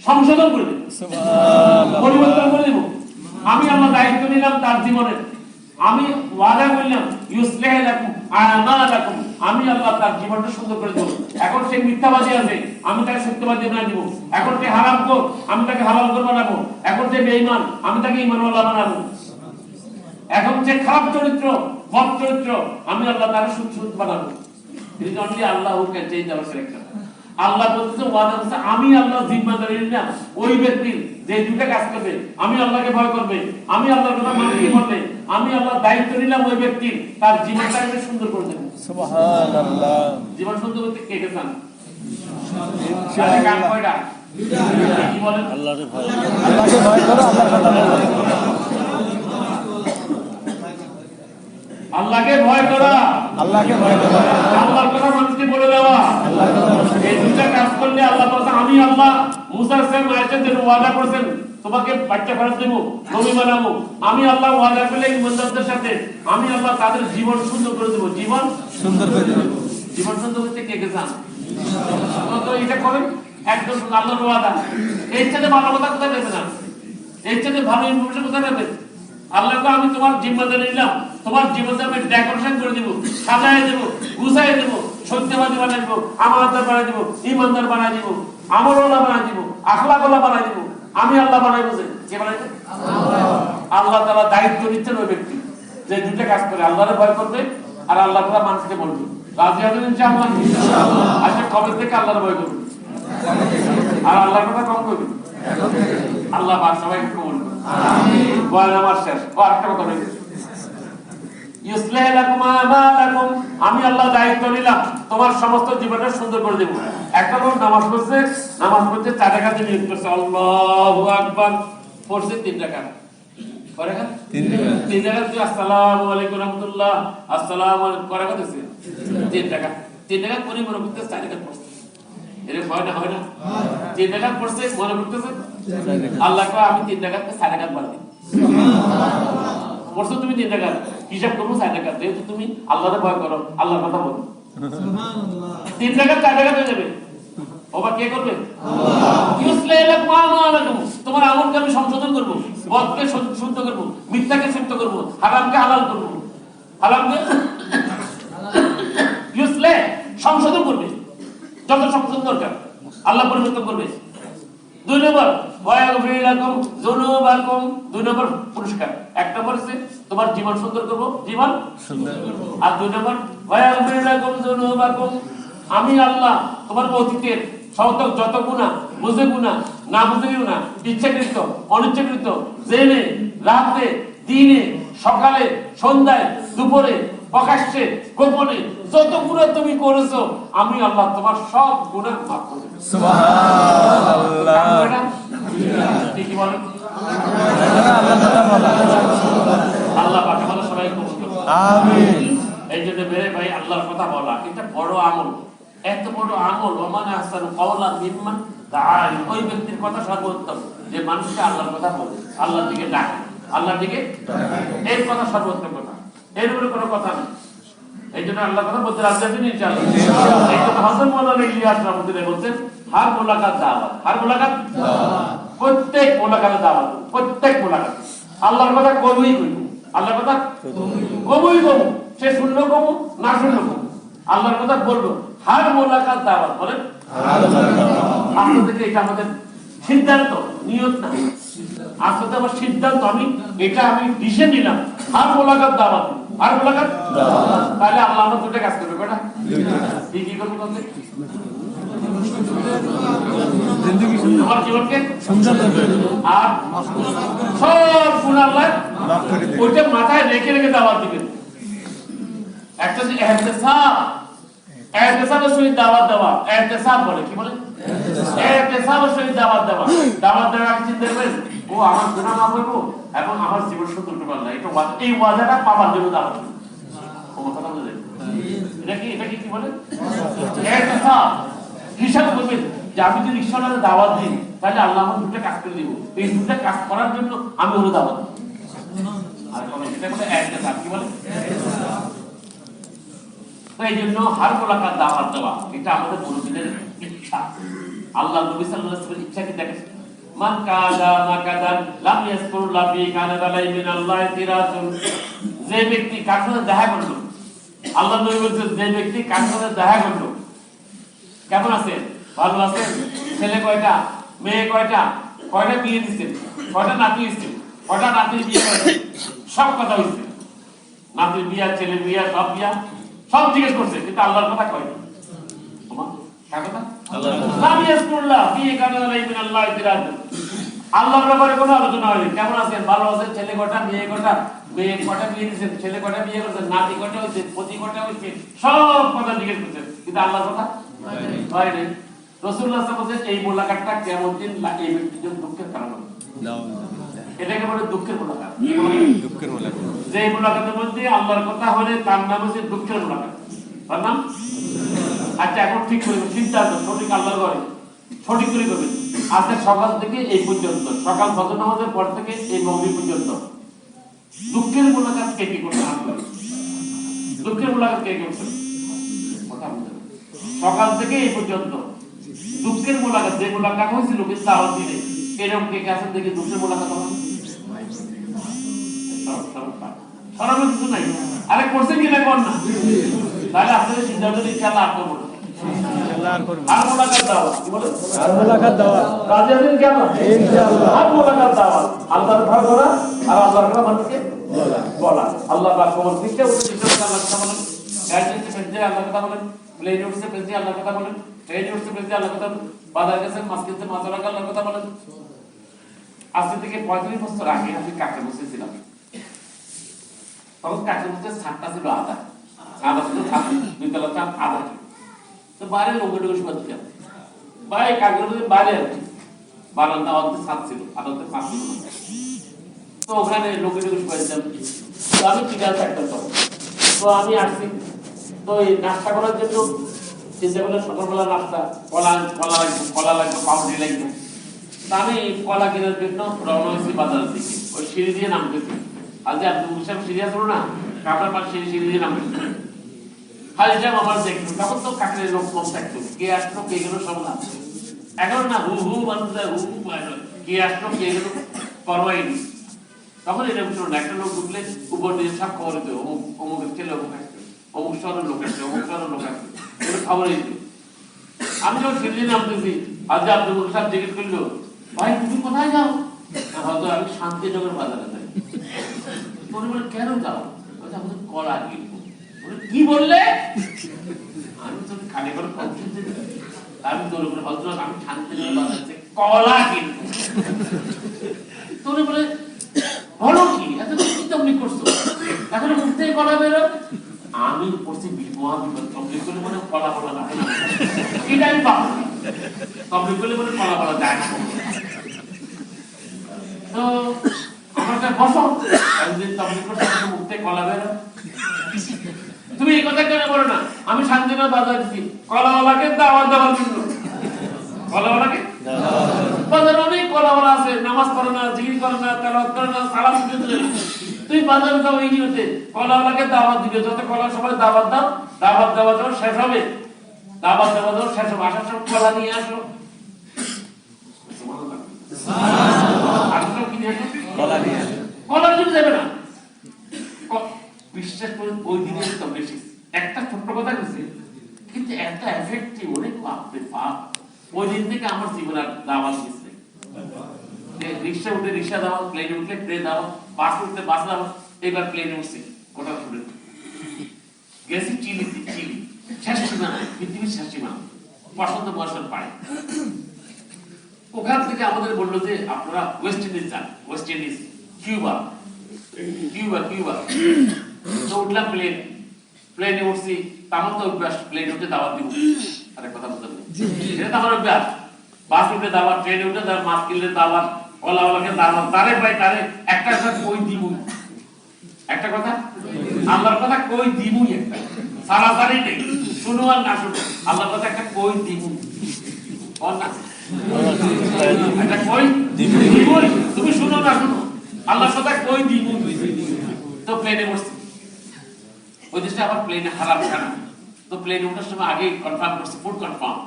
সংশোধন করে দেব, সুবহানাল্লাহ, পরিবর্তন করে দেব। আমি আল্লাহ দায়িত্ব নিলাম তার জীবনের আমি ওয়াদা করলাম ইউসলিহ লাকুম আমালাকুম, আমি আল্লাহ তার জীবনটা সুন্দর করে দেব। এখন সে মিথ্যাবাদী আছে, আমি তাকে সত্যবাদী বানিয়ে দেব। এখন সে হারামখোর, আমি তাকে হালালখোর বানাবো। এখন সে বেঈমান, আমি তাকে ঈমানওয়ালা বানাবো। এখন যে খারাপ চরিত্র, বদ চরিত্র, আমি আল্লাহ তাকে সুদ বানাবো। It is only Allah who can change our character. আল্লাহ বলতেছে, ওয়াদা করছে, আমি আল্লাহ জিম্মাদারি নিলাম ওই ব্যক্তির যে দুটো কাজ করবে, আমি আল্লাহকে ভয় করবে, আমি আল্লাহর কথা মানতে পারবে, আমি আল্লাহ দায়িত্ব নিলাম ওই ব্যক্তির তার জীবনটাকে সুন্দর করে দেব। সুবহানাল্লাহ। জীবন সুন্দর করতে কে কে চান? ইনশাআল্লাহ। কাম কয়টা? কি বলেন? আল্লাহরে ভয় আল্লাহকে ভয় করো, আল্লাহর কথা বলো। আল্লাহকে ভয় করা, আল্লাহকে ভয় করো, আল্লাহর কথা মানুষকে বলে দেওয়া। এই দুটো কাজ করলে আল্লাহ বলেন, আমি আল্লাহ মুসা আলাইহিস সালাম ওয়াদা করেছেন তোমাকে বাচ্চা ফেরত দেব, নবী বানাবো। আমি আল্লাহ ওয়াদা করলে ইমানদারদের সাথে আমি আল্লাহ তাদের জীবন সুন্দর করে দেব। জীবন সুন্দর করে দিবে। জীবন সুন্দর করতে কে কে চান? তো এটা করেন, একদম আল্লাহর ওয়াদা। এর সাথে ভালো কথা কোথায় পাবেন না? এর সাথে ভালো ইনফরমেশন কোথায় পাবেন? আল্লাহকে আমি তোমার জিম্মাদারি নিলাম, তোমার জীবনটা আমি ডেকোরেশন করে দেব, সাজায় দেব, গুছাই দেব, সত্যবাদী বানাই দেব, আমানতদার বানাই দেব, ঈমানদার বানাই দেব, আমলওয়ালা বানাই দেব, আখলাকওয়ালা বানাই দেব। আমি আল্লাহ বানাই বলছে, কে বানাইবে? আল্লাহ তাআলা দায়িত্ব নিচ্ছেন ওই ব্যক্তি যে দুইটা কাজ করে, আল্লাহরে ভয় করবে আর আল্লাহর কথা মানুষকে বলবে। রাজি আছেন ইনশাআল্লাহ? আচ্ছা, কবে থেকে আল্লাহর ভয় করবে আর আল্লাহর কথা কম করবে? আল্লাহ পাক সবাইকে কবুল করুন। আমিন। বয়ান আমার শেষ। আরেকটা কথা বলি, ইউসলিহ লাকুম আমালাকুম, আমি আল্লাহ দায়িত্ব নিলাম তোমার সমস্ত জীবনটা সুন্দর করে দেব। একটা লোক নামাজ পড়ছে, নামাজ পড়তে 4 রাকাত নিয়ত করছে, আল্লাহু আকবার, পড়ছে 3 রাকাত। কয় রাকাত? 3 রাকাত। আসসালামু আলাইকুম রাহমাতুল্লাহ, আসসালামু আলাইকুম, কয় রাকাত হইছে? 3 রাকাত। 3 রাকাত পরে মনে করতে 4 রাকাত পড়ছে। এরকম হয় না? হয় না? 3 রাকাত পড়ছে, মনে করতেছে আল্লাহ কয় আমি 3 রাকাতকে 4 রাকাত বাড়াই। পড়ছো তুমি 3 রাকাত, হিসাব করবো 4 রাকাত। যেহেতু তুমি আল্লাহরে ভয় করো, আল্লাহর কথা বলো, 3 রাকাত 4 রাকাত হয়ে যাবে। ওবা কে করবে? ইউসলিহ লাকুম আমালাকুম, তোমার আমলকে আমি সংশোধন করব, বদকে শুদ্ধ করব, মিথ্যাকে সত্য করব, হারামকে হালাল করব। হারামকে ইউসলিহ সংশোধন করবে, যত সংশোধন দরকার আল্লাহ পরিবর্তন করবে। 2 নম্বর ওয়ায়াগফির লাকুম যুনুবাকুম, 2 নম্বর পুরস্কার। 1 নম্বর হচ্ছে তোমার জীবন সুন্দর করব, জীবন সুন্দর করব। আর 2 নম্বর ওয়ায়াগফির লাকুম যুনুবাকুম, আমি আল্লাহ তোমার অতীতের যত গুনাহ, বুঝে গুনাহ, না বুঝে গুনাহ, ইচ্ছাকৃত, অনিচ্ছাকৃত, জেনে, রাতে, দিনে, সকালে, সন্ধ্যায়, দুপুরে, প্রকাশ্যে, গোপনে যত গুনাহ তুমি করেছো, আমি আল্লাহ তোমার সব গুনাহ মাফ করে দেব। সুবহানাল্লাহ। কি বলেন? আল্লাহ পাক আমাদের সবাইকে কবুল করুন। আমিন। এই যে মেরে ভাই, আল্লাহর কথা বলা এটা বড় আমল, এত বড় আমল। ওমান আহসানু কাওলান মিম্মান দাআ, ওই ব্যক্তির কথা সর্বোত্তম যে মানুষকে আল্লাহর কথা বলে, আল্লাহর দিকে ডাকে, আল্লাহর দিকে এর কথা সর্বোত্তম কথা, এর উপরে কোনো কথা নেই। এই জন্য আল্লাহ কথা বলতে রাজি আছেন ইনশাআল্লাহ? এই জন্য হযরত মাওলানা ইলিয়াস রাহমাতুল্লাহ বলছেন, হার মুলাকাত দাওয়াত, হার মুলাকাত দাওয়াত, প্রত্যেক মুলাকাতে দাওয়াত, প্রত্যেক মুলাকাত আল্লাহর কথা কবই কইব, আল্লাহর কথা কবই কব, সে শুনলো কব না শুনলো কব, আল্লাহর কথা বলবো। হার মুলাকাত দাওয়াত বলেন, আসলে থেকে এটা আমাদের সিদ্ধান্ত, নিয়ত না, আসলে আমার সিদ্ধান্ত, আমি এটা আমি ডিসিশন নিলাম, হার মুলাকাত দাওয়াত, আর মুলাকাত দাওয়াত। তাহলে আল্লাহ আমার দুটো কাজ করবে, কয়টা? কি কি করবে? জিন্দেগি সুন্দর, আমার জীবনকে সুন্দর করবে, আর সব গুনাহ আল্লাহ মাফ করে দেবে। ওইটা মাথায় রেখে রেখে দাওয়াত দিবেন। একটা যে ইহতিসাব, ইহতিসাবের সহিত দাওয়াত দেওয়া, ইহতিসাব বলে, কি বলে? ইহতিসাবের সহিত দাওয়াত দেওয়া। দাওয়াত দেওয়ার আগে চিন্তা করবেন, ও আমার গুনাহ মাফ করব এবং আমার জীবন সুন্দর করবে আল্লাহ। এটা এই ওয়াদাটা পাওয়ার জন্য দাওয়াত দিবেন। ও কথা বুঝলেন? এটা কি বলে? ইহতিসাব। হিসাব করবেন যে আমি যদি ঈশ্বরের দাওয়াত দিই, তাহলে আল্লাহ আমার দুটো কাজ করে দিব, এই দুটো কাজ করার জন্য আমি ওর দাওয়াত দিই। আর কোন এটা বলে ইহতিসাব, কি বলে? এই জন্য হার মুলাকাত দাওয়াত দেওয়া, এটা আমাদের মুরব্বিদের ইচ্ছা। আল্লাহ নবী সাল্লাল্লাহু আলাইহি ওয়াসাল্লাম ইচ্ছা কি দেখেন, মান কাদা মাকাদান লাম ইয়াসকুরুল্লাহ ফি কানা আলাইহি মিনাল্লাহি তিরাতুন, যে ব্যক্তি কার সাথে দেখা করলো, আল্লাহ নবী বলছেন যে ব্যক্তি কার সাথে দেখা করলো, কেমন আছেন, ভালো আছেন, ছেলে কয়টা, মেয়ে কয়টা, কয়টা বিয়ে দিচ্ছেন, কয়টা নাতি দিচ্ছেন, কয়টা নাতি বিয়ে করেছেন, সব কথা হয়েছে, নাতির বিয়া, ছেলে বিয়া, সব বিয়া, সব জিজ্ঞেস করছে, কিন্তু আল্লাহর কথা কয় আল্লাহর ব্যাপারে কোনো আলোচনা হয়নি। কেমন আছেন, ভালো আছেন, ছেলে কটা, মেয়ে কটা, মেয়ে কটা বিয়ে দিচ্ছেন, ছেলে কটা বিয়ে করছেন, নাতি কটা হয়েছে, পতি কটা হয়েছে, সব কথা জিজ্ঞেস করছেন, কিন্তু আল্লাহর কথা হয়নি। রাসূলুল্লাহ সাল্লাল্লাহু আলাইহি ওয়াসাল্লাম এই মোলাকাতটা কিয়ামত দিন এই ব্যক্তির জন্য দুঃখের কারণ হবে। এটাকে বলে দুঃখের মোলাকাত। দুঃখের মোলাকাত। যে মোলাকাতের মধ্যে আল্লাহর কথা হলে তার নাম হচ্ছে দুঃখের মোলাকাত। তার নাম, আচ্ছা এখন ঠিক করে সিদ্ধান্ত সঠিক আল্লাহর ঘরে সঠিক করে করবেন। আজকে সকাল থেকে এই পর্যন্ত, সকাল ফজর নামাজের পর থেকে এই মাগরিব পর্যন্ত দুঃখের মোলাকাত কে কি করতে হবে? দুঃখের মোলাকাত কে করছে? কথা বলতে সকাল থেকে এই পর্যন্ত দুঃখের মোলাকাত, যে মোলাকাত হয়েছিল কিন্তু আওয়াজ দিলে এরকম কে কাছে দেখে দুঃখের মোলাকাত হবে সরাবের কিছু নাই। আরে করছেন কিনা কর না, তাহলে আপনাদের সিদ্ধান্ত ইনশাআল্লাহ আর করবো না। আর মোলাকাত দাওয়া, কি বলে? আর মোলাকাত দেওয়া। রাজি আছেন কি আল্লাহ? ইনশাআল্লাহ। আর মোলাকাত দাওয়া, আল্লাহর ভয় করা আর আল্লাহর কথা মানুষকে বলা। আল্লাহ পাক কবর থেকে উত্তর আল্লাহর কথা বলেন, গাড়িতে পেজে আল্লাহর কথা বলেন, প্লেনে উঠছে পেজে আল্লাহর কথা বলেন, ট্রেনে উঠছে পেজে আল্লাহর কথা বলেন, বাজার গেছেন মাছ কিনতে মাছ রাখা আল্লাহর কথা বলেন। আজ থেকে 35 বছর আগে আমি কাকে বসেছিলাম, তখন কাকে বসে ছাদটা ছিল আধা, আধা ছিল ছাদ, দুইতলা ছাদ আধা ছিল। তো বাইরে লোকের শুয়ে ছিলাম, বাইরে কাকের মধ্যে বাইরে বারান্দা অর্ধেক ছাদ ছিল, আদালতে ছাদ ছিল না। তো ওখানে লোকের শুয়েছিলাম। তো আমি ঠিক আছে একটা তখন, তো আমি আসছি, তো এই নাস্তা করার জন্য চিন্তা করলাম সকালবেলা নাস্তা, কলা কলা লাগবে, কলা লাগবে, পাউরুটি লাগবে। তা আমি কলা কেনার জন্য রওনা হয়েছি বাজারের দিকে, ওই সিঁড়ি দিয়ে নামতেছি। আর যে আব্দুল মুসাফ সিঁড়ি আসলো না, কাপড় পাশে সিঁড়ি দিয়ে নামতেছি। হাজিরাম আমার দেখলো, তখন তো কাকের লোক কম থাকতো, কে আসলো কে গেলো সব না, এখন না হু হু মানুষ হু হু, কে আসলো কে গেলো পরোয়াই নেই। তখন এরকম ছিল না, একটা লোক ঢুকলে উপর দিয়ে সব খবর দিত, অমুক অমুকের ছেলে অমুক আসছে, অমুক শহরের লোক আসছে, অমুক শহরের লোক আসছে, এগুলো খবরই দিত। আমি যখন সিঁড়ি দিয়ে নামতেছি, আজ আব্দুল মুসাফ জিজ্ঞেস করলো, ভাই তুমি কোথায় যাও? হয়তো আমি শান্তিনগর বাজারে যাই। মনে বলে কেন যাও? আমাদের কলা কিনবো। কি বললে? আমি তো খালি করে আমি তোর উপরে হয়তো আমি শান্তিনগর বাজারে কলা কিনবো। তোর বলে বলো কি এত কি তুমি করছো? এখন মুখ থেকে কলা বেরো। আমি পড়ছি মহাবিপদ, কমপ্লিট করলে মনে কলা বলা না, এটা আমি পাবো কমপ্লিট করলে মনে কলা বলা যায় না। তো আমাকে বসো, মুখ থেকে কলা বেরো। তুমি এই কথা কেন বলো না? আমি শান্তিনগর বাজার দিচ্ছি, কলাওয়ালাকে দাওয়াত দেওয়ার জন্য। কলাওয়ালাকে বাজারে অনেক কলাওয়ালা আছে, নামাজ পড়ে না, জিকির করে না, তেলাওয়াত করে না, সালাম দিতে না। তুই বাজারে যাও এই নিয়তে, কলাওয়ালাকে দাওয়াত দিবে, যত কলা সবাই দাওয়াত দাও, দাওয়াত দেওয়া যখন শেষ হবে, দাওয়াত দেওয়া যখন শেষ হবে, আসার সময় কলা নিয়ে আসো। কলা নিয়ে কলার জন্য যাবে না, বিশ্বাস করে ওই দিনে একটা ছোট্ট কথা বলছে, কিন্তু একটা এফেক্টিভ অনেক বাপরে বাপ। ওই দিন থেকে আমার জীবন আর দাওয়াত দিচ্ছে, রিক্সা উঠে রিক্সা দাওয়াত, প্লেনে উঠলে প্লেন দাওয়াত, বাস উঠলে বাস দাওয়াত, এবার প্লেনে উঠছে ওটা শুনে গেছি চিলিতে, চিলি শেষ সীমানা, পৃথিবীর শেষ সীমানা, বসন্ত বর্ষণ পায়। ওখান থেকে আমাদের বললো যে আপনারা ওয়েস্ট ইন্ডিজ যান, West Indies, Cuba, Cuba, Cuba. তো উঠলাম প্লেন, প্লেনে উঠছি, আমার তো অভ্যাস প্লেনে উঠে দাওয়াত দিব। আরে কথা বলতে এটা তো আমার অভ্যাস, বাস উঠে দাওয়াত, ট্রেনে উঠে দাওয়াত, মাছ কিনলে দাওয়াত, ওলাওয়ালাকে দাওয়াত, তারে ভাই তারে একটা কথা কই দিবই, একটা কথা আল্লাহর কথা কই দিবই, একটা সারাসারি নেই, শুনো আর না শুনো, আল্লাহর কথা একটা কই দিবই, না একটা কই দিবই, তুমি শুনো না শুনো, আল্লাহর কথা কই দিবই। তো প্লেনে বসছি, ওই দেশটা আবার প্লেনে হারাম খানা। তো প্লেনে ওঠার সময় আগে কনফার্ম করছি, ফুড কনফার্ম।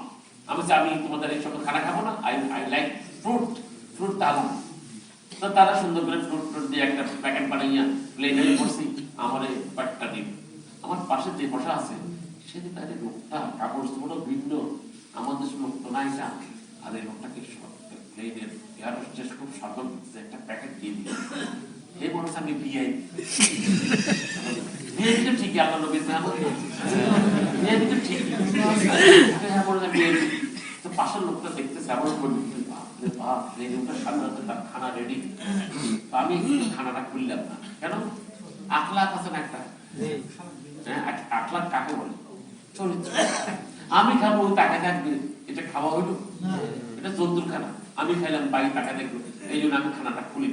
আমি তোমাদের এই সব খানা খাবো না, আই লাইক ফ্রুট, ফ্রুট তালা। তো তারা সুন্দর করে ফ্রুট দিয়ে একটা প্যাকেট বানাইয়া প্লেনে পড়ছি, আমার এই পাটটা দিন। আমার পাশে যে বসা আছে সেদিন আরে লোকটা কাপড় চোপড় ভিন্ন, আমাদের দেশের লোক তো নাই না, আর এই লোকটাকে প্লেনের এয়ার হোস্টেস খুব সফল একটা প্যাকেট দিয়ে দিল। এই বলছে আমি বিয়ে তো ঠিকই, আল্লাহ নবী বিয়ে তো ঠিক, তো পাশের লোকটা দেখতেছে আমার বাপ এই লোকটা সাধারণত তার খানা রেডি। আমি খানাটা খুললাম না, কেন? আখলাক আছে না একটা, আখলাক কাকে বলে? চরিত্র। আমি খাবো টাকা থাকবে, এটা খাওয়া হইলো? এটা জন্তুর খানা। আমি খাইলাম, বাড়ি টাকা দেখলো, এই জন্য আমি খানাটা খুলি।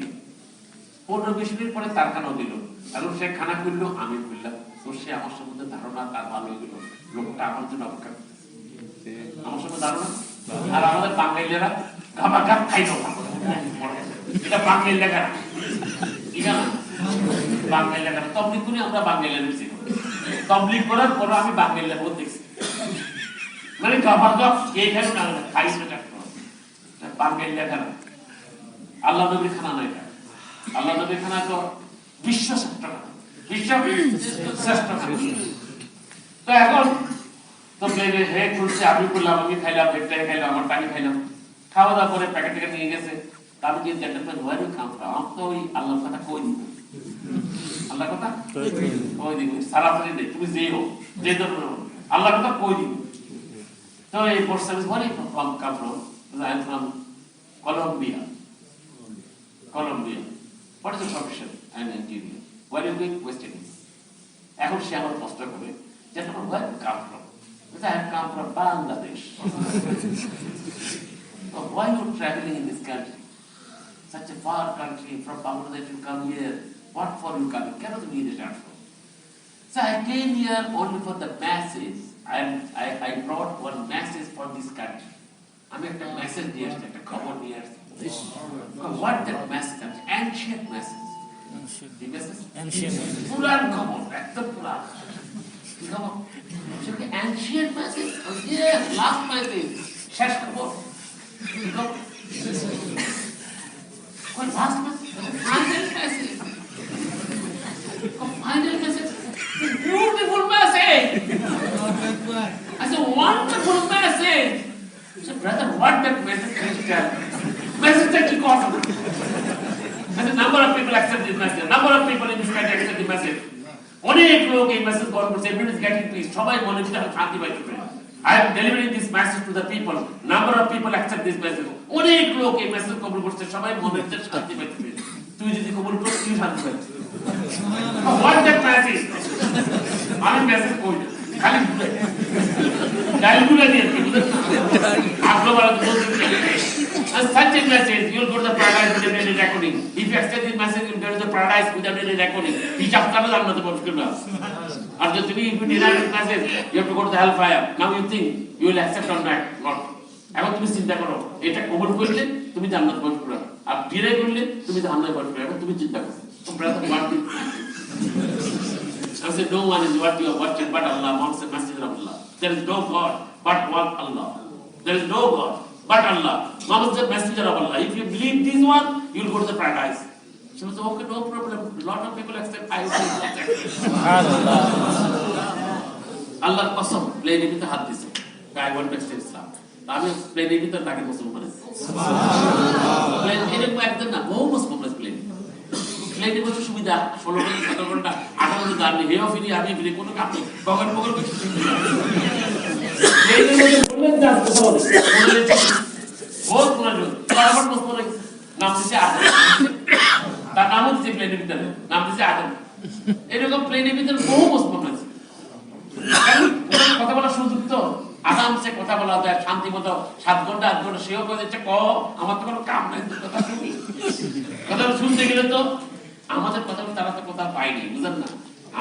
15-20 মিনিট পরে তার খানাও দিল, এখন সে খানা খুললো, আমি খুললাম। তো সে আমার সম্বন্ধে ধারণা তার ভালো হয়ে গেল, লোকটা আমার জন্য অপেক্ষা করতেছে, আমার সম্বন্ধে ধারণা। আর আমাদের বাঙালিরা খাবার খাপ খাইল, এটা বাঙালি লেখা না, ঠিক আছে? বাঙালি লেখা না। তবলিগ করি আমরা বাঙালি লেখছি, তবলিগ করার পর আমি বাঙালি লেখা দেখছি, মানে খাবার খাপ কে খাই না খাই সেটা বাঙালি লেখা না। আল্লাহ নবীর খানা নয় এটা। আল্লাহ নবীর খানা তো বিশ্ব শ্রেষ্ঠ খানা, বিশ্ব শ্রেষ্ঠ খানা। তো এখন তো প্লেনে হে খুলছে, আমি করলাম, আমি খাইলাম, হেডটাই খাইলাম, আমার টানি খাইলাম। খাওয়া দাওয়া করে প্যাকেটটাকে নিয়ে গেছে। আমি যে জ্যাকেটটা ধোয়ারি খাওয়া, আমার তো ওই আল্লাহর কথা কই দিব, আল্লাহর কথা কই দিব, সারাসারি নেই, তুমি যেই হোক, যে ধরনের হোক, আল্লাহর কথা কই দিব। তো এই পোস্ট সার্ভিস বলি I am from Colombia. Colombia. What is the profession? I am engineer. Where are you going? West Indies. এখন সে আমার প্রশ্ন করে, gentlemen, where you come from? I have come from Bangladesh. So why you traveling in this country? Such a far country, from Bangladesh you come here. What for you coming? Cannot be the answer. So I came here only for the message. I brought one message for this country. আমি একটা message দিয়ে আসছি, একটা খবর নিয়ে আসছি। What that message? Ancient message. The message? পুরান খবর, একদম পুরান খবর। Ancient message? Yes, last message. শেষ খবর। Last message? Final message. Final message. Beautiful message. I said, wonderful message. So, brother, what that message is tell? Message that you got. And the number of people accept this message. Number of people in this country accept the message. অনেক লোক এই message গ্রহণ করছে, everyone is getting peace. সবাই মনে হচ্ছে শান্তি পাইছে। I am delivering this message to the people. Number of people accept this message. অনেক লোক এই মেসেজ কবুল করছে, সবাই মনে হচ্ছে শান্তি পাইছে। তুই যদি কবুল করিস, তুই শান্তি পাইছিস। What that message? আমি মেসেজ কই না, খালি ডাইলগুলো দিয়ে such a message, you will go to the paradise without any reckoning. If you accept this message, you will go to the paradise without any reckoning. হিসাব করে জান্নাতে প্রবেশ করবে। আর যদি তুমি if you deny this message, you have to go to the hellfire. Now you think you will accept or not? এখন তুমি চিন্তা করো, এটা কবুল করলে তুমি জান্নাতে প্রবেশ করবে, আর ডিনাই করলে তুমি জাহান্নামে প্রবেশ করবে। এখন তুমি চিন্তা করো, তোমরা তো মারবে। I said, no one is what you are watching but Allah, Muhammad said, Messenger of Allah. There is no God but one Allah. There is no God but Allah. Muhammad said, Messenger of Allah. If you believe this one, you will go to the paradise. She was okay, no problem. A lot of people accept. I will accept. Allah qasam, plane with the hath this. I want to accept Islam. আমি প্লেনের ভিতর তাকে মুসলমান করেছি। Plane এরকম একদম না, বহু মুসলমান প্লেন। প্লেনের মধ্যে সুবিধা 16 ঘন্টা 17 ঘন্টা 18 ঘন্টা জার্নি, হেও ফিরি আমি ফিরি কোনো কাজ নেই, পকেট পকেট কিছু প্লেনের মধ্যে বললেন যান কথা বলে বহুত মনোযোগ। তারপর মুসলমান নাম দিছে আদম, তার নাম হচ্ছে প্লেনের ভিতরে নাম দিছে আদম। এরকম প্লেনের ভিতরে বহু মুসলমান আছে, কথা বলার সুযোগ তো আরামসে কথা বলা যায় শান্তি মতো 7 ঘন্টা 8 ঘন্টা। সেও বলে যে আমার তো কোনো কাম নাই, কথা শুনি। কথা শুনতে গেলে তো আমাদের কথা তারা তো কথা পায়নি, বুঝলেন না?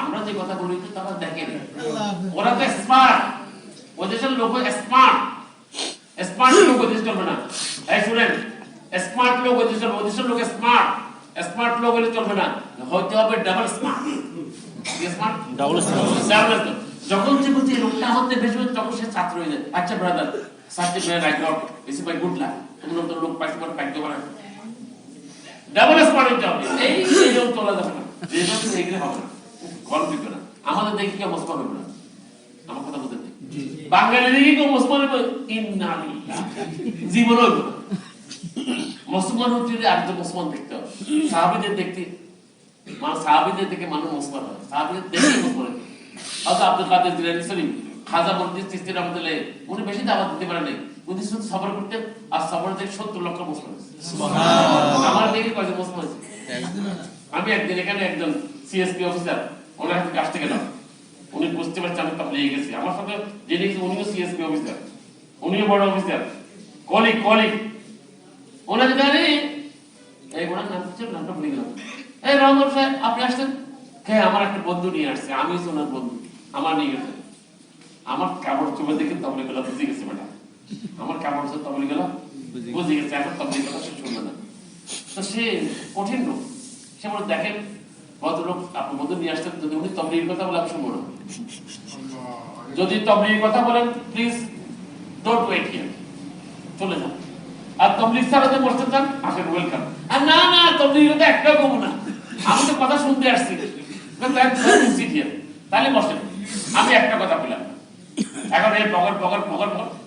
আমরা যে কথা বলি তো তারা দেখেন, ওরা তো স্মার্ট, ওদের লোক স্মার্ট। স্মার্ট লোক ওদের চলবে না। এই শুনেন, স্মার্ট লোক ওদের চলবে, ওদের লোক স্মার্ট। স্মার্ট লোক হলে চলবে না, হইতে হবে double smart. Smart double smart. যখন যে বলছে লোকটা আমাদের বেশি হয়, তখন সে ছাত্র হয়ে যায়। আচ্ছা brother, certificate I got, it's my good luck. তোমরা তো লোক পাইতে পারো, পাইতে পারো। ডাবল স্মার্ট হইতে হবে, এই এরকম চলা যাবে না, যেরকম এগুলো হবে না। গল্প না আমাদের দেখি কেউ মুসলমান হবে না আমার কথা বলতে বাঙালি দেখি কেউ মুসলমান হবে জীবন হইব না মুসলমান হচ্ছে আরেকজন মুসলমান দেখতে হবে সাহাবীদের দেখতে সাহাবীদের থেকে মানুষ মুসলমান হয় সাহাবীদের দেখে মুসলমান হয় হযরত আব্দুল কাদের জিলানী শরীফ খাজা মজলিস চিশতি রাহমাতুল্লাহ উনি বেশি দাওয়াত দিতে পারেন নাই উনি শুধু সবর করতেন আর সবর থেকে 70 লক্ষ মুসলমান সুবহানাল্লাহ আমার দেখে কয়জন মুসলমান হয়েছে আমি একদিন এখানে একজন সিএসপি অফিসার ওনার কাছে আসতে গেলাম উনি বুঝতে পারছে আমি তাবলীগে গেছি আমার সাথে জেনে গেছে উনিও সিএসপি অফিসার উনিও বড় অফিসার কলিগ ওনার জানে এই ওনার নাম হচ্ছে নামটা ভুলে গেলাম এই রহমান সাহেব আপনি আসছেন হ্যাঁ আমার একটা বন্ধু নিয়ে আসছে আমি ওনার বন্ধু আমার নিয়ে গেছে আমার কাপড় চোপড় দেখে তাবলীগ গুলো বুঝে গেছে বেটা আমার কাপড় চোপড় তাবলীগ গুলো বুঝে গেছে এখন তাবলীগ কথা সে শুনবে না তো সে কঠিন লোক সে বলে দেখেন ভদ্রলোক আপনি বন্ধু নিয়ে আসতেন যদি উনি তাবলীগের কথা বলে আমি শুনবো না যদি তাবলীগের কথা বলেন প্লিজ ডোন্ট ওয়েট হিয়ার চলে যান আর তাবলীগ ছাড়াতে বসতে চান আসেন ওয়েলকাম আর না না তাবলীগের কথা একটাও কম না আমি তো কথা শুনতে আসছি তাহলে বসেন আমি একটা কথা বললাম এখন এই বগর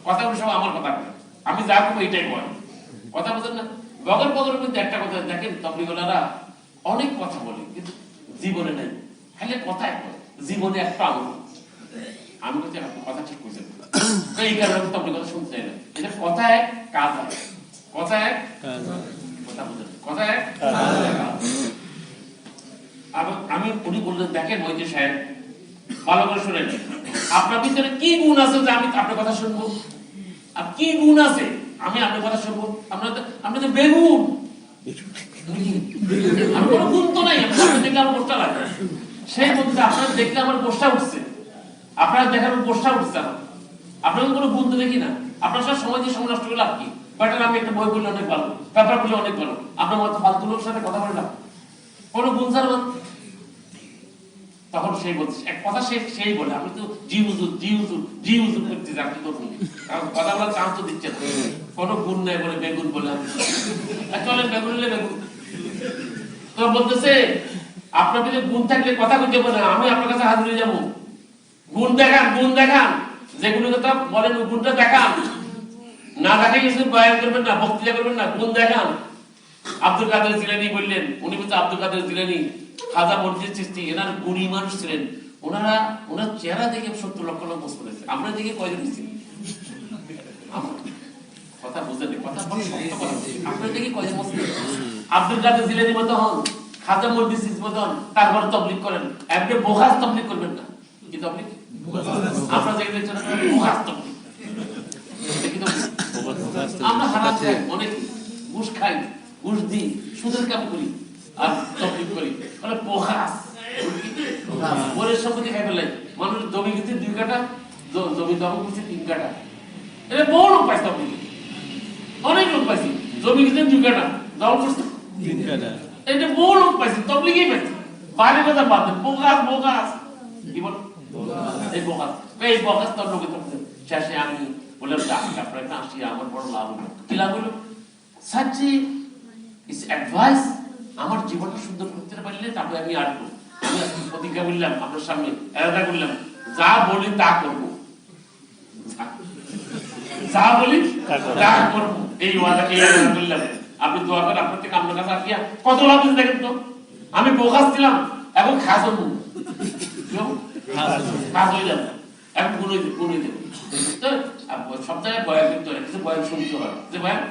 কথাগুলো সব আমার কথা বলে আমি যা করবো এইটাই বল কথা বলছেন না বগর মধ্যে একটা কথা দেখেন তাবলীগওয়ালারা অনেক কথা বলে কিন্তু জীবনে নাই খালি কথায় বলে জীবনে একটা আমল আমি বলছি আপনি কথা ঠিক বুঝেন এই কারণে তাবলীগ কথা শুনতে চাই না এটা কথা এক কাজ এক কথা এক কথা বুঝেন কথা এক আমি উনি বললেন দেখেন ওই যে সাহেব ভালো করে শুনেন আপনার ভিতরে কি গুণ আছে যে আমি আপনার কথা শুনবো আর কি গুণ আছে আমি আপনার কথা শুনবো আপনি তো বেগুন আমার কোনো গুণ তো নাই আপনার দেখলে আমার গোষ্ঠা লাগে সেই বলতে আপনার দেখলে আমার গোষ্ঠা উঠছে আপনার দেখার গোষ্ঠা উঠছে আমার আপনার কোনো গুণ তো দেখি না আপনার সাথে সময় দিয়ে সময় নষ্ট করে লাভ কি বেটার আমি একটা বই বললে অনেক ভালো পেপার বললে অনেক ভালো আপনার মতো ফালতু লোকের সাথে কথা বললাম কোনো গুণ ছাড়া তখন সেই বলছে এক কথা সেই বলে আমি তো জিউজু করতে যাচ্ছি তো কারণ কথা বলার চান্স তো দিচ্ছে না কোনো গুণ নাই বলে বেগুন বলে চলেন বেগুন হলে বেগুন তো বলতেছে আপনার যদি গুণ থাকলে কথা বলতে বলে আমি আপনার কাছে হাজির হয়ে যাবো গুণ দেখান যেগুলো কথা বলেন ওই গুণটা দেখান না দেখাই কিছু বয়ান করবেন না বক্তৃতা করবেন না গুণ দেখান আব্দুল কাদের জিলানী বললেন উনি বলছে আব্দুল কাদের জিলানী খাজা মজলিস চিশতি এনার গুণী মানুষ ছিলেন ওনার চেহারা দেখে 70 লক্ষ লোক মুসলমান হয়েছে আমরা দেখে কয়জন হয়েছি কথা বুঝলেন কথা আমরা দেখে কয়জন মুসলমান আব্দুল কাদের জিলানী মতো হন খাজা মজলিস চিশতি মতো হন তারপর তাবলীগ করেন আপনি বোখাস তাবলীগ করবেন না কি তাবলীগ আপনারা দেখে দেখছেন বোখাস তাবলীগ আমরা হারাম খাই অনেক ঘুষ খাই ঘুষ দিই সুদের কাম করি আর তাবলীগ করি মানে বোখাস ওরের সম্পত্তি খাই ফেলে মানুষ জমি কিনছে 2 কাঠা জমি দখল করছে 3 কাঠা এটা বড় লোক পাইছে তাবলীগ অনেক লোক পাইছে জমি কিনছে 2 কাঠা দখল করছে 3 কাঠা এটা বড় লোক পাইছে তাবলীগই পাইছে বাইরে কথা বাদ দেন বোখাস কি বল এই বোখাস তোর লোকে তো শেষে আমি বললাম আপনার একটা আসি আমার বড় লাভ হলো কি লাভ হলো সাচ্চি ইস অ্যাডভাইস আমার জীবনটা সুন্দর করতে পারলে তারপরে আমি আসবো আমি প্রতিজ্ঞা করলাম আপনার সামনে এরাদা করলাম যা বলি তা করবো যা বলি তা করবো এই ওয়াদা করলাম আপনি দোয়া করেন আপনার থেকে আপনার কাছে আসিয়া কত লাভ হচ্ছে দেখেন তো আমি বোকাস ছিলাম এখন খাস হবো খাস হয়ে যাবে এখন গুণ হয়ে যাবে সব জায়গায় বয়ান করতে হয় কিছু বয়ান শুনতে হয় যে বয়ান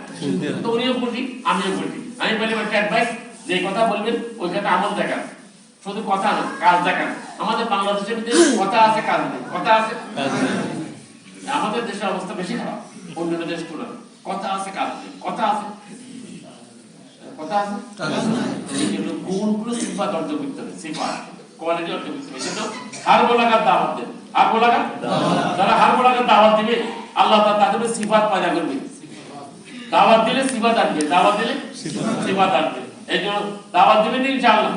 তো উনিও বলি আমিও বলি আমি বলি একটা অ্যাডভাইস যে কথা বলবেন ওই কথা আমল দেখান শুধু কথা না কাজ দেখান আমাদের বাংলাদেশের ভিতরে কথা আছে কাজ নেই কথা আছে আমাদের দেশের অবস্থা বেশি খারাপ অন্যান্য দেশ তুলনায় কথা আছে কাজ নেই কথা আছে গুণগুলো সিফাত অর্জন করতে হবে সিফাত কোয়ালিটি অর্জন করতে হবে সেটা হার বলাগার দাওয়াত দেন হার বলাগার যারা হার বলাগার দাওয়াত দিবে আল্লাহ তাআলা তাদের সিফাত পয়দা করবে দাওয়াত দিলে সিফাত আসবে দাওয়াত দিলে সিফাত আসবে এইজন্য দাওয়াত দিবেন ইনশাআল্লাহ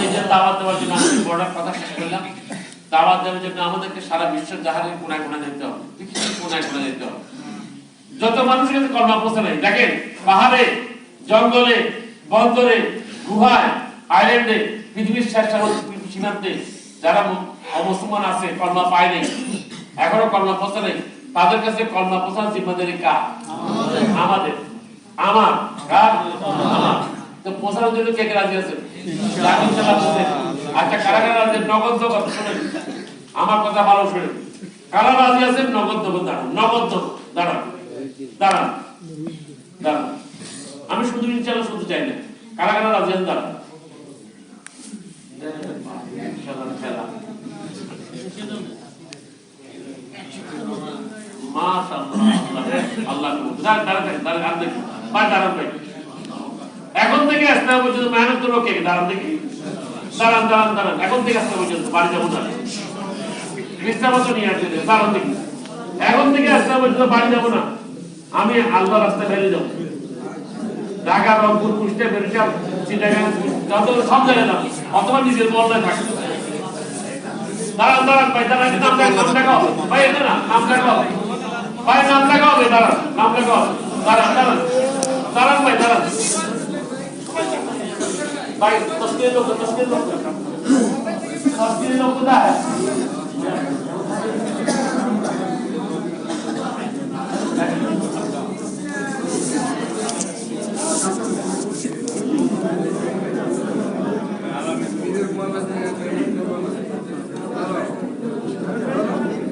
এই যে দাওয়াত দেওয়ার জন্য আমি বড় কথা শেষ করলাম দাওয়াত দেওয়ার জন্য আমাদেরকে সারা বিশ্বের জাহানের কোনায় কোনায় যেতে হবে পৃথিবীর কোনায় কোনায় যেতে হবে যত মানুষের কাছে কলমা পৌঁছে নাই দেখেন পাহাড়ে জঙ্গলে বন্দরে গুহায় আইল্যান্ডে পৃথিবীর সীমান্তে যারা অমুসলমান আছে কলমা পায় নাই, এখনো কলমা পৌঁছে নাই, তাদের কাছে কলমা পৌঁছার জিম্মাদারি কার? আমাদের। আমার কার? আমার। তো পৌঁছানোর জন্য কে কে রাজি আছে? আচ্ছা, কারা কারা রাজি? নগদ নগদ শুনেন, আমার কথা ভালো শুনেন। কারা রাজি আছেন? নগদ নগদ দাঁড়ান, নগদ নগদ দাঁড়ান, দাঁড়ান, দাঁড়ান। আমি শুধু ইনশাআল্লাহ শুনতে চাই না, কারা কারা রাজি আছেন দাঁড়ান। খেলা এখন থেকে আসতে পর্যন্ত মেহনত করবো কে? দাঁড়ান দেখি, দাঁড়ান দাঁড়ান দাঁড়ান, এখন থেকে আসতে পর্যন্ত বাড়ি যাবো না, বিশ্রামত নিয়ে আসতে দাঁড়ান দেখি, এখন থেকে আসতে পর্যন্ত বাড়ি যাবো না, আমি আল্লাহ রাস্তায় বেরিয়ে যাবো। ঢাকা, রংপুর, কুষ্টিয়া, বরিশাল, চিটাগাং, সব জায়গায় যাবো, অথবা নিজের মহল্লায় থাকবো। দাঁড়ান দাঁড়ান ভাই, দাঁড়ান, নাম লেখাও ভাই, এতে না নাম লেখাও ভাই, নাম লেখাও ভাই, দাঁড়ান, নাম লেখাও, দাঁড়ান দাঁড়ান দাঁড়ান ভাই, দাঁড়ান ভাই। তসকিরের লোক, তসকিরের লোক, তসকিরের লোক কোথায়?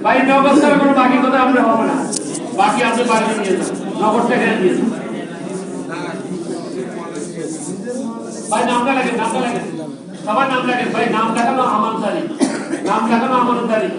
ভাই নগদ ছাড়া কোনো বাকি কথা আমরা হবে না, বাকি আপনি বাড়ি নিয়ে যান, নগদটা এখানে দিয়ে যান ভাই। নামটা লাগেন, নামটা লাগেন, সবার নাম লাগেন ভাই, নাম লেখানো আমানতদারি, নাম লেখানো আমানতদারি।